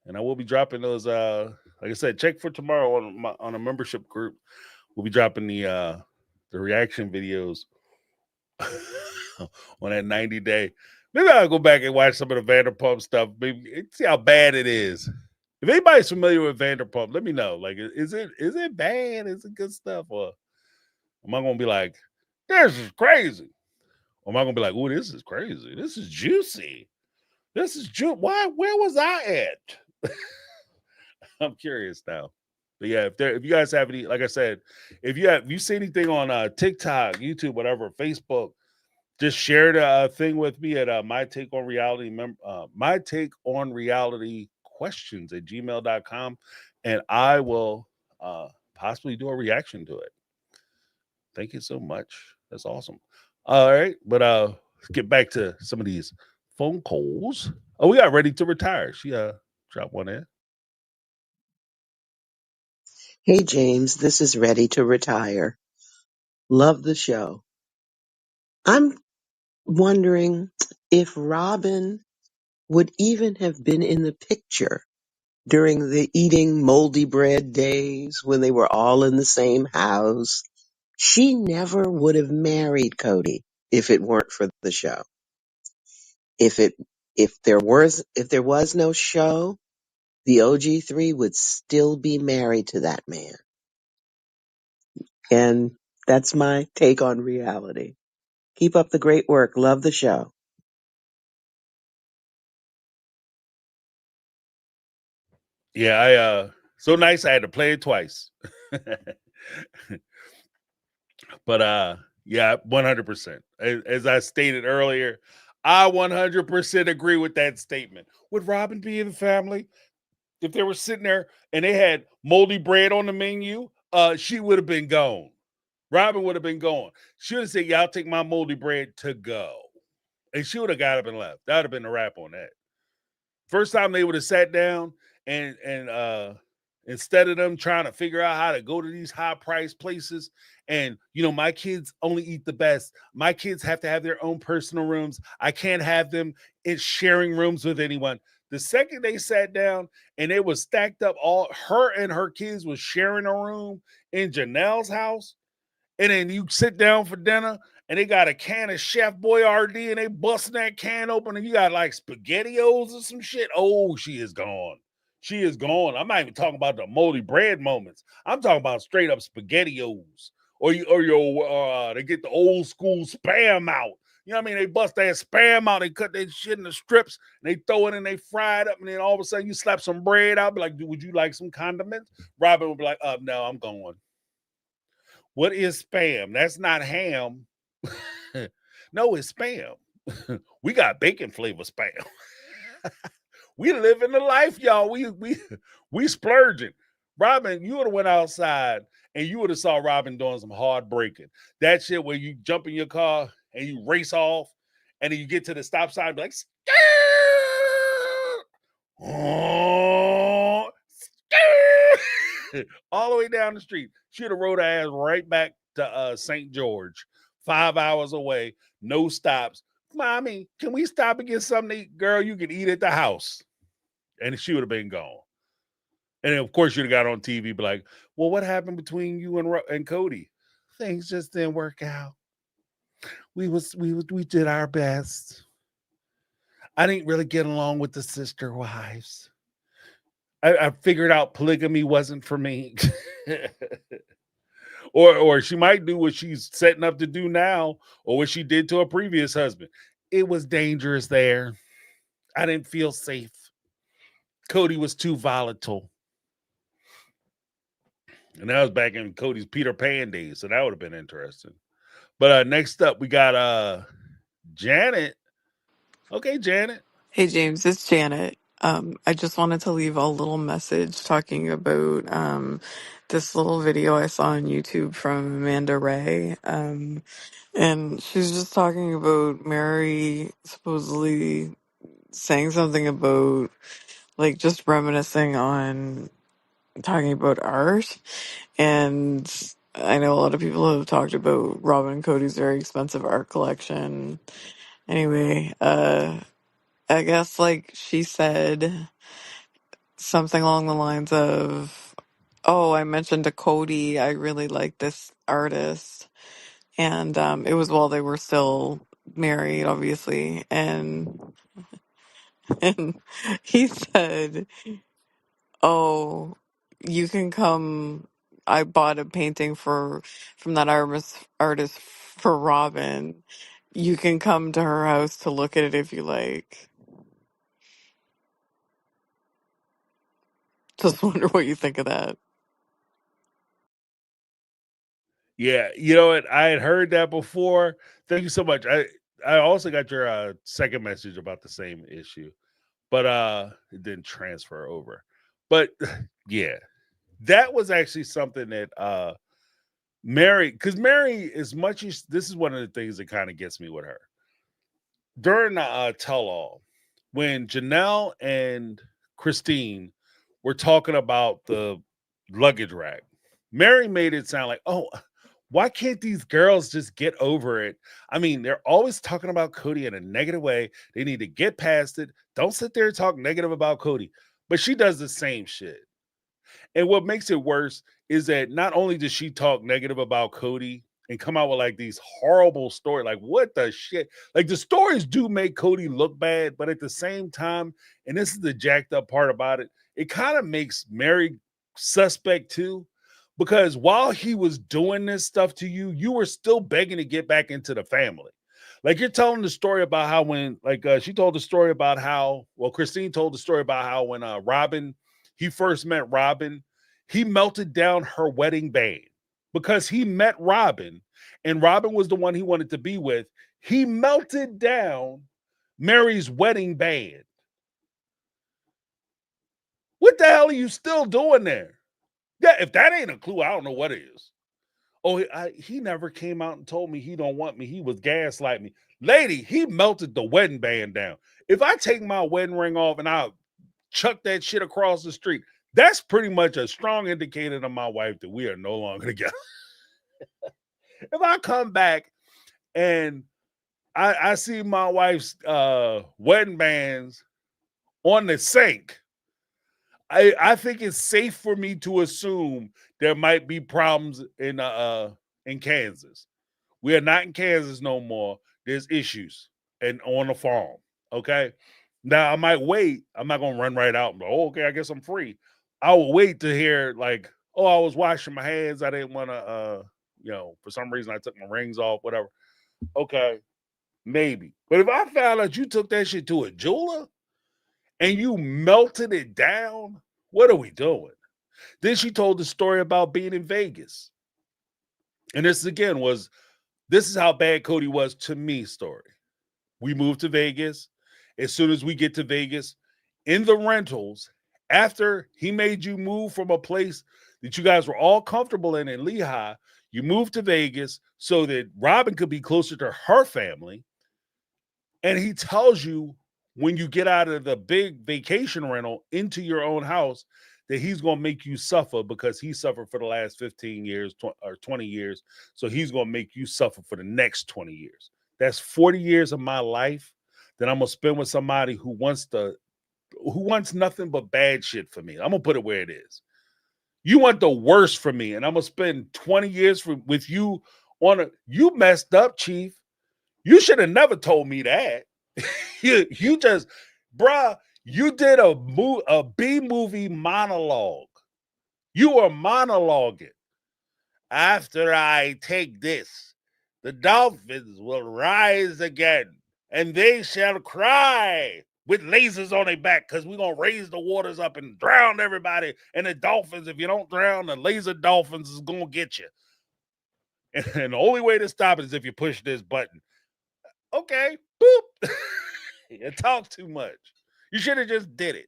And I will be dropping those. Like I said, check for tomorrow on a membership group. We'll be dropping the reaction videos on that 90-day. Maybe I'll go back and watch some of the Vanderpump stuff. Maybe see how bad it is. If anybody's familiar with Vanderpump, let me know. Like, is it bad? Is it good stuff? Or am I gonna be like, this is crazy? Or am I gonna be like, oh, this is crazy. This is juicy. This is why? Where was I at? I'm curious now. But yeah, if you guys have any, like I said, if you see anything on TikTok, YouTube, whatever, Facebook, just share the thing with me at My Take on Reality, My Take on Reality questions at gmail.com, and I will possibly do a reaction to it. Thank you so much. That's awesome. All right, but let's get back to some of these phone calls. Oh, we got Ready to Retire. She dropped one in. Hey, James, this is Ready to Retire. Love the show. I'm wondering if Robin would even have been in the picture during the eating moldy bread days when they were all in the same house. She never would have married Cody if it weren't for the show. If there was no show, the OG3 would still be married to that man. And that's my take on reality. Keep up the great work. Love the show. Yeah, so nice I had to play it twice. But yeah, 100%. As I stated earlier, I 100% agree with that statement. Would Robin be in the family if they were sitting there and they had moldy bread on the menu? She would have been gone. Robin would have been gone. She would have said, "Yeah, I'll take my moldy bread to go," and she would have got up and left. That would have been a wrap on that. First time they would have sat down and instead of them trying to figure out how to go to these high price places, and my kids only eat the best. My kids have to have their own personal rooms. I can't have them in sharing rooms with anyone. The second they sat down and they was stacked up, all her and her kids was sharing a room in Janelle's house. And then you sit down for dinner and they got a can of Chef Boyardee and they busting that can open and you got like SpaghettiOs or some shit. Oh, she is gone. She is gone. I'm not even talking about the moldy bread moments. I'm talking about straight up SpaghettiOs. Or they get the old school Spam out. You know what I mean? They bust that Spam out. They cut that shit in the strips and they throw it and they fry it up. And then all of a sudden you slap some bread out. Be like, would you like some condiments? Robin would be like, no, I'm going. What is Spam? That's not ham. No, it's Spam. We got bacon flavor Spam. We living the life, y'all. We splurging. Robin, you would have went outside and you would have saw Robin doing some hard braking. That shit where you jump in your car and you race off and then you get to the stop sign and be like, all the way down the street. She'd have rode her ass right back to St. George, 5 hours away, no stops. Mommy, can we stop and get something to eat? Girl, you can eat at the house. And she would have been gone. And then, of course, you'd have got on TV, be like, well, what happened between you and Cody? Things just didn't work out. We did our best. I didn't really get along with the sister wives. I figured out polygamy wasn't for me. Or she might do what she's setting up to do now, or what she did to her previous husband. It was dangerous there. I didn't feel safe. Cody was too volatile. And that was back in Cody's Peter Pan days, so that would have been interesting. But next up, we got Janet. Okay, Janet. Hey James, it's Janet. I just wanted to leave a little message talking about this little video I saw on YouTube from Amanda Ray. And she's just talking about Mary supposedly saying something about like just reminiscing on talking about art. And I know a lot of people have talked about Robin and Cody's very expensive art collection. Anyway, I guess like she said something along the lines of, "Oh, I mentioned to Cody I really like this artist," and it was while they were still married, obviously, and and he said, "Oh, you can come. I bought a painting from that artist for Robin. You can come to her house to look at it if you like." Just wonder what you think of that. Yeah, you know what? I had heard that before. Thank you so much. I also got your second message about the same issue, but it didn't transfer over. But yeah, that was actually something that Mary, because Mary, as much as this is one of the things that kind of gets me with her during the tell-all, when Janelle and Christine were talking about the luggage rack, Mary made it sound like, oh, why can't these girls just get over it? I mean, they're always talking about Cody in a negative way. They need to get past it. Don't sit there and talk negative about Cody. But she does the same shit. And what makes it worse is that not only does she talk negative about Cody and come out with like these horrible stories, like what the shit? Like the stories do make Cody look bad, but at the same time, and this is the jacked up part about it, it kind of makes Mary suspect too. Because while he was doing this stuff to you, you were still begging to get back into the family. Like you're telling the story about how when, like she told the story about how, well, Christine told the story about how when Robin, he first met Robin, he melted down her wedding band because he met Robin and Robin was the one he wanted to be with. He melted down Mary's wedding band. What the hell are you still doing there? Yeah, if that ain't a clue, I don't know what is. Oh, he never came out and told me he don't want me. He was gaslighting me. Lady, he melted the wedding band down. If I take my wedding ring off and I chuck that shit across the street, that's pretty much a strong indicator to my wife that we are no longer together. If I come back and I see my wife's wedding bands on the sink, I think it's safe for me to assume there might be problems in Kansas. We are not in Kansas no more. There's issues and on the farm. Okay. Now I might wait. I'm not gonna run right out and go, oh, okay, I guess I'm free. I will wait to hear like, oh, I was washing my hands. I didn't want to for some reason I took my rings off, whatever. Okay, maybe. But if I found out you took that shit to a jeweler and you melted it down, what are we doing? Then she told the story about being in Vegas. And this again this is how bad Cody was to me story. We moved to Vegas. As soon as we get to Vegas, in the rentals, after he made you move from a place that you guys were all comfortable in Lehigh, you moved to Vegas so that Robin could be closer to her family. And he tells you when you get out of the big vacation rental into your own house that he's going to make you suffer because he suffered for the last 15 years or 20 years. So he's going to make you suffer for the next 20 years. That's 40 years of my life that I'm going to spend with somebody who wants nothing but bad shit for me. I'm going to put it where it is. You want the worst for me, and I'm going to spend 20 years with you you messed up, Chief. You should have never told me that. you just, bruh, You did a B movie monologue. You are monologuing. After I take this, the dolphins will rise again, and they shall cry with lasers on their back, because we're going to raise the waters up and drown everybody. And the dolphins, if you don't drown, the laser dolphins is going to get you. And the only way to stop it is if you push this button. Okay, boop. You talk too much. You should have just did it,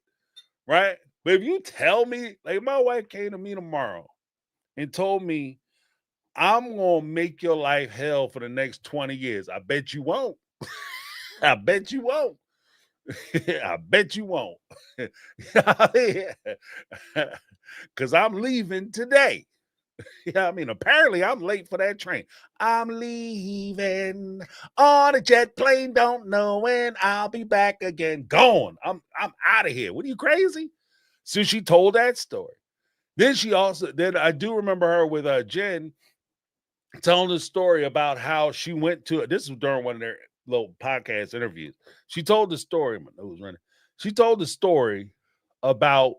right? But if you tell me, like my wife came to me tomorrow and told me, I'm going to make your life hell for the next 20 years. I bet you won't. I bet you won't. I bet you won't. Because I'm leaving today. Yeah, I mean, apparently I'm late for that train. I'm leaving on a jet plane, don't know when I'll be back again. Gone. I'm out of here. What are you, crazy? So she told that story. Then I do remember her with Jen telling the story about how she went to, this was during one of their little podcast interviews. She told the story, my nose running. She told the story about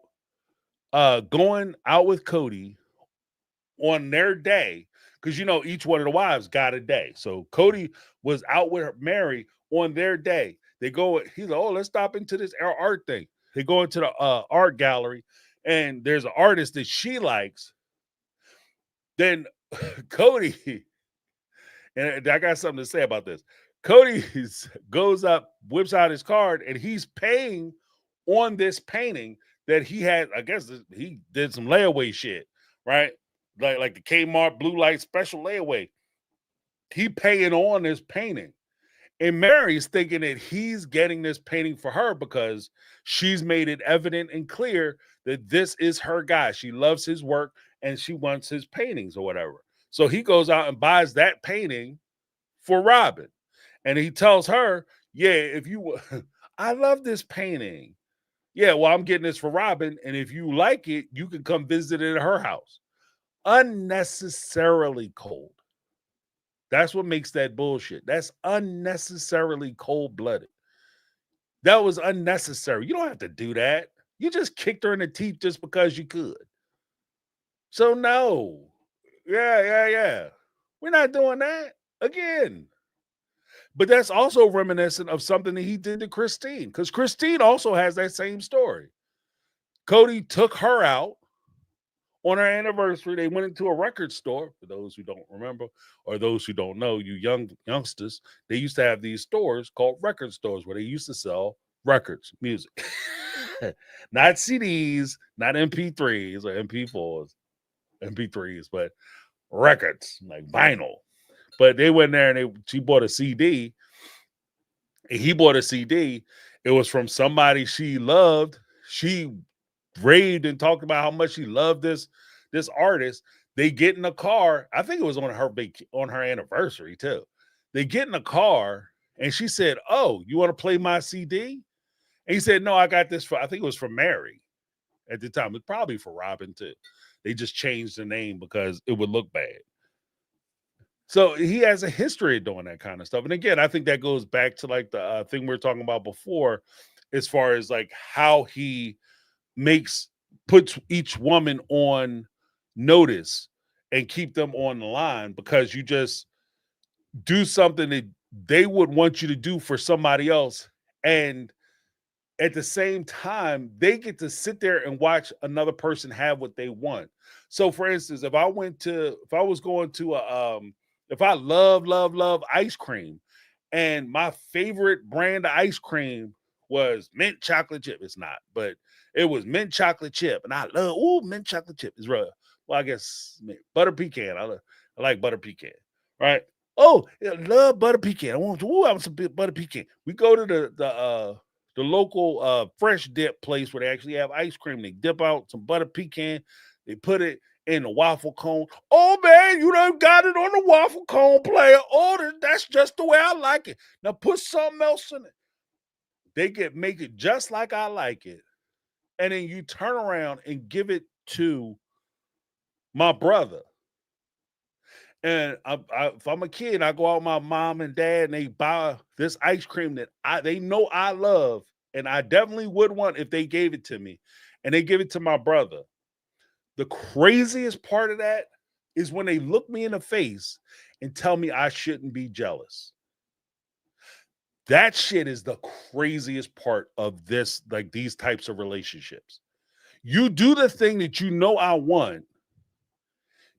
going out with Cody on their day, because each one of the wives got a day. So Cody was out with Mary on their day. They go, he's like, oh, let's stop into this art thing. They go into the art gallery, and there's an artist that she likes. Then Cody, and I got something to say about this. Cody goes up, whips out his card, and he's paying on this painting that he had. I guess he did some layaway shit, right? Like the Kmart blue light special layaway. He paying on this painting. And Mary's thinking that he's getting this painting for her because she's made it evident and clear that this is her guy. She loves his work and she wants his paintings or whatever. So he goes out and buys that painting for Robin. And he tells her, yeah, if you, I love this painting. Yeah, well, I'm getting this for Robin. And if you like it, you can come visit it at her house. Unnecessarily cold. That's what makes that bullshit. That's unnecessarily cold-blooded. That was unnecessary. You don't have to do that. You just kicked her in the teeth just because you could. So no. Yeah. We're not doing that again. But that's also reminiscent of something that he did to Christine, because Christine also has that same story. Cody took her out on her anniversary. They went into a record store. For those who don't remember, or those who don't know, you youngsters, they used to have these stores called record stores where they used to sell records, music. Not CDs, not MP3s or MP4s, MP3s, but records, like vinyl. But they went there and she bought a CD. And he bought a CD. It was from somebody she loved. She raved and talked about how much she loved this artist. They get in the car. I think it was on her anniversary too. They get in the car and she said, "Oh, you want to play my CD?" And he said, "No, I got this for." I think it was for Mary at the time. It's probably for Robin too. They just changed the name because it would look bad. So he has a history of doing that kind of stuff. And again, I think that goes back to like the thing we were talking about before, as far as like how he puts each woman on notice and keep them on the line, because you just do something that they would want you to do for somebody else, and at the same time they get to sit there and watch another person have what they want. So for instance, if I love ice cream, and my favorite brand of ice cream was mint chocolate chip. It's not, but it was mint chocolate chip. And I love, mint chocolate chip is real. Well, I guess butter pecan. I like butter pecan, right? Oh, I love butter pecan. I want some butter pecan. We go to the local fresh dip place where they actually have ice cream. They dip out some butter pecan. They put it in the waffle cone. Oh man, you done got it on the waffle cone, player. Oh, that's just the way I like it. Now put something else in it. They make it just like I like it. And then you turn around and give it to my brother. And if I'm a kid, I go out with my mom and dad and they buy this ice cream that they know I love, and I definitely would want if they gave it to me, and they give it to my brother. The craziest part of that is when they look me in the face and tell me I shouldn't be jealous. That shit is the craziest part of this, like these types of relationships. You do the thing that you know I want,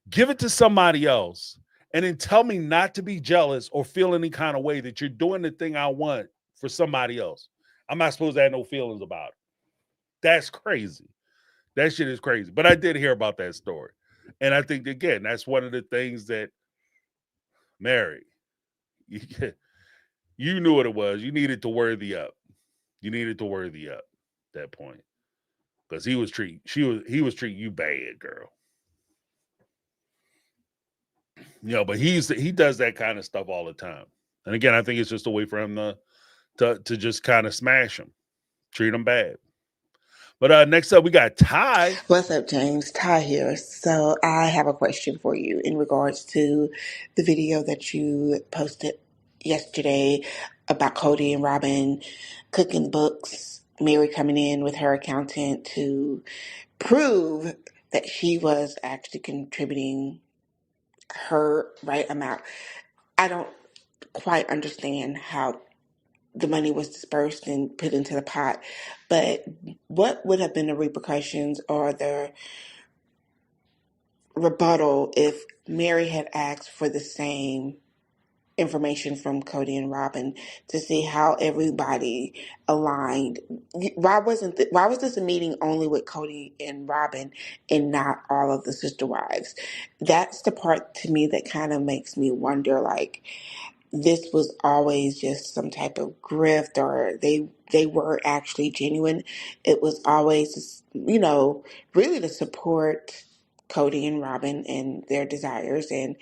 give it to somebody else, and then tell me not to be jealous or feel any kind of way that you're doing the thing I want for somebody else. I'm not supposed to have no feelings about it. That's crazy. That shit is crazy. But I did hear about that story. And I think, again, that's one of the things that, Mary, you knew what it was. You needed to worthy up. You needed to worthy up at that point. Because he was treating you bad, girl. But he does that kind of stuff all the time. And again, I think it's just a way for him to just kind of smash him, treat him bad. But next up, we got Ty. What's up, James? Ty here. So I have a question for you in regards to the video that you posted yesterday about Cody and Robin cooking books, Mary coming in with her accountant to prove that she was actually contributing her right amount. I don't quite understand how the money was dispersed and put into the pot, but what would have been the repercussions or the rebuttal if Mary had asked for the same information from Cody and Robin to see how everybody aligned? Why was this a meeting only with Cody and Robin and not all of the sister wives? That's the part to me that kind of makes me wonder, like, this was always just some type of grift, or they were actually genuine. It was always, really to support Cody and Robin and their desires, and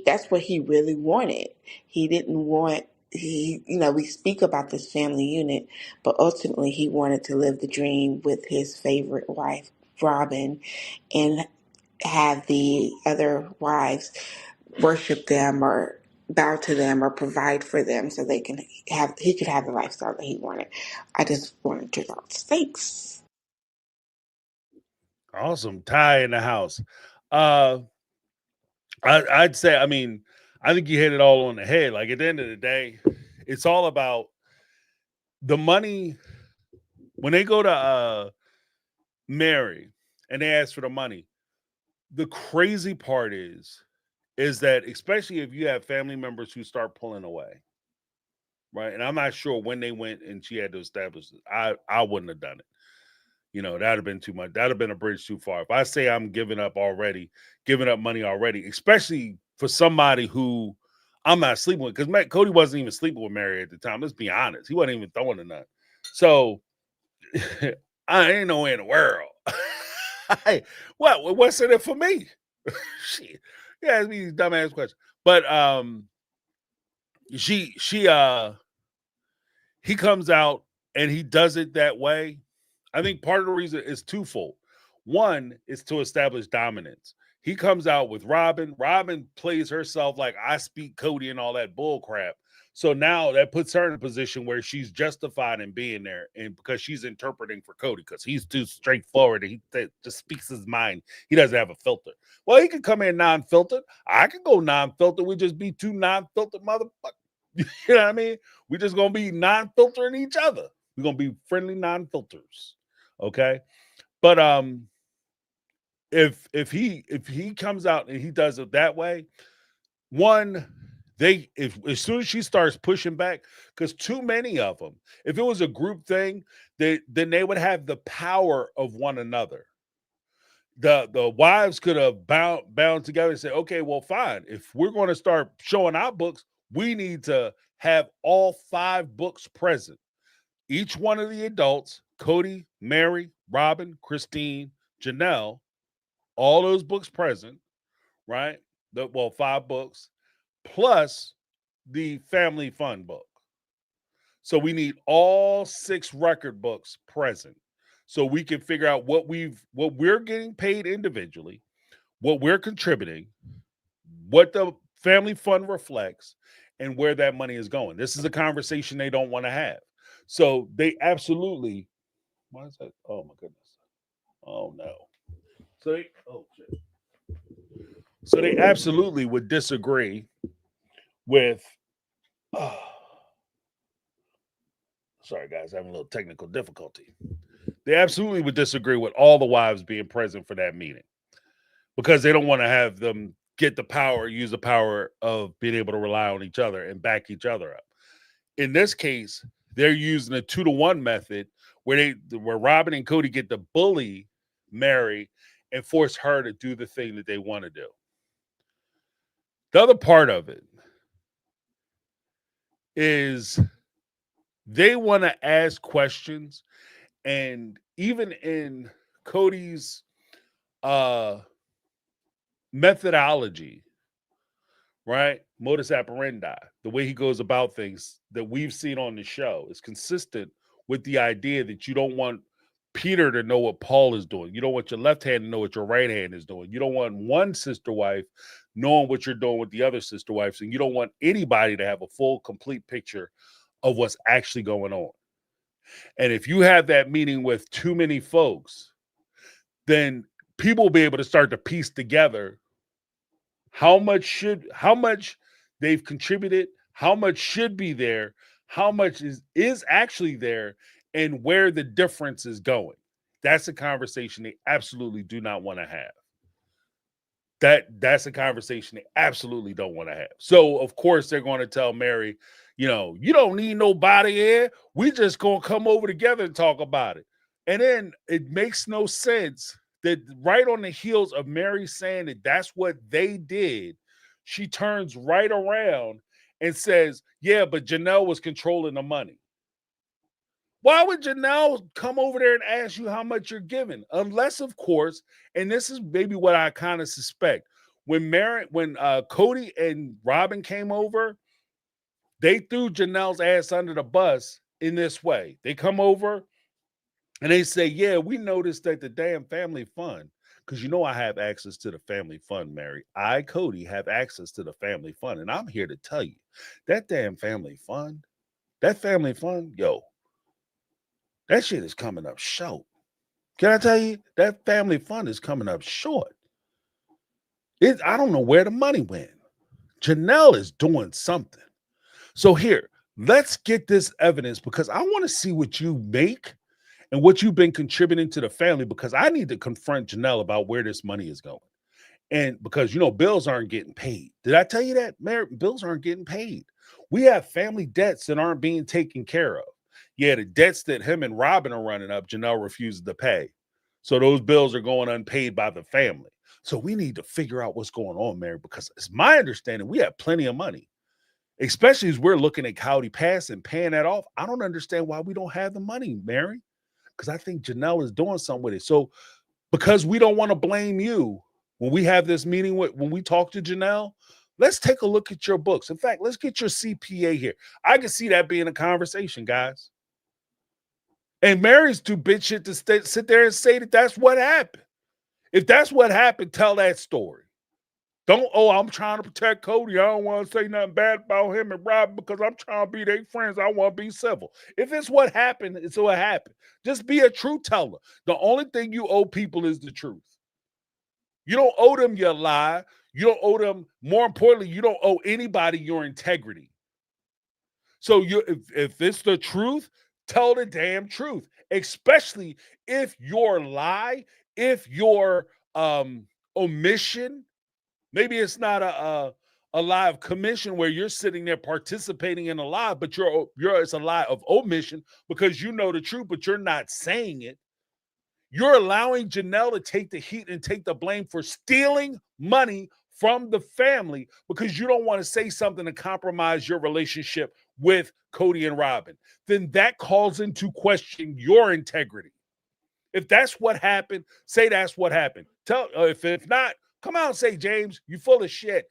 that's what he really wanted. He didn't want we speak about this family unit, but ultimately he wanted to live the dream with his favorite wife, Robin, and have the other wives worship them or bow to them or provide for them so he could have the lifestyle that he wanted. I just wanted your thoughts. Thanks. Awesome. Ty in the house. I'd say, I think you hit it all on the head. Like, at the end of the day, it's all about the money. When they go to Mary and they ask for the money, the crazy part is that, especially if you have family members who start pulling away, right? And I'm not sure when they went and she had to establish it. I wouldn't have done it. That'd have been too much. That'd have been a bridge too far. If I say I'm giving up money already, especially for somebody who I'm not sleeping with, because Cody wasn't even sleeping with Mary at the time. Let's be honest. He wasn't even throwing a nut. So I ain't no way in the world. What's in it for me? Shit. Yeah, ask me these dumbass questions. But he comes out and he does it that way. I think part of the reason is twofold. One is to establish dominance. He comes out with Robin. Robin plays herself like I speak Cody and all that bull crap. So now that puts her in a position where she's justified in being there, and because she's interpreting for Cody, because he's too straightforward and he just speaks his mind. He doesn't have a filter. Well, he can come in non-filtered. I can go non-filtered. We just be two non-filtered motherfuckers. You know what I mean? We're just gonna be non-filtering each other. We're gonna be friendly non-filters. Okay. But if he comes out and he does it that way, one, as soon as she starts pushing back, because too many of them, if it was a group thing, then they would have the power of one another. The wives could have bound together and say, okay, well, fine. If we're going to start showing our books, we need to have all 5 books present. Each one of the adults, Cody, Mary, Robin, Christine, Janelle, all those books present, right? 5 books, plus the family fun book. So we need all 6 record books present, so we can figure out what we're getting paid individually, what we're contributing, what the family fund reflects, and where that money is going. This is a conversation they don't want to have. So they absolutely, why is that? Oh my goodness. Oh no. So they, oh shit. So they absolutely would disagree with, sorry guys, having a little technical difficulty. They absolutely would disagree with all the wives being present for that meeting because they don't want to have them get the power, use the power of being able to rely on each other and back each other up. In this case, they're using a 2-to-1 method where Robin and Cody get to bully Mary and force her to do the thing that they want to do. The other part of it is they want to ask questions, and even in Cody's methodology, right? Modus operandi, the way he goes about things that we've seen on the show is consistent with the idea that you don't want Peter to know what Paul is doing. You don't want your left hand to know what your right hand is doing. You don't want one sister wife knowing what you're doing with the other sister wives. And you don't want anybody to have a full, complete picture of what's actually going on. And if you have that meeting with too many folks, then people will be able to start to piece together how much they've contributed, how much should be there, how much is actually there, and where the difference is going. That's a conversation they absolutely do not want to have. That's a conversation they absolutely don't want to have. So of course they're going to tell Mary, you don't need nobody here. We just going to come over together and talk about it. And then it makes no sense that right on the heels of Mary saying that that's what they did, she turns right around and says, yeah, but Janelle was controlling the money. Why would Janelle come over there and ask you how much you're giving? Unless, of course, and this is maybe what I kind of suspect, when Cody and Robin came over, they threw Janelle's ass under the bus in this way. They come over and they say, yeah, we noticed that the damn family fund, because I have access to the family fund, Mary. I, Cody, have access to the family fund. And I'm here to tell you, that damn family fund, yo, that shit is coming up short. Can I tell you, that family fund is coming up short. I don't know where the money went. Janelle is doing something. So here, let's get this evidence because I want to see what you make and what you've been contributing to the family, because I need to confront Janelle about where this money is going. And because, bills aren't getting paid. Did I tell you that, Mary? Bills aren't getting paid. We have family debts that aren't being taken care of. Yeah, the debts that him and Robin are running up, Janelle refuses to pay. So those bills are going unpaid by the family. So we need to figure out what's going on, Mary, because it's my understanding we have plenty of money, especially as we're looking at Cody Pass and paying that off. I don't understand why we don't have the money, Mary, because I think Janelle is doing something with it. So because we don't want to blame you when we have this meeting when we talk to Janelle, let's take a look at your books. In fact, let's get your CPA here. I can see that being a conversation, guys. And Mary's too bitch shit to sit there and say that that's what happened. If that's what happened, tell that story. I'm trying to protect Cody. I don't want to say nothing bad about him and Rob because I'm trying to be their friends. I want to be civil. If it's what happened, it's what happened. Just be a truth teller. The only thing you owe people is the truth. You don't owe them your lie. You don't owe them, more importantly, you don't owe anybody your integrity. So if it's the truth, tell the damn truth, especially if your lie, if your omission, maybe it's not a lie of commission where you're sitting there participating in a lie, but it's a lie of omission because you know the truth, but you're not saying it. You're allowing Janelle to take the heat and take the blame for stealing money from the family because you don't want to say something to compromise your relationship with Cody and Robin. Then that calls into question your integrity. If that's what happened, say that's what happened. If not, come out and say, James, you full of shit.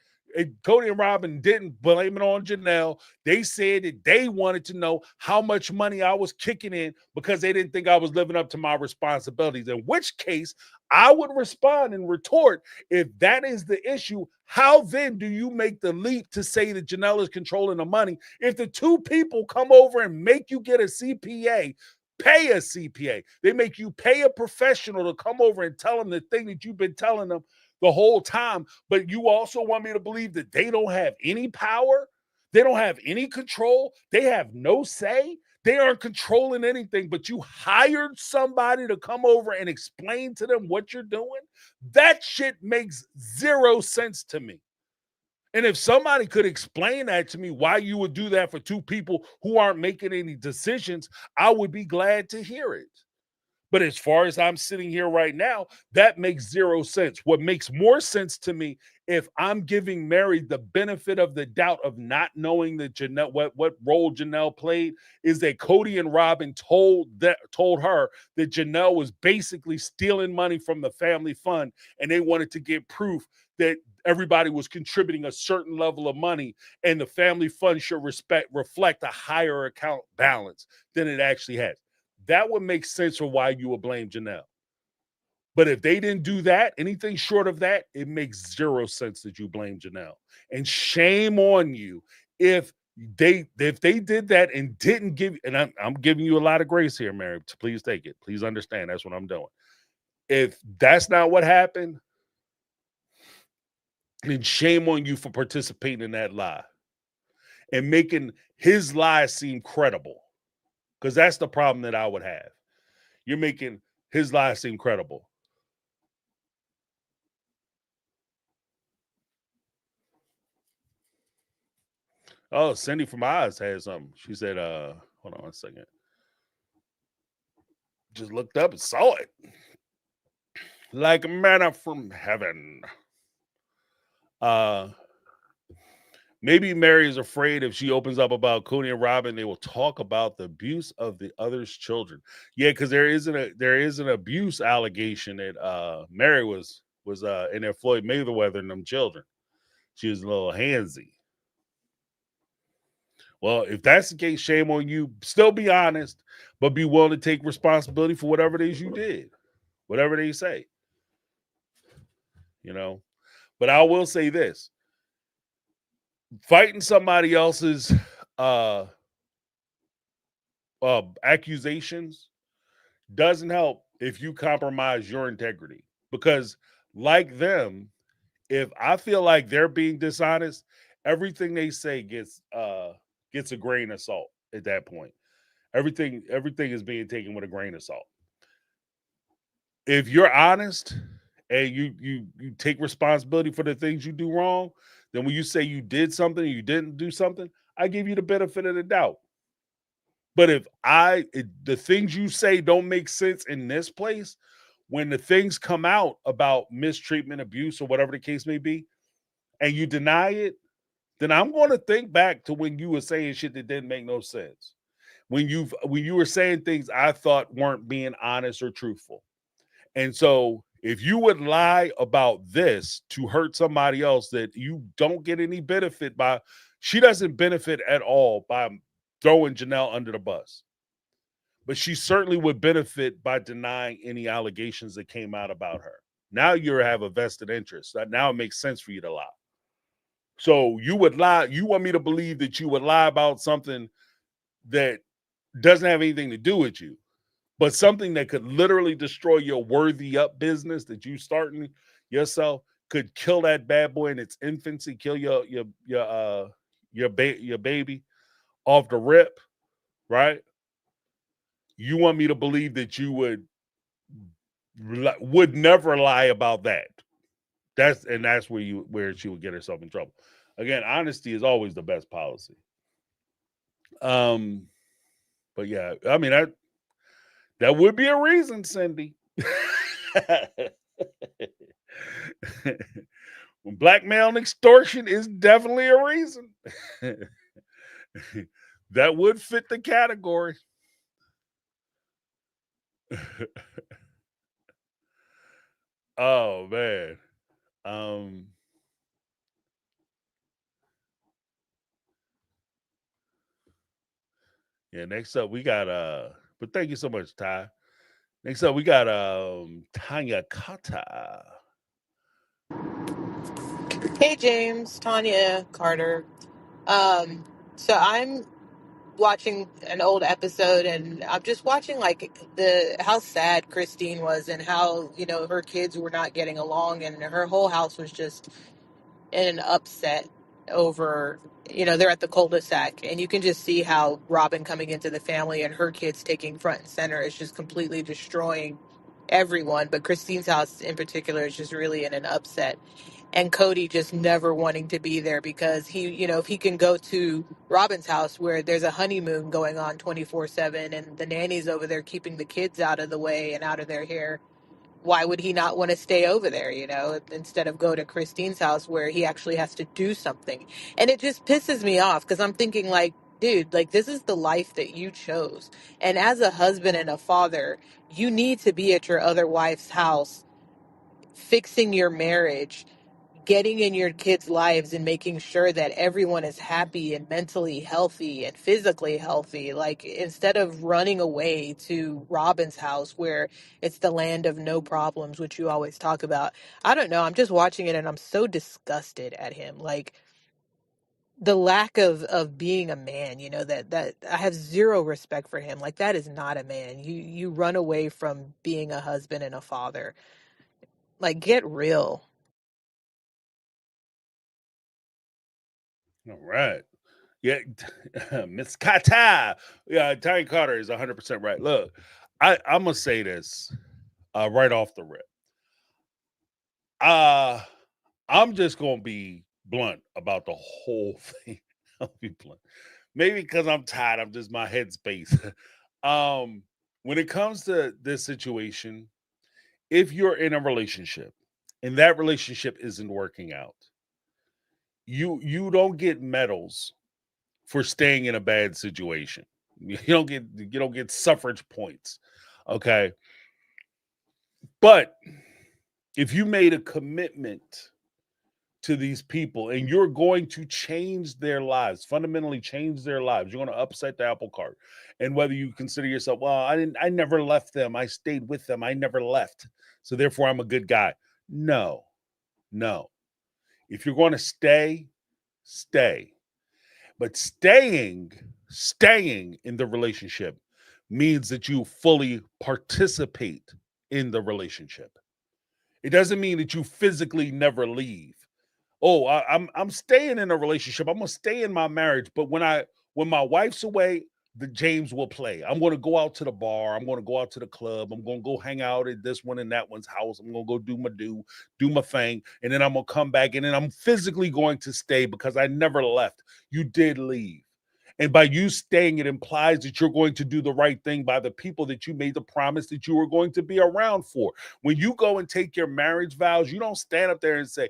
Cody and Robin didn't blame it on Janelle. They said that they wanted to know how much money I was kicking in because they didn't think I was living up to my responsibilities. In which case, I would respond and retort, if that is the issue, how then do you make the leap to say that Janelle is controlling the money? If the two people come over and make you get a CPA, pay a CPA, they make you pay a professional to come over and tell them the thing that you've been telling them the whole time, but you also want me to believe that they don't have any power, they don't have any control, they have no say, they aren't controlling anything, but you hired somebody to come over and explain to them what you're doing? That shit makes zero sense to me. And if somebody could explain that to me, why you would do that for two people who aren't making any decisions, I would be glad to hear it. But as far as I'm sitting here right now, that makes zero sense. What makes more sense to me, if I'm giving Mary the benefit of the doubt of not knowing that Janelle, what role Janelle played, is that Cody and Robin told her that Janelle was basically stealing money from the family fund, and they wanted to get proof that everybody was contributing a certain level of money, and the family fund should reflect a higher account balance than it actually has. That would make sense for why you would blame Janelle. But if they didn't do that, anything short of that, it makes zero sense that you blame Janelle. And shame on you if they did that and didn't give, and I'm giving you a lot of grace here, Mary. Please take it. Please understand that's what I'm doing. If that's not what happened, then shame on you for participating in that lie and making his lie seem credible. Because that's the problem that I would have. You're making his lies seem credible. Oh, Cindy from Oz has something. She said, hold on one second. Just looked up and saw it. Like manna from heaven. Uh Maybe Mary is afraid if she opens up about Cooney and Robin, they will talk about the abuse of the other's children. Yeah, because there is an abuse allegation that Mary was in there Floyd Mayweather and them children. She was a little handsy. Well, if that's the case, shame on you. Still be honest, but be willing to take responsibility for whatever it is you did, whatever they say. You know, but I will say this: fighting somebody else's uh, accusations doesn't help if you compromise your integrity. Because, like them, if I feel like they're being dishonest, everything they say gets a grain of salt at that point. Everything is being taken with a grain of salt. If you're honest and you take responsibility for the things you do wrong, then when you say you did something, you didn't do something, I give you the benefit of the doubt. But if the things you say don't make sense in this place, when the things come out about mistreatment, abuse, or whatever the case may be, and you deny it, then I'm going to think back to when you were saying shit that didn't make no sense. When you were saying things I thought weren't being honest or truthful. And so if you would lie about this to hurt somebody else that you don't get any benefit by, she doesn't benefit at all by throwing Janelle under the bus. But she certainly would benefit by denying any allegations that came out about her. Now you have a vested interest. Now it makes sense for you to lie. So you would lie. You want me to believe that you would lie about something that doesn't have anything to do with you, but something that could literally destroy your worthy up business that you starting yourself, could kill that bad boy in its infancy, kill your baby off the rip, right? You want me to believe that you would never lie about that. That's where she would get herself in trouble. Again, honesty is always the best policy. But yeah, I mean that would be a reason, Cindy. Blackmail and extortion is definitely a reason. That would fit the category. Oh man. Yeah, next up we got but thank you so much, Ty. Next up we got Tanya Kata. Hey James, Tanya Carter. Um, so I'm watching an old episode and I'm just watching like the how sad Christine was and how, her kids were not getting along and her whole house was just in an upset over, they're at the cul-de-sac and you can just see how Robin coming into the family and her kids taking front and center is just completely destroying everyone. But Christine's house in particular is just really in an upset, and Cody just never wanting to be there because if he can go to Robin's house where there's a honeymoon going on 24/7 and the nanny's over there keeping the kids out of the way and out of their hair, why would he not want to stay over there, instead of go to Christine's house where he actually has to do something? And it just pisses me off because I'm thinking like, dude, like this is the life that you chose. And as a husband and a father, you need to be at your other wife's house fixing your marriage, getting in your kids' lives and making sure that everyone is happy and mentally healthy and physically healthy. Like instead of running away to Robin's house where it's the land of no problems, which you always talk about. I don't know. I'm just watching it and I'm so disgusted at him. Like the lack of being a man, that I have zero respect for him. Like that is not a man. You run away from being a husband and a father. Like get real. All right. Yeah, Miss Kata. Yeah, Tanya Carter is 100% right. Look, I'm gonna say this right off the rip. I'm just gonna be blunt about the whole thing. I'll be blunt. Maybe because I'm tired, I'm just my headspace. When it comes to this situation, if you're in a relationship and that relationship isn't working out, you don't get medals for staying in a bad situation. You don't get suffrage points. Okay. But if you made a commitment to these people and you're going to change their lives, fundamentally change their lives, you're going to upset the apple cart. And whether you consider yourself, well, I never left them, I stayed with them, I never left, so therefore I'm a good guy. No, no. If you're going to stay, stay. But staying in the relationship means that you fully participate in the relationship. It doesn't mean that you physically never leave. Oh, I'm staying in a relationship. I'm gonna stay in my marriage, but when my wife's away, the James will play. I'm gonna go out to the bar. I'm gonna go out to the club. I'm gonna go hang out at this one and that one's house. I'm gonna go do my thing, and then I'm gonna come back, and then I'm physically going to stay because I never left. You did leave. And by you staying, it implies that you're going to do the right thing by the people that you made the promise that you were going to be around for. When you go and take your marriage vows, you don't stand up there and say,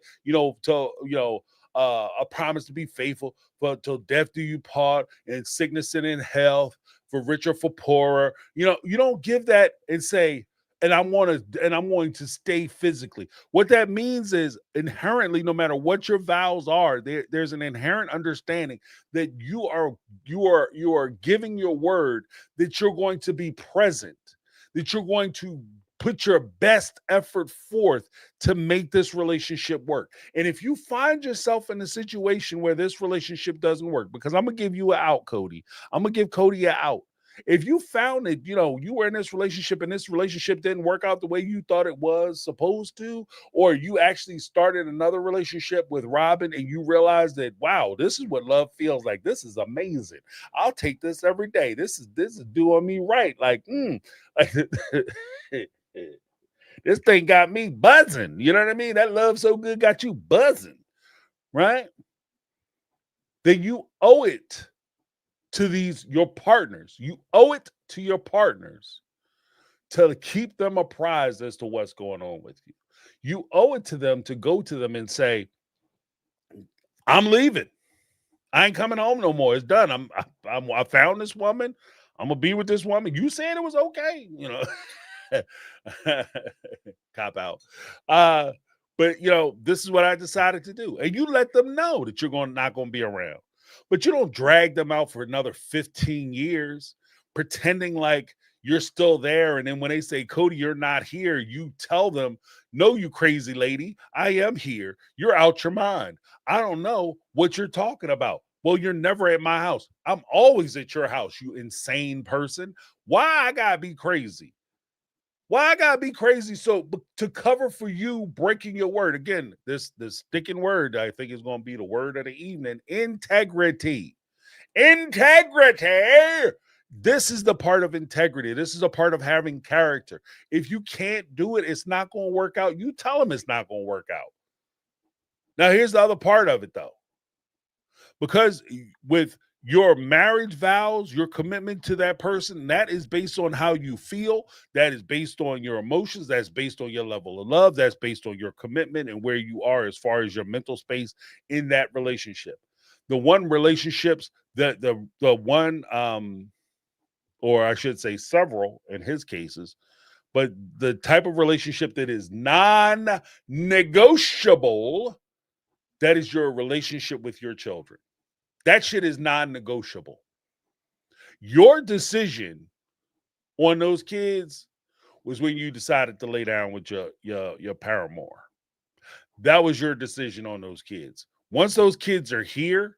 a promise to be faithful for till death do you part, in sickness and in health, for richer for poorer. You don't give that and say, and I'm going to stay physically. What that means is inherently, no matter what your vows are, there's an inherent understanding that you are giving your word that you're going to be present, that you're going to put your best effort forth to make this relationship work. And if you find yourself in a situation where this relationship doesn't work, because I'm gonna give you an out, Cody. I'm gonna give Cody an out. If you found that you were in this relationship and this relationship didn't work out the way you thought it was supposed to, or you actually started another relationship with Robin and you realized that, wow, this is what love feels like. This is amazing. I'll take this every day. This is doing me right. Like, this thing got me buzzing. You know what I mean? That love so good got you buzzing, right? Then you owe it to your partners. You owe it to your partners to keep them apprised as to what's going on with you. You owe it to them to go to them and say, I'm leaving. I ain't coming home no more. It's done. I found this woman. I'm gonna be with this woman. You said it was okay, Cop out. But this is what I decided to do. And you let them know that you're not gonna be around. But you don't drag them out for another 15 years, pretending like you're still there. And then when they say, Cody, you're not here, you tell them, no, you crazy lady, I am here. You're out your mind. I don't know what you're talking about. Well, you're never at my house. I'm always at your house, you insane person. Why I gotta be crazy? Why I gotta be crazy? So to cover for you breaking your word. Again, this sticking word, I think, is gonna be the word of the evening. Integrity. Integrity. This is the part of integrity. This is a part of having character. If you can't do it, it's not going to work out. You tell them it's not going to work out. Now, here's the other part of it, though. Because with your marriage vows, your commitment to that person, that is based on how you feel. That is based on your emotions. That's based on your level of love. That's based on your commitment and where you are as far as your mental space in that relationship. The one relationships that the one or I should say several in his cases, but the type of relationship that is non-negotiable, that is your relationship with your children. That shit is non-negotiable. Your decision on those kids was when you decided to lay down with your paramour. That was your decision on those kids. Once those kids are here,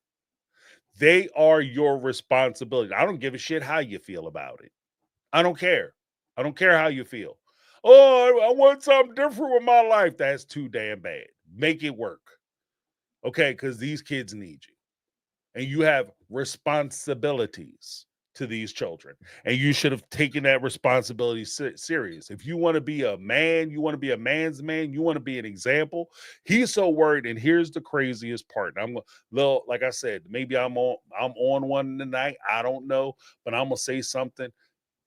they are your responsibility. I don't give a shit how you feel about it. I don't care. I don't care how you feel. Oh, I want something different with my life. That's too damn bad. Make it work. Okay, because these kids need you. And you have responsibilities to these children. And you should have taken that responsibility serious. If you want to be a man, you want to be a man's man, you want to be an example. He's so worried. And here's the craziest part. I'm little, like I said, maybe I'm on one tonight. I don't know, but I'm gonna say something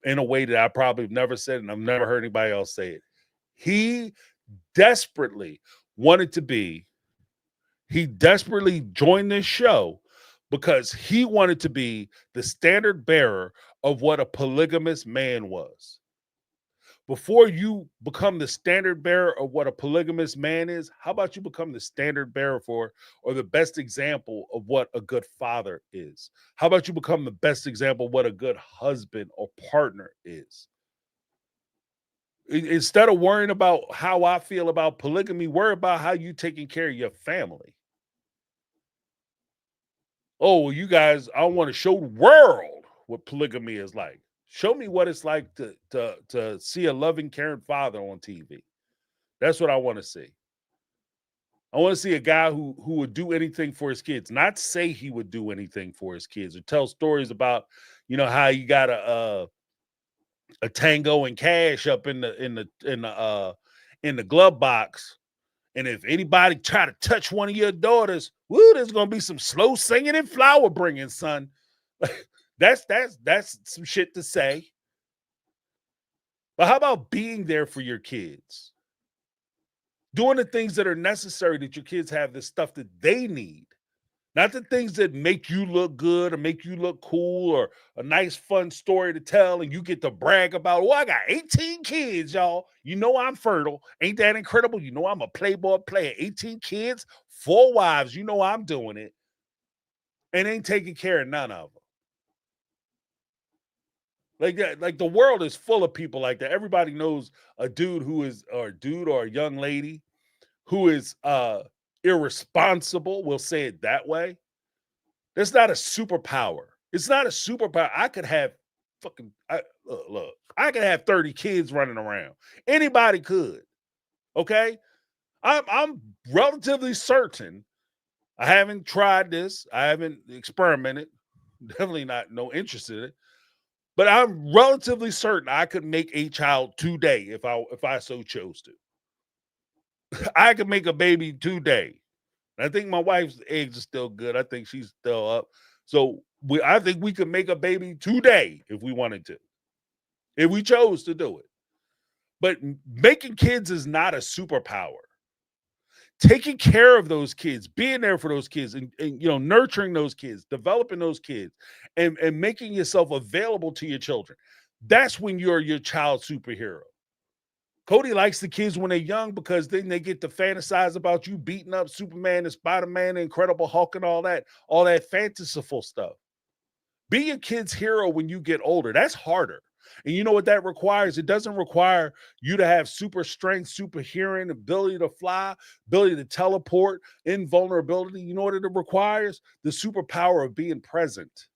in a way that I probably have never said, and I've never heard anybody else say it. He desperately joined this show because he wanted to be the standard bearer of what a polygamous man was. Before you become the standard bearer of what a polygamous man is, how about you become the standard bearer for, or the best example of what a good father is? How about you become the best example of what a good husband or partner is? Instead of worrying about how I feel about polygamy, worry about how you taking care of your family. Oh, well, you guys, I want to show the world what polygamy is like. Show me what it's like to see a loving, caring father on TV. That's what I want to see. I want to see a guy who would do anything for his kids, not say he would do anything for his kids, or tell stories about, how you got a Tango and Cash up in the glove box, and if anybody try to touch one of your daughters, woo, there's gonna be some slow singing and flower bringing, son. That's some shit to say. But how about being there for your kids? Doing the things that are necessary that your kids have the stuff that they need. Not the things that make you look good or make you look cool or a nice, fun story to tell and you get to brag about, oh, I got 18 kids, y'all. You know I'm fertile. Ain't that incredible? You know I'm a playboy player. 18 kids, 4 wives. You know I'm doing it. And ain't taking care of none of them. Like that, like the world is full of people like that. Everybody knows a dude or a young lady who is irresponsible. We'll say it that way. That's not a superpower. It's not a superpower. I could have look. I could have 30 kids running around. Anybody could. Okay, I'm relatively certain. I haven't tried this. I haven't experimented. Definitely no interest in it. But I'm relatively certain I could make a child today if I so chose to. I could make a baby today. I think my wife's eggs are still good. I think she's still up. So I think we could make a baby today if we wanted to, if we chose to do it. But making kids is not a superpower. Taking care of those kids, being there for those kids, and nurturing those kids, developing those kids, and making yourself available to your children. That's when you're your child superhero. Cody likes the kids when they're young because then they get to fantasize about you beating up Superman and Spider-Man and Incredible Hulk and all that fanciful stuff. Be your kid's hero when you get older. That's harder. And you know what that requires? It doesn't require you to have super strength, super hearing, ability to fly, ability to teleport, invulnerability. You know what it requires? The superpower of being present.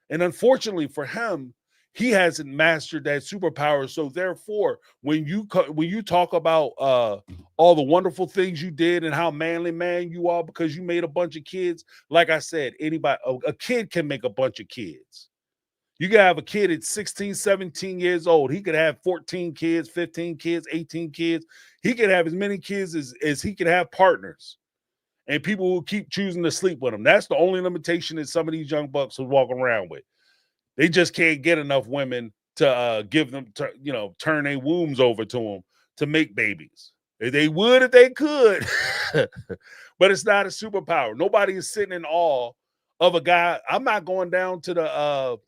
And unfortunately for him, he hasn't mastered that superpower. So therefore, when you talk about all the wonderful things you did and how manly man you are because you made a bunch of kids, like I said, a kid can make a bunch of kids. You can have a kid at 16, 17 years old. He could have 14 kids, 15 kids, 18 kids. He could have as many kids as he could have partners. And people will keep choosing to sleep with him. That's the only limitation that some of these young bucks will walk around with. They just can't get enough women to give them, turn their wombs over to them to make babies. They would if they could, but it's not a superpower. Nobody is sitting in awe of a guy. I'm not going down to the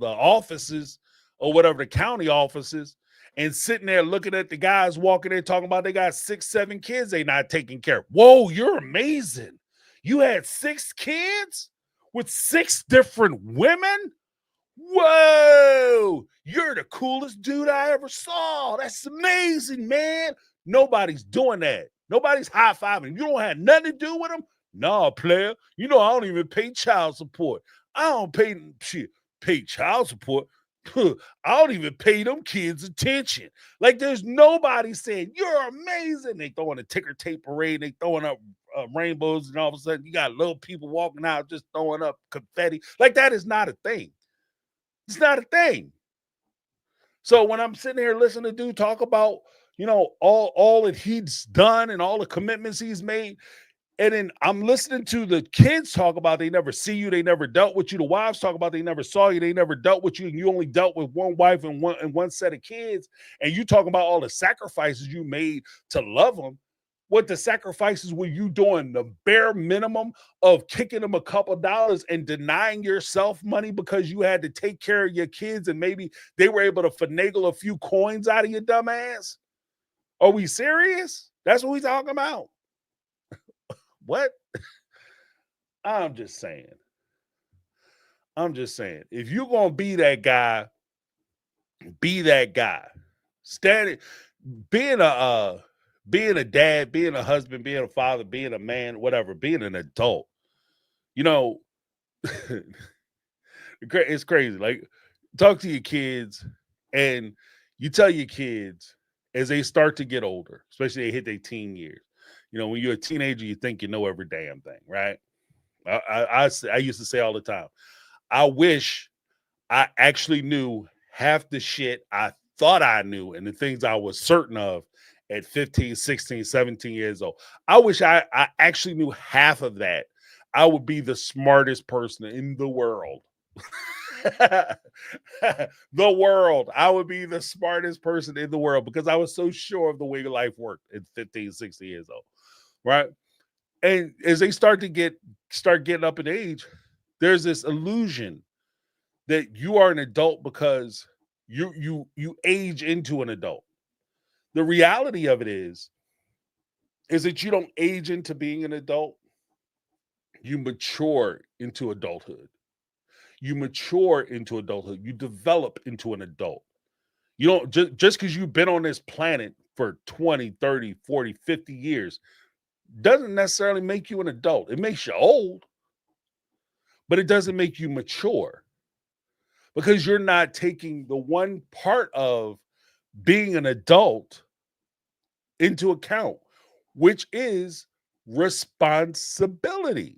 offices or whatever, the county offices, and sitting there looking at the guys walking there talking about they got 6, 7 kids they not taking care of. Whoa, you're amazing. You had 6 kids with 6 different women? Whoa, you're the coolest dude I ever saw. That's amazing, man. Nobody's doing that. Nobody's high-fiving. You don't have nothing to do with them? No, player. You know I don't even pay child support. I don't pay child support. I don't even pay them kids attention. Like, there's nobody saying, you're amazing. They throwing a ticker tape parade. They throwing up rainbows, and all of a sudden you got little people walking out just throwing up confetti. Like, that is not a thing. It's not a thing. So when I'm sitting here listening to dude talk about, all that he's done and all the commitments he's made, and then I'm listening to the kids talk about they never see you, they never dealt with you. The wives talk about they never saw you, they never dealt with you, and you only dealt with one wife and one set of kids. And you talk about all the sacrifices you made to love them. What the sacrifices were you doing? The bare minimum of kicking them a couple dollars and denying yourself money because you had to take care of your kids, and maybe they were able to finagle a few coins out of your dumb ass? Are we serious? That's what we talking about? What? I'm just saying. If you're going to be that guy, be that guy. Being a dad, being a husband, being a father, being a man, whatever, being an adult. It's crazy. Like, talk to your kids, and you tell your kids as they start to get older, especially they hit their teen years. When you're a teenager, you think you know every damn thing, right? I used to say all the time, I wish I actually knew half the shit I thought I knew and the things I was certain of at 15, 16, 17 years old. I wish I actually knew half of that. I would be the smartest person in the world. I would be the smartest person in the world because I was so sure of the way life worked at 15, 16 years old. Right. And as they start getting up in age, there's this illusion that you are an adult because you age into an adult. The reality of it is that you don't age into being an adult. You mature into adulthood. You develop into an adult. You don't just because you've been on this planet for 20, 30, 40, 50 years doesn't necessarily make you an adult. It makes you old, but it doesn't make you mature because you're not taking the one part of being an adult into account, which is responsibility.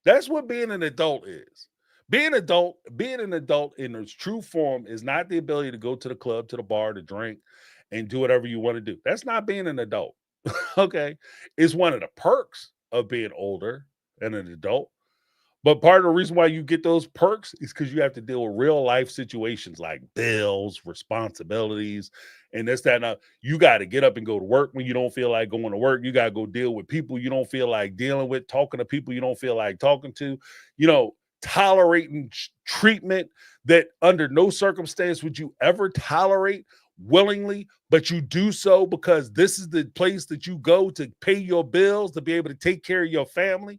That's what being an adult is. Being an adult in its true form is not the ability to go to the club, to the bar, to drink, and do whatever you want to do. That's not being an adult. Okay. It's one of the perks of being older and an adult. But part of the reason why you get those perks is because you have to deal with real life situations like bills, responsibilities, and this, that, and that. You got to get up and go to work when you don't feel like going to work. You got to go deal with people you don't feel like dealing with, talking to people you don't feel like talking to. tolerating treatment that under no circumstance would you ever tolerate willingly, but you do so because this is the place that you go to pay your bills, to be able to take care of your family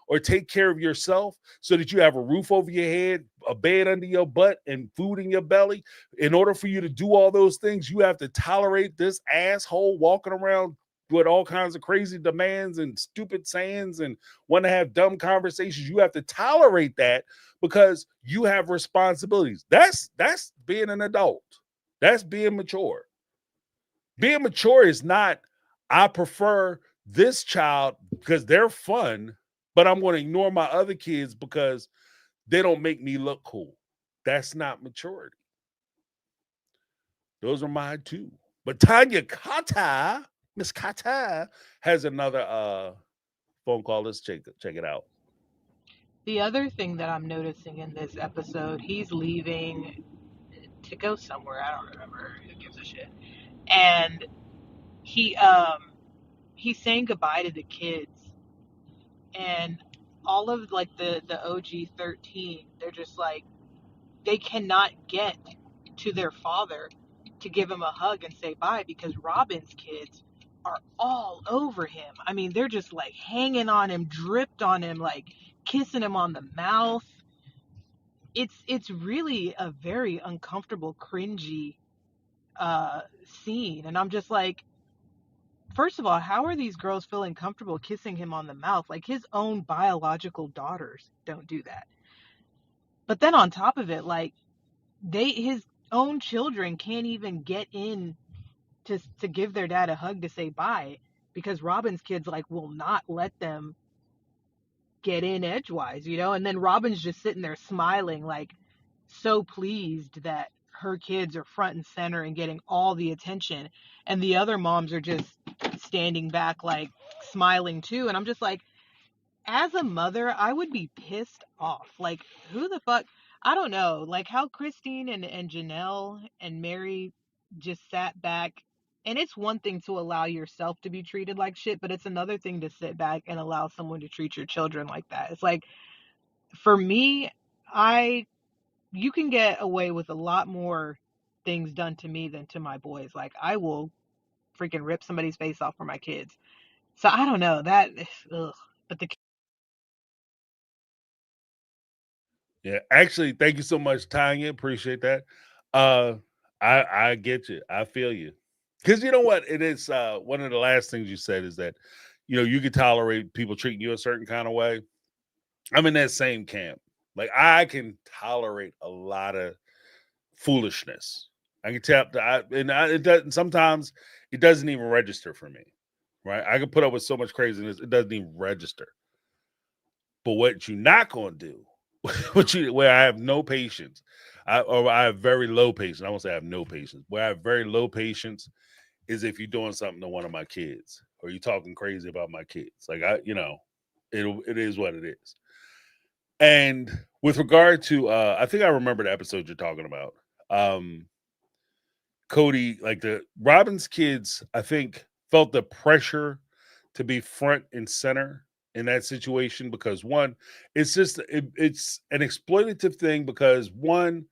or take care of yourself so that you have a roof over your head, a bed under your butt, and food in your belly. In order for you to do all those things, you have to tolerate this asshole walking around with all kinds of crazy demands and stupid sayings and want to have dumb conversations. You have to tolerate that because you have responsibilities. That's being an adult. That's being mature. Being mature is not, I prefer this child because they're fun, but I'm going to ignore my other kids because they don't make me look cool. That's not maturity. Those are mine too. But Tanya Kata, Miss Kata, has another phone call. Let's check it out. The other thing that I'm noticing in this episode, he's leaving to go somewhere. I don't remember. Who gives a shit? And he he's saying goodbye to the kids, and all of like the OG 13, they're just like, they cannot get to their father to give him a hug and say bye because Robin's kids are all over him. I mean, they're just like hanging on him, dripped on him, like kissing him on the mouth. It's really a very uncomfortable, cringy scene. And I'm just like, first of all, how are these girls feeling comfortable kissing him on the mouth? Like, his own biological daughters don't do that. But then on top of it, like, his own children can't even get in to give their dad a hug to say bye because Robin's kids like will not let them get in edgewise, you know? And then Robin's just sitting there smiling, like so pleased that her kids are front and center and getting all the attention, and the other moms are just standing back like smiling too. And I'm just like, as a mother, I would be pissed off. Like, who the fuck? I don't know. Like how Christine and Janelle and Mary just sat back. And it's one thing to allow yourself to be treated like shit, but it's another thing to sit back and allow someone to treat your children like that. It's like, for me, you can get away with a lot more things done to me than to my boys. Like, I will freaking rip somebody's face off for my kids. So I don't know that. Ugh. But the Yeah, actually, thank you so much, Tanya. Appreciate that. I get you. I feel you. Because you know what? It is one of the last things you said is that, you can tolerate people treating you a certain kind of way. I'm in that same camp. Like, I can tolerate a lot of foolishness. I can tell, it doesn't, sometimes it doesn't even register for me, right? I can put up with so much craziness, it doesn't even register. But what you're not going to do, where I have no patience, I have very low patience. I won't say I have no patience. Where I have very low patience is if you're doing something to one of my kids or you're talking crazy about my kids. Like, it is what it is. And with regard to, I think I remember the episode you're talking about. Cody, like the Robin's kids, I think felt the pressure to be front and center in that situation because one, it's an exploitative thing because one,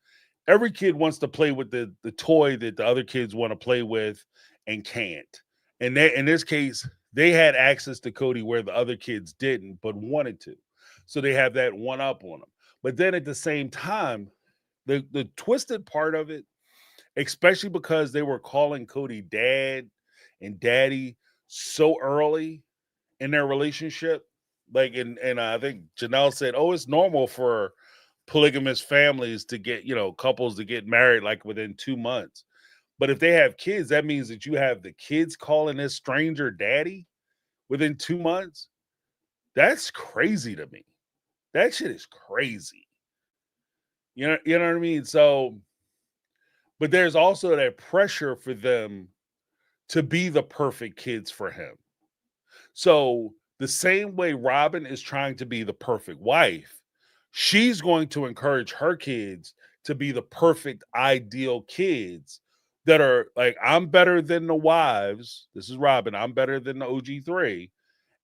every kid wants to play with the toy that the other kids want to play with and can't. And in this case, they had access to Cody where the other kids didn't, but wanted to. So they have that one up on them. But then at the same time, the twisted part of it, especially because they were calling Cody dad and daddy so early in their relationship. Like, and I think Janelle said, oh, it's normal for polygamous families to get, couples to get married like within 2 months. But if they have kids, that means that you have the kids calling this stranger daddy within 2 months. That's crazy to me. That shit is crazy. You know what I mean? So, but there's also that pressure for them to be the perfect kids for him. So the same way Robin is trying to be the perfect wife, she's going to encourage her kids to be the perfect ideal kids that are like, I'm better than the wives. This is Robin. I'm better than the OG3.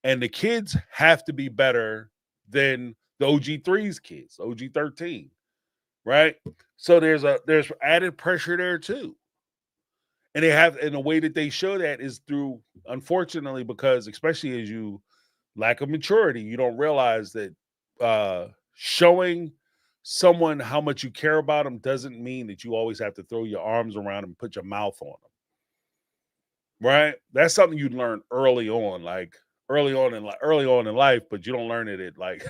And the kids have to be better than the OG3's kids, OG13, right? So there's added pressure there too. And the way that they show that is through, unfortunately, because especially as you lack of maturity, you don't realize that showing someone how much you care about them doesn't mean that you always have to throw your arms around them and put your mouth on them, right? That's something you learn early on, like early on in life, but you don't learn it at like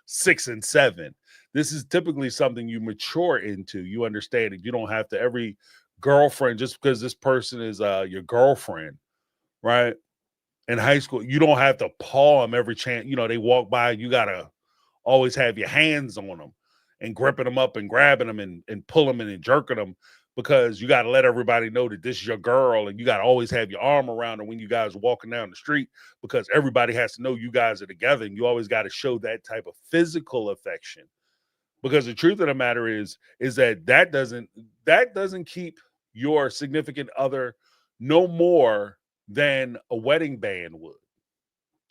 6 and 7. This is typically something you mature into. You understand that you don't have to every girlfriend, just because this person is your girlfriend, right? In high school, you don't have to paw them every chance. They walk by, you gotta always have your hands on them and gripping them up and grabbing them and pulling them and jerking them, because you got to let everybody know that this is your girl, and you got to always have your arm around her when you guys are walking down the street, because everybody has to know you guys are together, and you always got to show that type of physical affection. Because the truth of the matter is that doesn't keep your significant other no more than a wedding band would.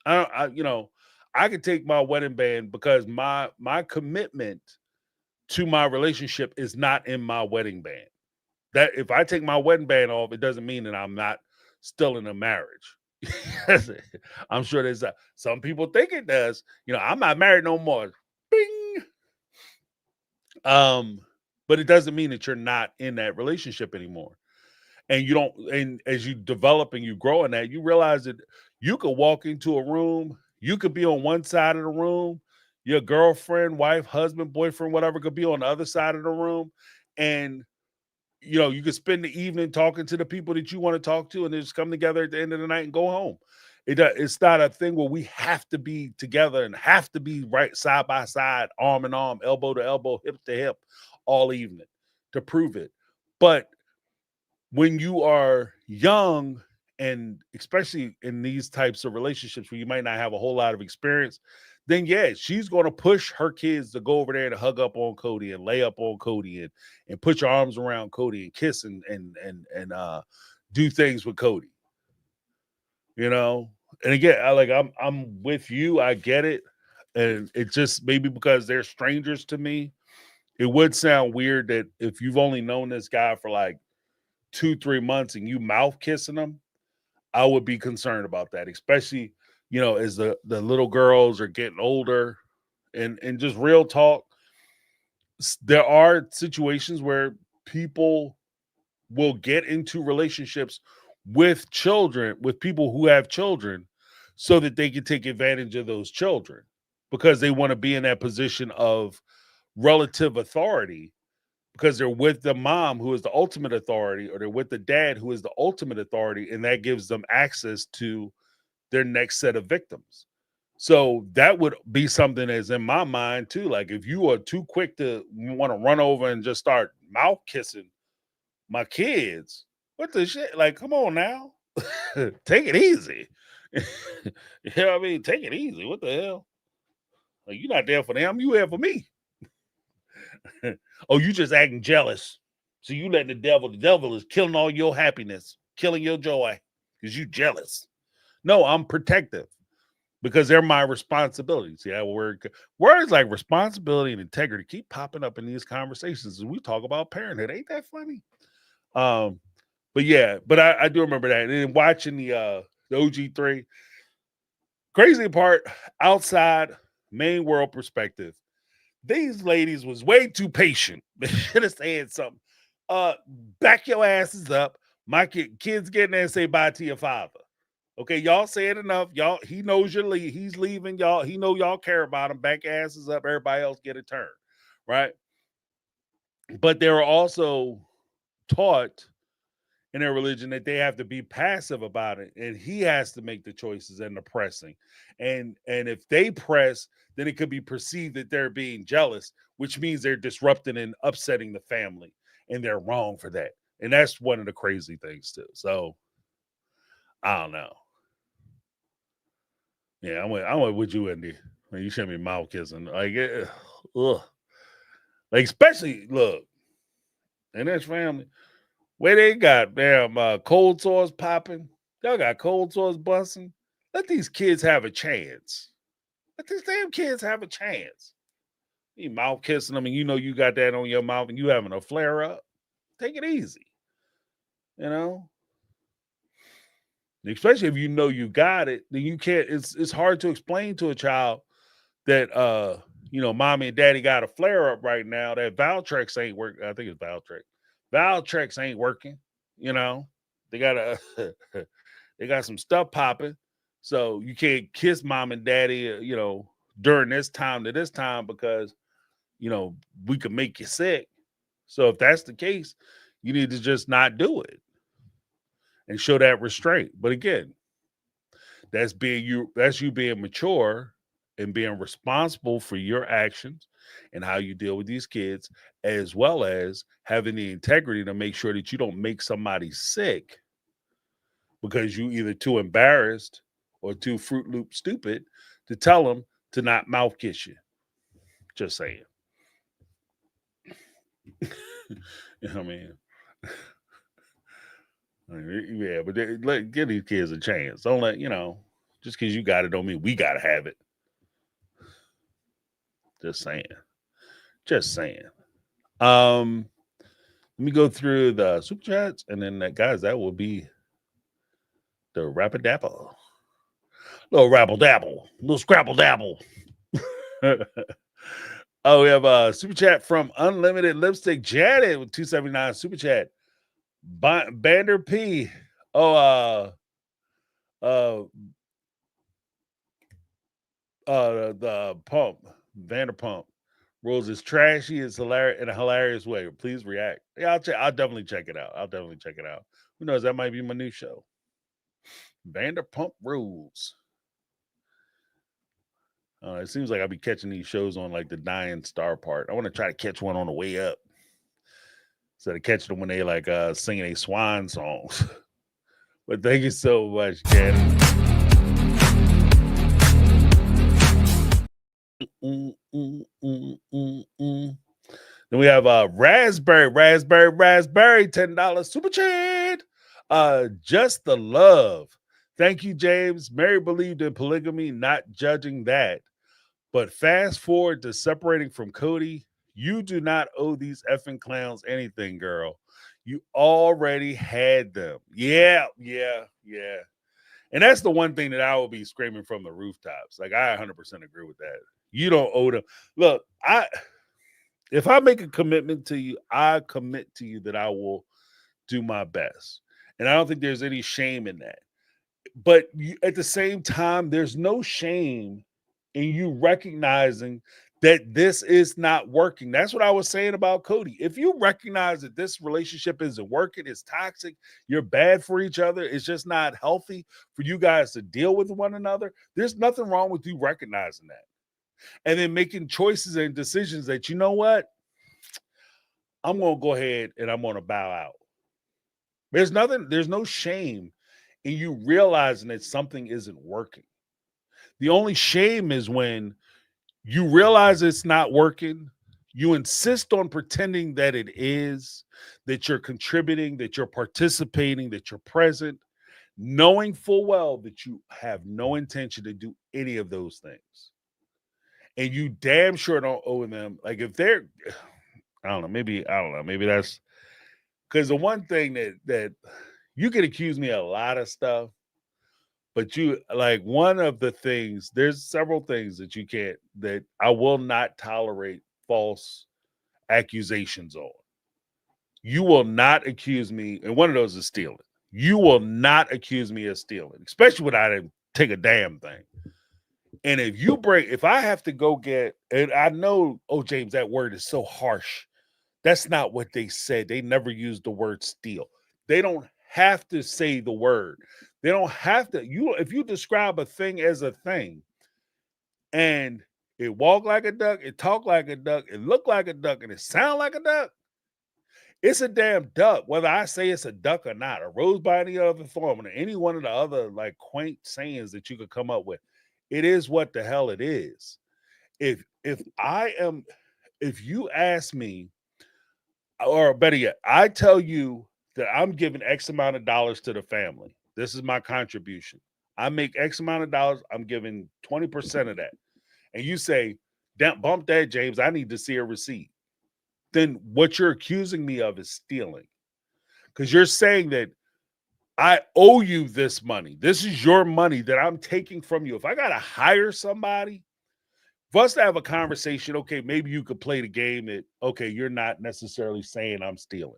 I could take my wedding band, because my commitment to my relationship is not in my wedding band. That if I take my wedding band off, it doesn't mean that I'm not still in a marriage. I'm sure there's some people think it does. I'm not married no more. Bing. But it doesn't mean that you're not in that relationship anymore. And you don't, and as you develop and you grow in that, you realize that you could walk into a room, you could be on one side of the room, your girlfriend, wife, husband, boyfriend, whatever, could be on the other side of the room. And you could spend the evening talking to the people that you want to talk to, and then just come together at the end of the night and go home. It's not a thing where we have to be together and have to be right side by side, arm in arm, elbow to elbow, hip to hip all evening to prove it. But when you are young, and especially in these types of relationships where you might not have a whole lot of experience, then yeah, she's going to push her kids to go over there and hug up on Cody and lay up on Cody and put your arms around Cody and kiss and do things with Cody. And again, I'm with you. I get it. And it just maybe because they're strangers to me, it would sound weird that if you've only known this guy for like 2-3 months and you mouth kissing them, I would be concerned about that, especially, as the little girls are getting older. And just real talk, there are situations where people will get into relationships with people who have children, so that they can take advantage of those children, because they want to be in that position of relative authority, because they're with the mom who is the ultimate authority, or they're with the dad who is the ultimate authority, and that gives them access to their next set of victims. So that would be something that's in my mind too. Like, if you are too quick to want to run over and just start mouth kissing my kids, what the shit? Like, come on now. Take it easy. You know what I mean? Take it easy. What the hell? Like, you're not there for them. You here for me. Oh, you just acting jealous. So you let the devil is killing all your happiness, killing your joy, because you jealous. No, I'm protective, because they're my responsibility. See how words like responsibility and integrity keep popping up in these conversations as we talk about parenthood. Ain't that funny? But yeah, but I do remember that. And then watching the OG3, crazy part, outside main world perspective, these ladies was way too patient. They should have said something. Back your asses up. My kids getting there and say bye to your father. Okay, y'all said enough. Y'all, he knows he's leaving. Y'all, he know y'all care about him. Back your asses up. Everybody else get a turn. Right. But they were also taught in their religion that they have to be passive about it, and he has to make the choices and the pressing. And if they press, then it could be perceived that they're being jealous, which means they're disrupting and upsetting the family, and they're wrong for that. And that's one of the crazy things too. So I don't know. Yeah, I went with you, Andy. Man, you shouldn't be mouth kissing. Like, ugh. Like, especially look, in this family, where they got damn cold sores popping. Y'all got cold sores busting. Let these kids have a chance. Let these damn kids have a chance. You mouth kissing them and you know you got that on your mouth and you having a flare up. Take it easy. You know? Especially if you know you got it, then you can't, it's hard to explain to a child that mommy and daddy got a flare up right now. That Valtrex ain't working. I think it's Valtrex. Valtrex ain't working. They got they got some stuff popping, so you can't kiss mom and daddy. During this time to this time because we could make you sick. So if that's the case, you need to just not do it and show that restraint. But again, that's you being mature and being responsible for your actions and how you deal with these kids, as well as having the integrity to make sure that you don't make somebody sick because you either too embarrassed or too Fruit Loop stupid to tell them to not mouth kiss you. Just saying. You know what I mean? Yeah, but give these kids a chance. Don't let, just because you got it don't mean we got to have it. Just saying. Just saying. Let me go through the super chats and then guys, that will be the Rapid Dapple. Little Rabble Dabble. Little Scrabble Dabble. Oh, we have a super chat from Unlimited Lipstick Janet with 279 super chat. Bander P. The pump, Vanderpump Rules is trashy. It's hilarious in a hilarious way. Please react. Yeah, I'll definitely check it out. Who knows? That might be my new show. Vanderpump Rules. It seems like I'll be catching these shows on like the dying star part. I want to try to catch one on the way up instead of catching them when they like singing a swan songs. But thank you so much, Janet. Then we have Raspberry, $10 super chat. Just the love. Thank you, James. Mary believed in polygamy, not judging that. But fast forward to separating from Cody. You do not owe these effing clowns anything, girl. You already had them. Yeah. And that's the one thing that I will be screaming from the rooftops. Like, I 100% agree with that. You don't owe them. Look, if I make a commitment to you, I commit to you that I will do my best. And I don't think there's any shame in that. But at the same time, there's no shame in you recognizing that this is not working. That's what I was saying about Cody. If you recognize that this relationship isn't working, it's toxic, you're bad for each other, it's just not healthy for you guys to deal with one another, there's nothing wrong with you recognizing that. And then making choices and decisions that, you know what? I'm going to go ahead and I'm going to bow out. There's no shame in you realizing that something isn't working. The only shame is when you realize it's not working, you insist on pretending that it is, that you're contributing, that you're participating, that you're present, knowing full well that you have no intention to do any of those things. And you damn sure don't owe them. Like if they're, I don't know, maybe that's because the one thing that you can accuse me of a lot of stuff, but you like one of the things, there's several things that I will not tolerate false accusations on. You will not accuse me, and one of those is stealing. You will not accuse me of stealing, especially when I didn't take a damn thing. And if I have to go get, and I know, oh, James, that word is so harsh. That's not what they said. They never used the word steal. They don't have to say the word. They don't have to. If you describe a thing as a thing and it walk like a duck, it talk like a duck, it look like a duck, and it sound like a duck, it's a damn duck. Whether I say it's a duck or not, arose by any other form, or any one of the other like quaint sayings that you could come up with, it is what the hell it is. If you ask me, or better yet, I tell you that I'm giving X amount of dollars to the family. This is my contribution. I make X amount of dollars. I'm giving 20% of that. and you say, "Damn, bump that, James. I need to see a receipt." Then what you're accusing me of is stealing. Because you're saying that I owe you this money. This is your money that I'm taking from you. If I got to hire somebody, for us to have a conversation, okay, maybe you could play the game that, okay, you're not necessarily saying I'm stealing.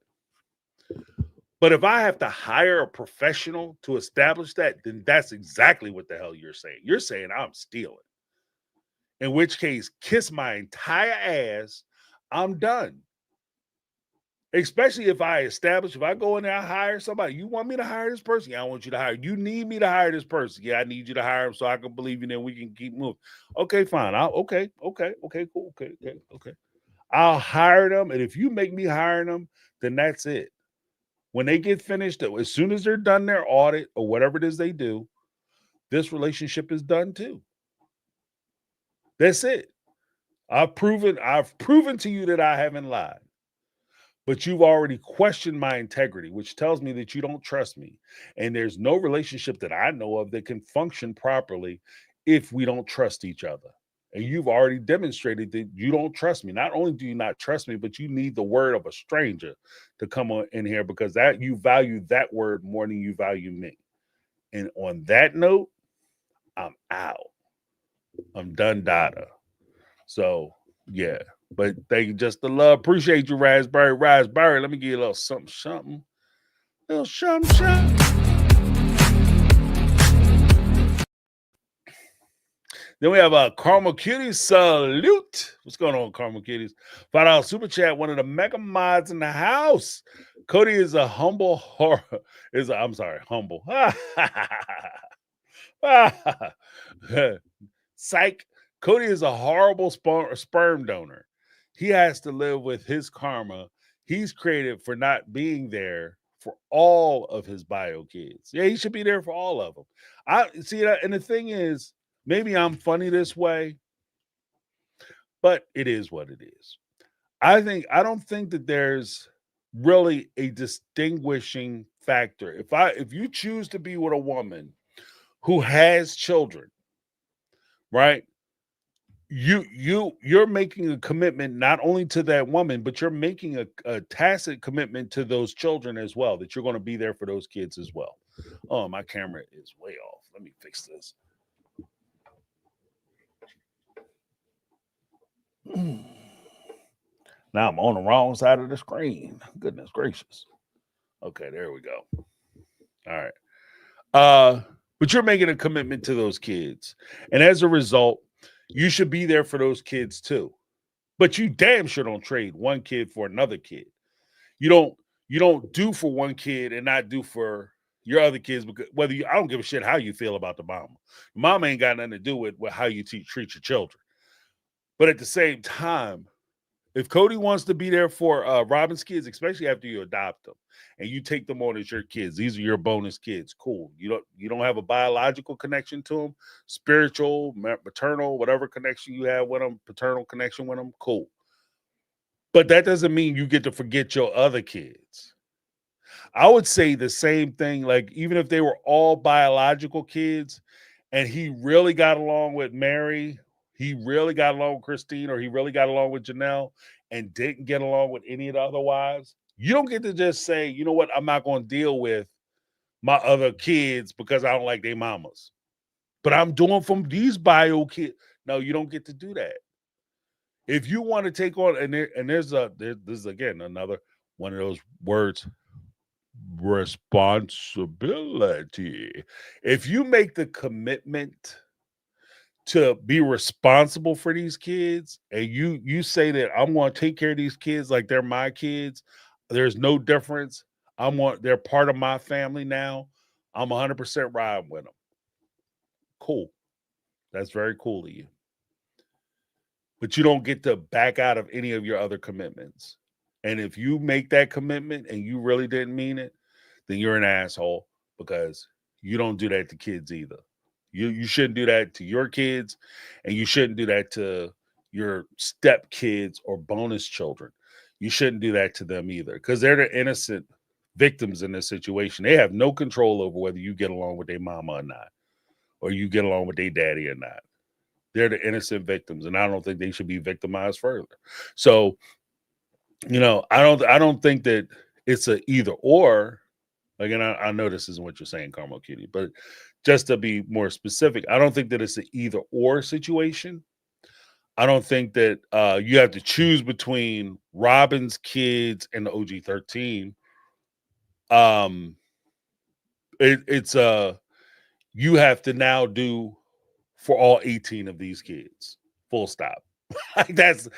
But if I have to hire a professional to establish that, then that's exactly what the hell you're saying. You're saying I'm stealing. In which case, kiss my entire ass. I'm done. Especially if I go in there, I hire somebody. You want me to hire this person? Yeah, I want you to hire. You need me to hire this person. Yeah, I need you to hire him so I can believe you, then we can keep moving. Okay, fine. Okay, cool. Okay. I'll hire them. And if you make me hire them, then that's it. When they get finished, as soon as they're done their audit or whatever it is they do, this relationship is done too. That's it. I've proven to you that I haven't lied. But you've already questioned my integrity, which tells me that you don't trust me. And there's no relationship that I know of that can function properly if we don't trust each other. And you've already demonstrated that you don't trust me. Not only do you not trust me, but you need the word of a stranger to come on in here because that you value that word more than you value me. And on that note, I'm out. I'm done data. So, yeah. But thank you, just the love. Appreciate you, Raspberry. Let me give you a little something. A little something. Then we have a Caramel Cuties salute. What's going on, Caramel Cuties? $5 super chat. One of the mega mods in the house. Cody is a humble horror. Humble. Psych. Cody is a horrible sperm donor. He has to live with his karma he's created for not being there for all of his bio kids. Yeah, he should be there for all of them. I see that, and the thing is, maybe I'm funny this way, but it is what it is. I don't think that there's really a distinguishing factor. If you choose to be with a woman who has children, right? You're making a commitment not only to that woman, but you're making a tacit commitment to those children as well, that you're going to be there for those kids as well. Oh, my camera is way off. Let me fix this. Now I'm on the wrong side of the screen. Goodness gracious. Okay, there we go. All right. But you're making a commitment to those kids. And as a result, you should be there for those kids too. But you damn sure don't trade one kid for another kid. You don't do for one kid and not do for your other kids, because I don't give a shit how you feel about the mama. The mama ain't got nothing to do with how you treat your children. But at the same time, if Cody wants to be there for Robin's kids, especially after you adopt them and you take them on as your kids, these are your bonus kids. Cool. You don't have a biological connection to them, spiritual, maternal, whatever connection you have with them, paternal connection with them. Cool. But that doesn't mean you get to forget your other kids. I would say the same thing. Like, even if they were all biological kids and he really got along with Mary, he really got along with Christine, or he really got along with Janelle and didn't get along with any of the other wives, you don't get to just say, you know what, I'm not going to deal with my other kids because I don't like their mamas. But I'm doing from these bio kids. No, you don't get to do that. If you want to take on, this is again another one of those words, responsibility. If you make the commitment to be responsible for these kids, and you say that I'm going to take care of these kids like they're my kids, there's no difference. They're part of my family now. I'm 100% riding with them. Cool. That's very cool of you. But you don't get to back out of any of your other commitments. And if you make that commitment and you really didn't mean it, then you're an asshole, because you don't do that to kids either. You shouldn't do that to your kids, and you shouldn't do that to your step kids or bonus children. You shouldn't do that to them either, because they're the innocent victims in this situation. They have no control over whether you get along with their mama or not, or you get along with their daddy or not. They're the innocent victims, and I don't think they should be victimized further. So, I don't think that it's a either or. Again, I know this isn't what you're saying, Carmel Cutie, but just to be more specific, I don't think that it's an either or situation. I don't think that you have to choose between Robin's kids and the OG 13. It's you have to now do for all 18 of these kids. Full stop. Like that's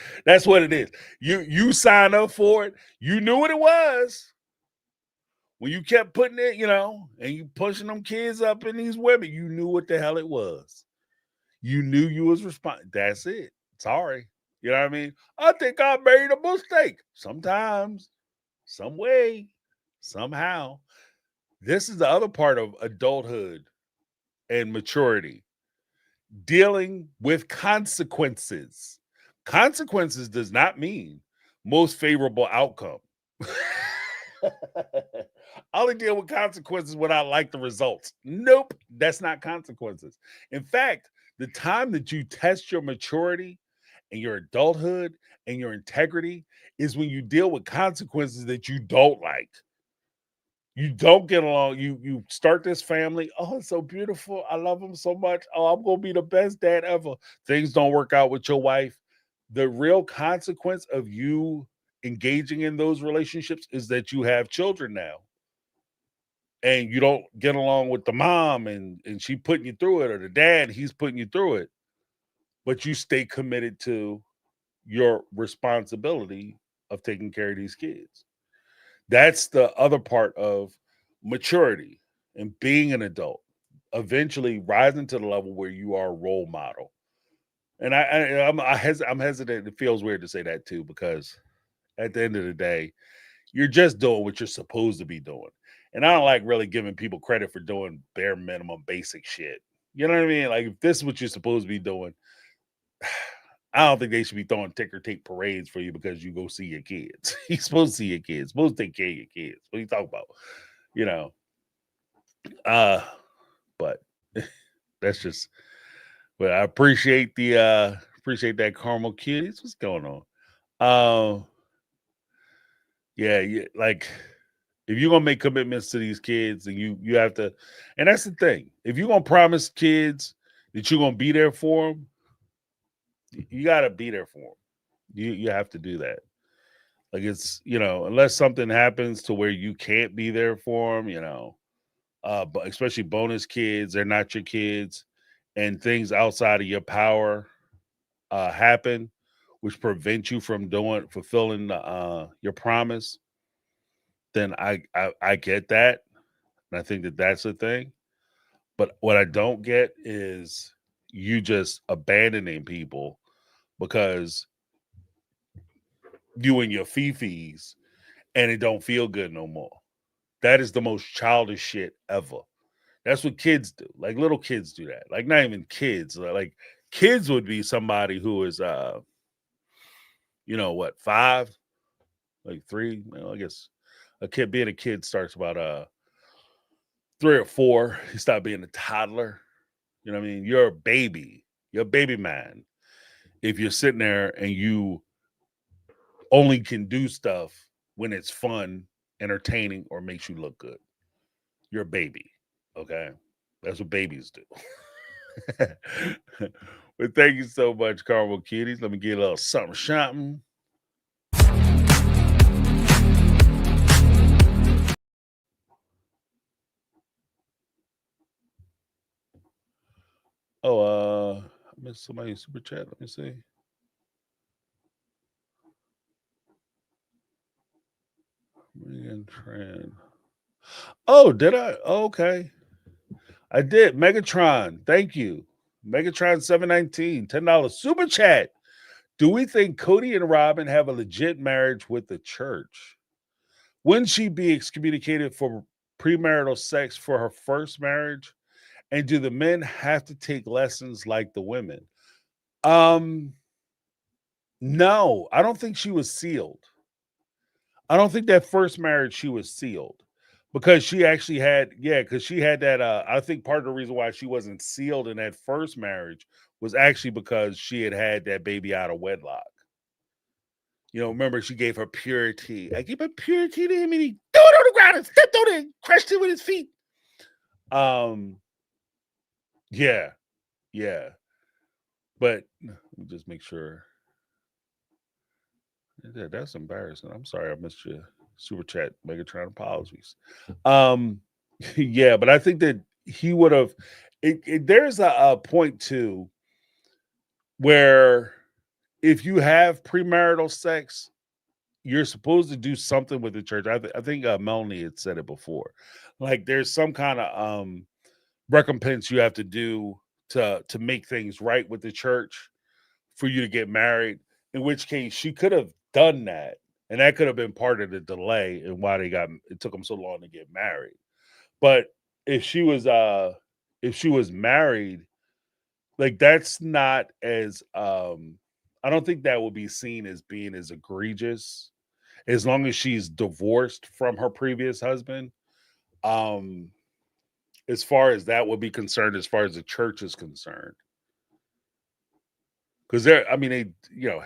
what it is. You sign up for it. You knew what it was when you kept putting it, and you pushing them kids up in these women. You knew what the hell it was. You knew you was responsible. That's it. Sorry. You know what I mean? I think I made a mistake. Sometimes, some way, somehow. This is the other part of adulthood and maturity. Dealing with consequences. Consequences does not mean most favorable outcome. I only deal with consequences when I like the results. Nope, that's not consequences. In fact, the time that you test your maturity and your adulthood and your integrity is when you deal with consequences that you don't like. You don't get along. You start this family. Oh, it's so beautiful. I love him so much. Oh, I'm gonna be the best dad ever. Things don't work out with your wife. The real consequence of you engaging in those relationships is that you have children now. And you don't get along with the mom and she putting you through it, or the dad, he's putting you through it. But you stay committed to your responsibility of taking care of these kids. That's the other part of maturity and being an adult. Eventually rising to the level where you are a role model. And I'm hesitant. It feels weird to say that too, because at the end of the day, you're just doing what you're supposed to be doing. And I don't like really giving people credit for doing bare minimum basic shit. You know what I mean? Like, if this is what you're supposed to be doing, I don't think they should be throwing ticker tape parades for you because you go see your kids. You're supposed to see your kids, supposed to take care of your kids. What are you talking about? You know. But that's just, but I appreciate appreciate that, Carmel Kids. What's going on? Yeah, like, if you're gonna make commitments to these kids, and you have to, and that's the thing. If you're gonna promise kids that you're gonna be there for them, you gotta be there for them. You have to do that. Like, it's, unless something happens to where you can't be there for them, but especially bonus kids, they're not your kids, and things outside of your power happen, which prevent you from fulfilling your promise. Then I get that, and I think that that's the thing. But what I don't get is you just abandoning people because you and your fifis and it don't feel good no more. That is the most childish shit ever. That's what kids do. Like, little kids do that. Like, not even kids. Like, kids would be somebody who is 5, like 3. I guess a kid being a kid starts about 3 or 4. You stop being a toddler. You know what I mean? You're a baby. You're a baby man. If you're sitting there and you only can do stuff when it's fun, entertaining, or makes you look good, you're a baby. Okay? That's what babies do. But thank you so much, Carmel Kitties. Let me get a little something. Oh, I missed somebody's super chat. Let me see. Trend. Oh, did I? Oh, okay. I did. Megatron. Thank you. Megatron 719. $10 super chat. Do we think Cody and Robin have a legit marriage with the church? Wouldn't she be excommunicated for premarital sex for her first marriage? And do the men have to take lessons like the women? No, I don't think she was sealed. I don't think that first marriage she was sealed, because she actually had, because she had that. I think part of the reason why she wasn't sealed in that first marriage was actually because she had that baby out of wedlock. Remember she gave her purity. I gave her purity to him, and he threw it on the ground and stepped on it and crushed it with his feet. Yeah. But let me just make sure. Yeah, that's embarrassing. I'm sorry I missed your super chat, Megatron. Apologies. Yeah, but I think that he would have. There's a point too where if you have premarital sex, you're supposed to do something with the church. I think Melanie had said it before. Like there's some kind of recompense you have to do to make things right with the church for you to get married. In which case, she could have done that, and that could have been part of the delay and why it took them so long to get married. But if she was married, like that's not as I don't think that would be seen as being as egregious as long as she's divorced from her previous husband. As far as that would be concerned, as far as the church is concerned. Because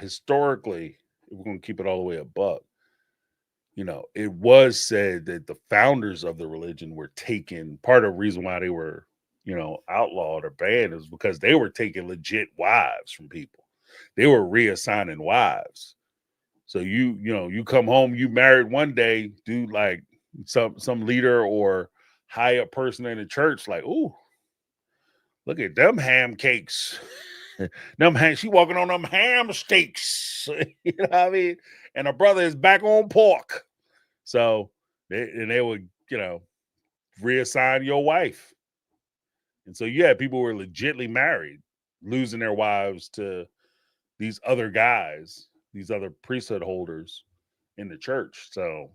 historically, if we're going to keep it all the way a buck, it was said that the founders of the religion were taken. Part of the reason why they were, outlawed or banned is because they were taking legit wives from people. They were reassigning wives. So you come home, you married one day, dude, like some leader or high up person in the church, like, ooh, look at them ham cakes. She walking on them ham steaks. You know what I mean? And her brother is back on pork. So they would, reassign your wife. And so people were legitimately married, losing their wives to these other guys, these other priesthood holders in the church. So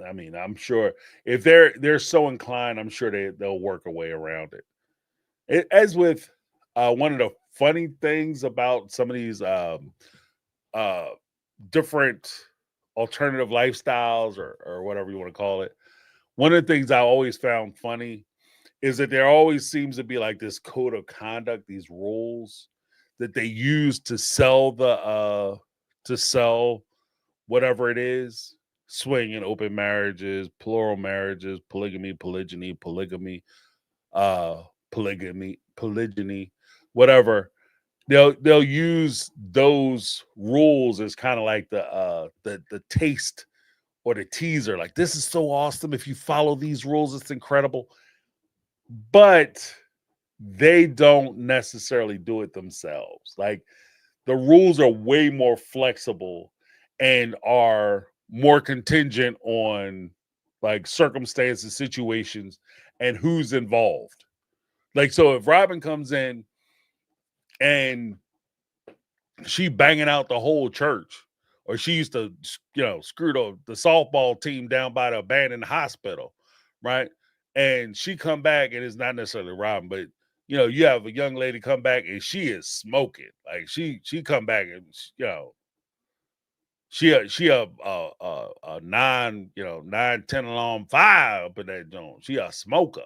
I'm sure if they're so inclined, I'm sure they'll work a way around it. As with one of the funny things about some of these different alternative lifestyles or whatever you want to call it, one of the things I always found funny is that there always seems to be like this code of conduct, these rules that they use to sell whatever it is, swing and open marriages, plural marriages, polygamy, polygyny, polygyny, whatever. They'll use those rules as kind of like the taste or the teaser. Like, this is so awesome. If you follow these rules, it's incredible. But they don't necessarily do it themselves. Like, the rules are way more flexible and are more contingent on like circumstances, situations, and who's involved. Like, so if Robin comes in and she banging out the whole church, or she used to, screw the softball team down by the abandoned hospital, right? And she come back, and it's not necessarily Robin, but you have a young lady come back and she is smoking. Like she come back and she a 9-10 alarm fire up in that joint. She a smoker.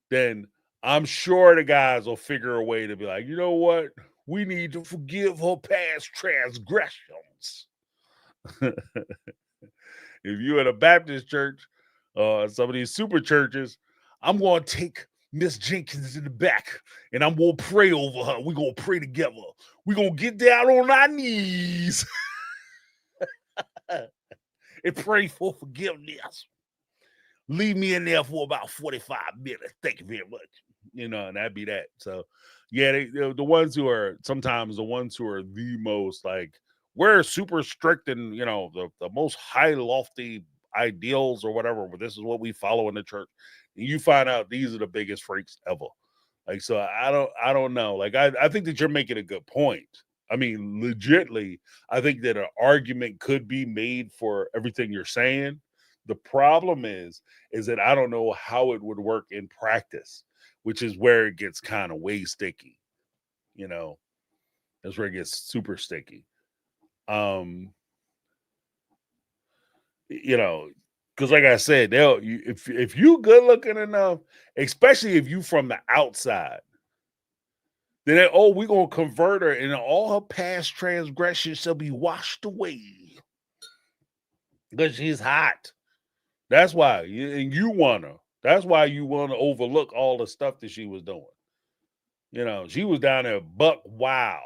Then I'm sure the guys will figure a way to be like, you know what? We need to forgive her past transgressions. If you're in a Baptist church, some of these super churches, I'm going to take Miss Jenkins in the back and I'm going to pray over her. We're going to pray together. We're going to get down on our knees and pray for forgiveness. Leave me in there for about 45 minutes. Thank you very much. And that'd be that. So, yeah, the ones who are sometimes the ones who are the most like, we're super strict and, the most high lofty ideals or whatever, but this is what we follow in the church. And you find out these are the biggest freaks ever. Like, so I don't know. Like, I think that you're making a good point. I mean, legitly, I think that an argument could be made for everything you're saying. The problem is that I don't know how it would work in practice, which is where it gets kind of way sticky. That's where it gets super sticky. Because like I said, if you good looking enough, especially if you from the outside, Then we're gonna convert her, and all her past transgressions shall be washed away because she's hot. That's why, and you want her. That's why you want to overlook all the stuff that she was doing. She was down there buck wild.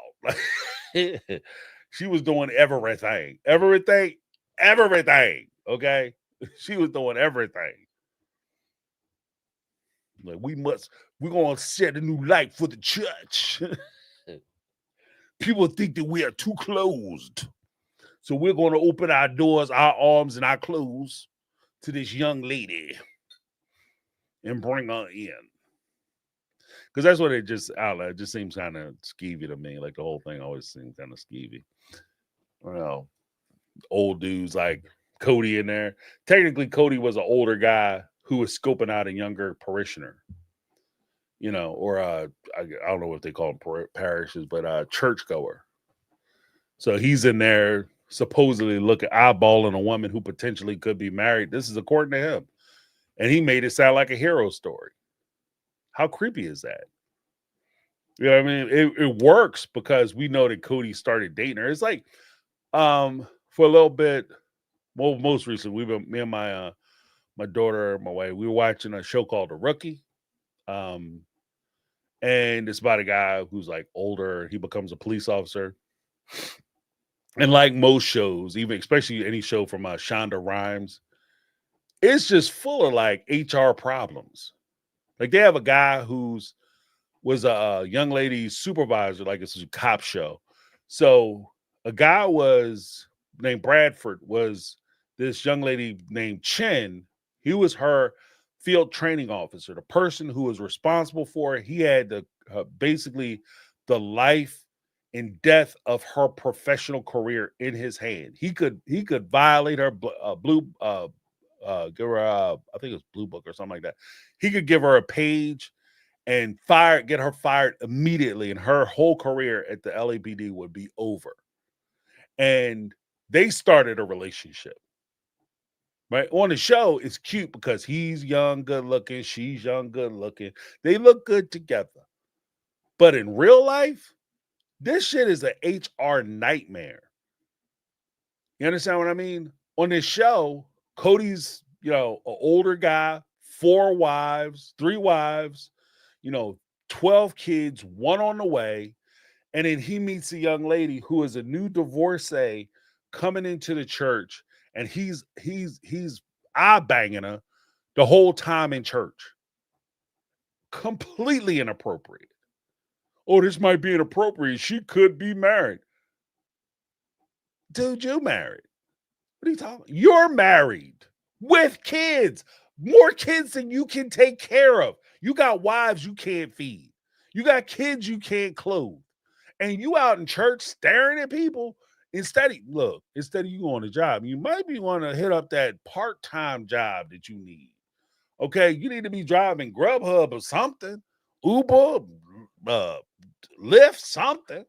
She was doing everything. Okay, she was doing everything. Like we're gonna set a new light for the church. People think that we are too closed. So we're going to open our doors, our arms, and our clothes to this young lady and bring her in. Because that's what it just, I don't know, it just seems kind of skeevy to me. Like the whole thing always seems kind of skeevy. Well, old dudes like Cody in there. Technically, Cody was an older guy who was scoping out a younger parishioner. Or I don't know what they call them parishes, but churchgoer. So he's in there supposedly eyeballing a woman who potentially could be married. This is according to him. And he made it sound like a hero story. How creepy is that? I mean? It works because we know that Cody started dating her. It's like, for a little bit, well, most recently, me and my daughter, my wife, we were watching a show called The Rookie. And it's about a guy who's like older. He becomes a police officer. And like most shows, even especially any show from Shonda Rhimes, it's just full of like HR problems. Like they have a guy was a young lady's supervisor, like it's a cop show. So a guy named Bradford was this young lady named Chen. He was her field training officer, the person who was responsible for it. He had basically the life and death of her professional career in his hand. He could violate her blue give her I think it was Blue Book or something like that. He could give her a page and get her fired immediately, and her whole career at the LAPD would be over. And they started a relationship. Right on the show, it's cute because he's young, good looking, she's young, good looking. They look good together. But in real life, this shit is an HR nightmare. You understand what I mean? On this show, Cody's, an older guy, 3 wives, 12 kids, one on the way. And then he meets a young lady who is a new divorcee coming into the church, and he's eye banging her the whole time in church. Completely inappropriate. Oh, this might be inappropriate. She could be married. Dude, you married. What are you talking about? You're married with kids. More kids than you can take care of. You got wives you can't feed. You got kids you can't clothe. And you out in church staring at people. Instead of you going to job, you might be want to hit up that part-time job that you need. Okay, you need to be driving Grubhub or something. Uber, Lyft, something.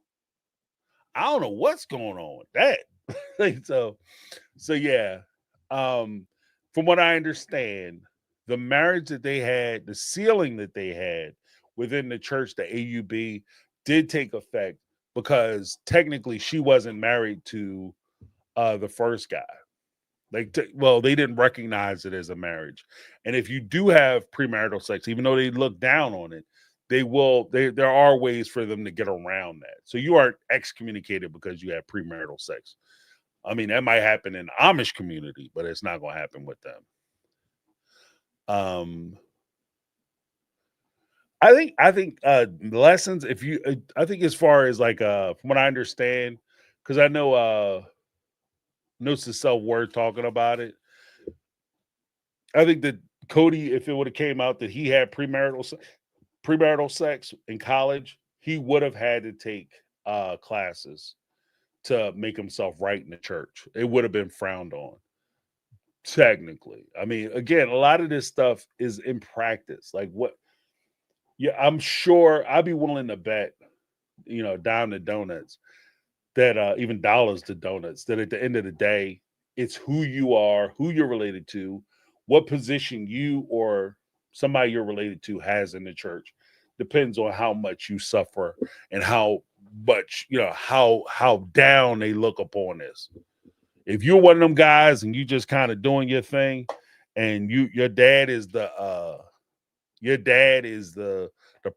I don't know what's going on with that. So yeah. From what I understand, the marriage that they had, the sealing that they had within the church, the AUB, did take effect because technically she wasn't married to the first guy. They didn't recognize it as a marriage. And if you do have premarital sex, even though they look down on it, there are ways for them to get around that. So you aren't excommunicated because you have premarital sex. I mean, that might happen in the Amish community, but it's not going to happen with them. I think lessons. I think as far as like from what I understand, because I know Notes to Self Word talking about it. I think that Cody, if it would have came out that he had premarital sex in college, he would have had to take classes to make himself right in the church. It would have been frowned on. Technically. I mean, again, a lot of this stuff is in practice. Like what? Yeah, I'm sure I'd be willing to bet, dime to donuts, that even dollars to donuts, that at the end of the day, it's who you are, who you're related to, what position you or somebody you're related to has in the church depends on how much you suffer and how much, how down they look upon this. If you're one of them guys and you just kind of doing your thing, and your dad is the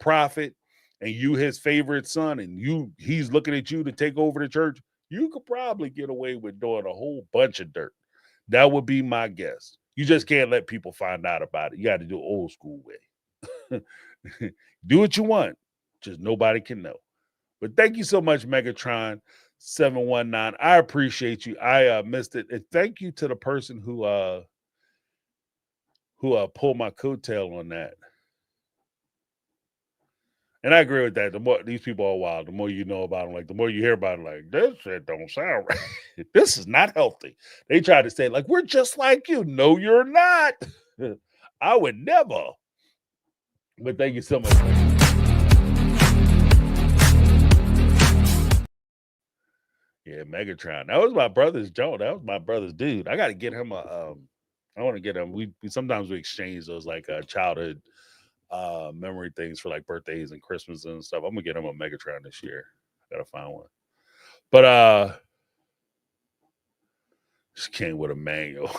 prophet, and you his favorite son, and he's looking at you to take over the church, you could probably get away with doing a whole bunch of dirt. That would be my guess. You just can't let people find out about it. You got to do it old school way. Do what you want, just nobody can know. But thank you so much, Megatron 719. I appreciate you. I missed it, and thank you to the person who pulled my coattail on that. And I agree with that. The more these people are wild, the more you know about them. Like, the more you hear about them, like, this shit don't sound right. This is not healthy. They try to say, like, we're just like you. No, you're not. I would never. But thank you so much. Yeah, Megatron. That was my brother's Joe. That was my brother's dude. I got to get him I want to get him. We sometimes we exchange those like childhood memory things for like birthdays and Christmas and stuff. I'm gonna get him a Megatron this year. I gotta find one. But just came with a manual.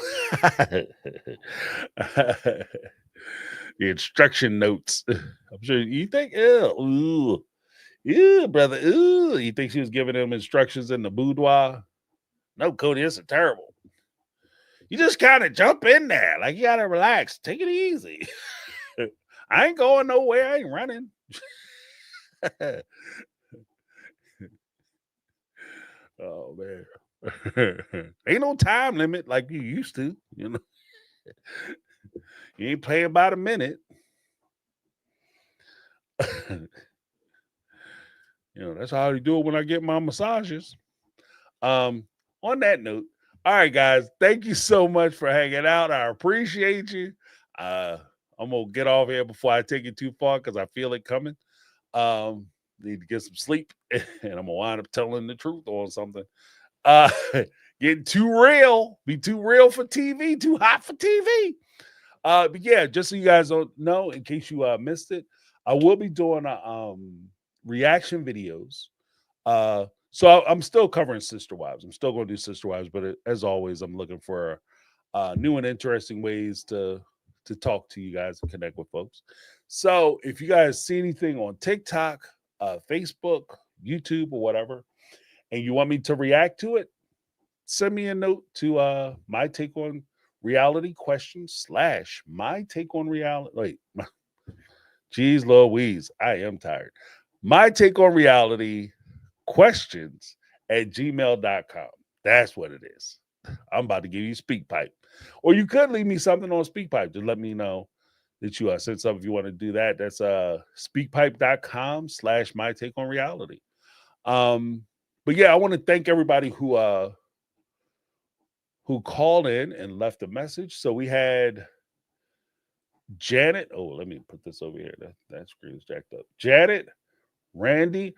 The instruction notes. I'm sure you think, ooh, brother, ooh. You think she was giving him instructions in the boudoir? No, Cody, this is terrible. You just kind of jump in there. Like, you gotta relax. Take it easy. I ain't going nowhere. I ain't running. Oh, man. Ain't no time limit like you used to, you know. You ain't playing by the minute. That's how I do it when I get my massages. On that note, all right, guys, thank you so much for hanging out. I appreciate you. I'm gonna get off here before I take it too far because I feel it coming. Need to get some sleep, and I'm gonna wind up telling the truth on something. Getting too real, be too real for TV, too hot for TV. But yeah, just so you guys don't know, in case you missed it, I will be doing reaction videos. So I'm still covering Sister Wives. I'm still going to do Sister Wives, but as always, I'm looking for new and interesting ways to talk to you guys and connect with folks. So if you guys see anything on TikTok, Facebook, YouTube, or whatever, and you want me to react to it, send me a note to my take on reality questions / my take on reality. Wait, geez Louise, I am tired. My take on reality questions at gmail.com. That's what it is. I'm about to give you Speakpipe. Or you could leave me something on Speakpipe. Just let me know that you sent something if you want to do that. That's speakpipe.com / my take on reality. But yeah, I want to thank everybody who called in and left a message. So we had Janet. Oh, let me put this over here. That screen is jacked up. Janet, Randy,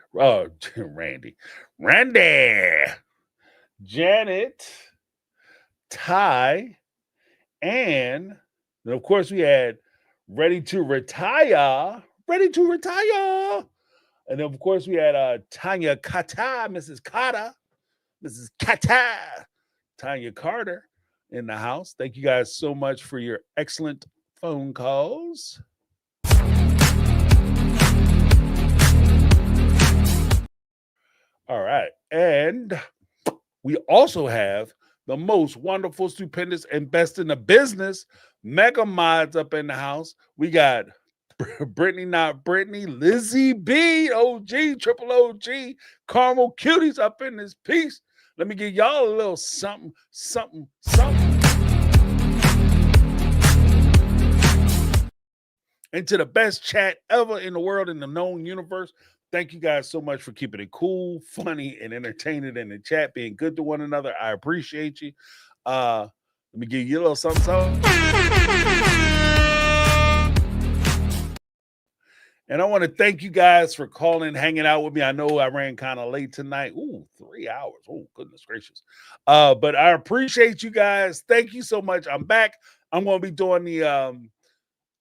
Janet, Ty, and then of course we had Ready to Retire. And then of course we had Tanya Kata, Mrs. Kata, Tanya Carter in the house. Thank you guys so much for your excellent phone calls. All right. And we also have the most wonderful, stupendous, and best in the business mega mods up in the house. We got Brittany, not Brittany, Lizzie B, OG, triple OG, Caramel Cuties up in this piece. Let me give y'all a little something. And to the best chat ever in the world, in the known universe. Thank you guys so much for keeping it cool, funny, and entertaining in the chat, being good to one another. I appreciate you. Let me give you a little something. And I want to thank you guys for calling, hanging out with me. I know I ran kind of late tonight. Ooh, 3 hours. Oh, goodness gracious. But I appreciate you guys. Thank you so much. I'm back. I'm going to be doing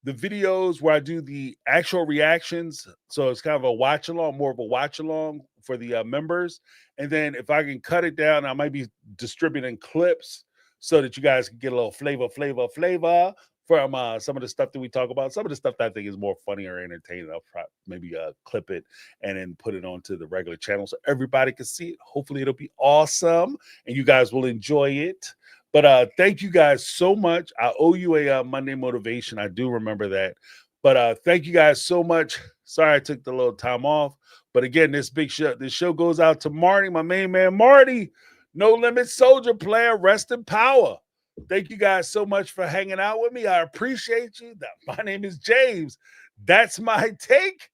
the videos where I do the actual reactions. So it's kind of a watch along, more of a watch along for the members. And then if I can cut it down, I might be distributing clips so that you guys can get a little flavor from some of the stuff that we talk about. Some of the stuff that I think is more funny or entertaining, I'll maybe clip it and then put it onto the regular channel so everybody can see it. Hopefully it'll be awesome and you guys will enjoy it. But thank you guys so much. I owe you a Monday motivation. I do remember that. But thank you guys so much. Sorry I took the little time off. But again, this show goes out to Marty, my main man, Marty. No Limit Soldier player. Rest in power. Thank you guys so much for hanging out with me. I appreciate you. My name is James. That's my take.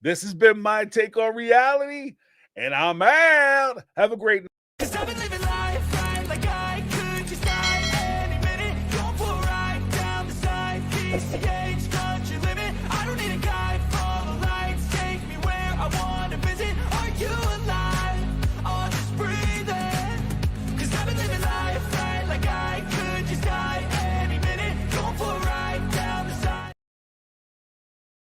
This has been my take on reality. And I'm out. Have a great night.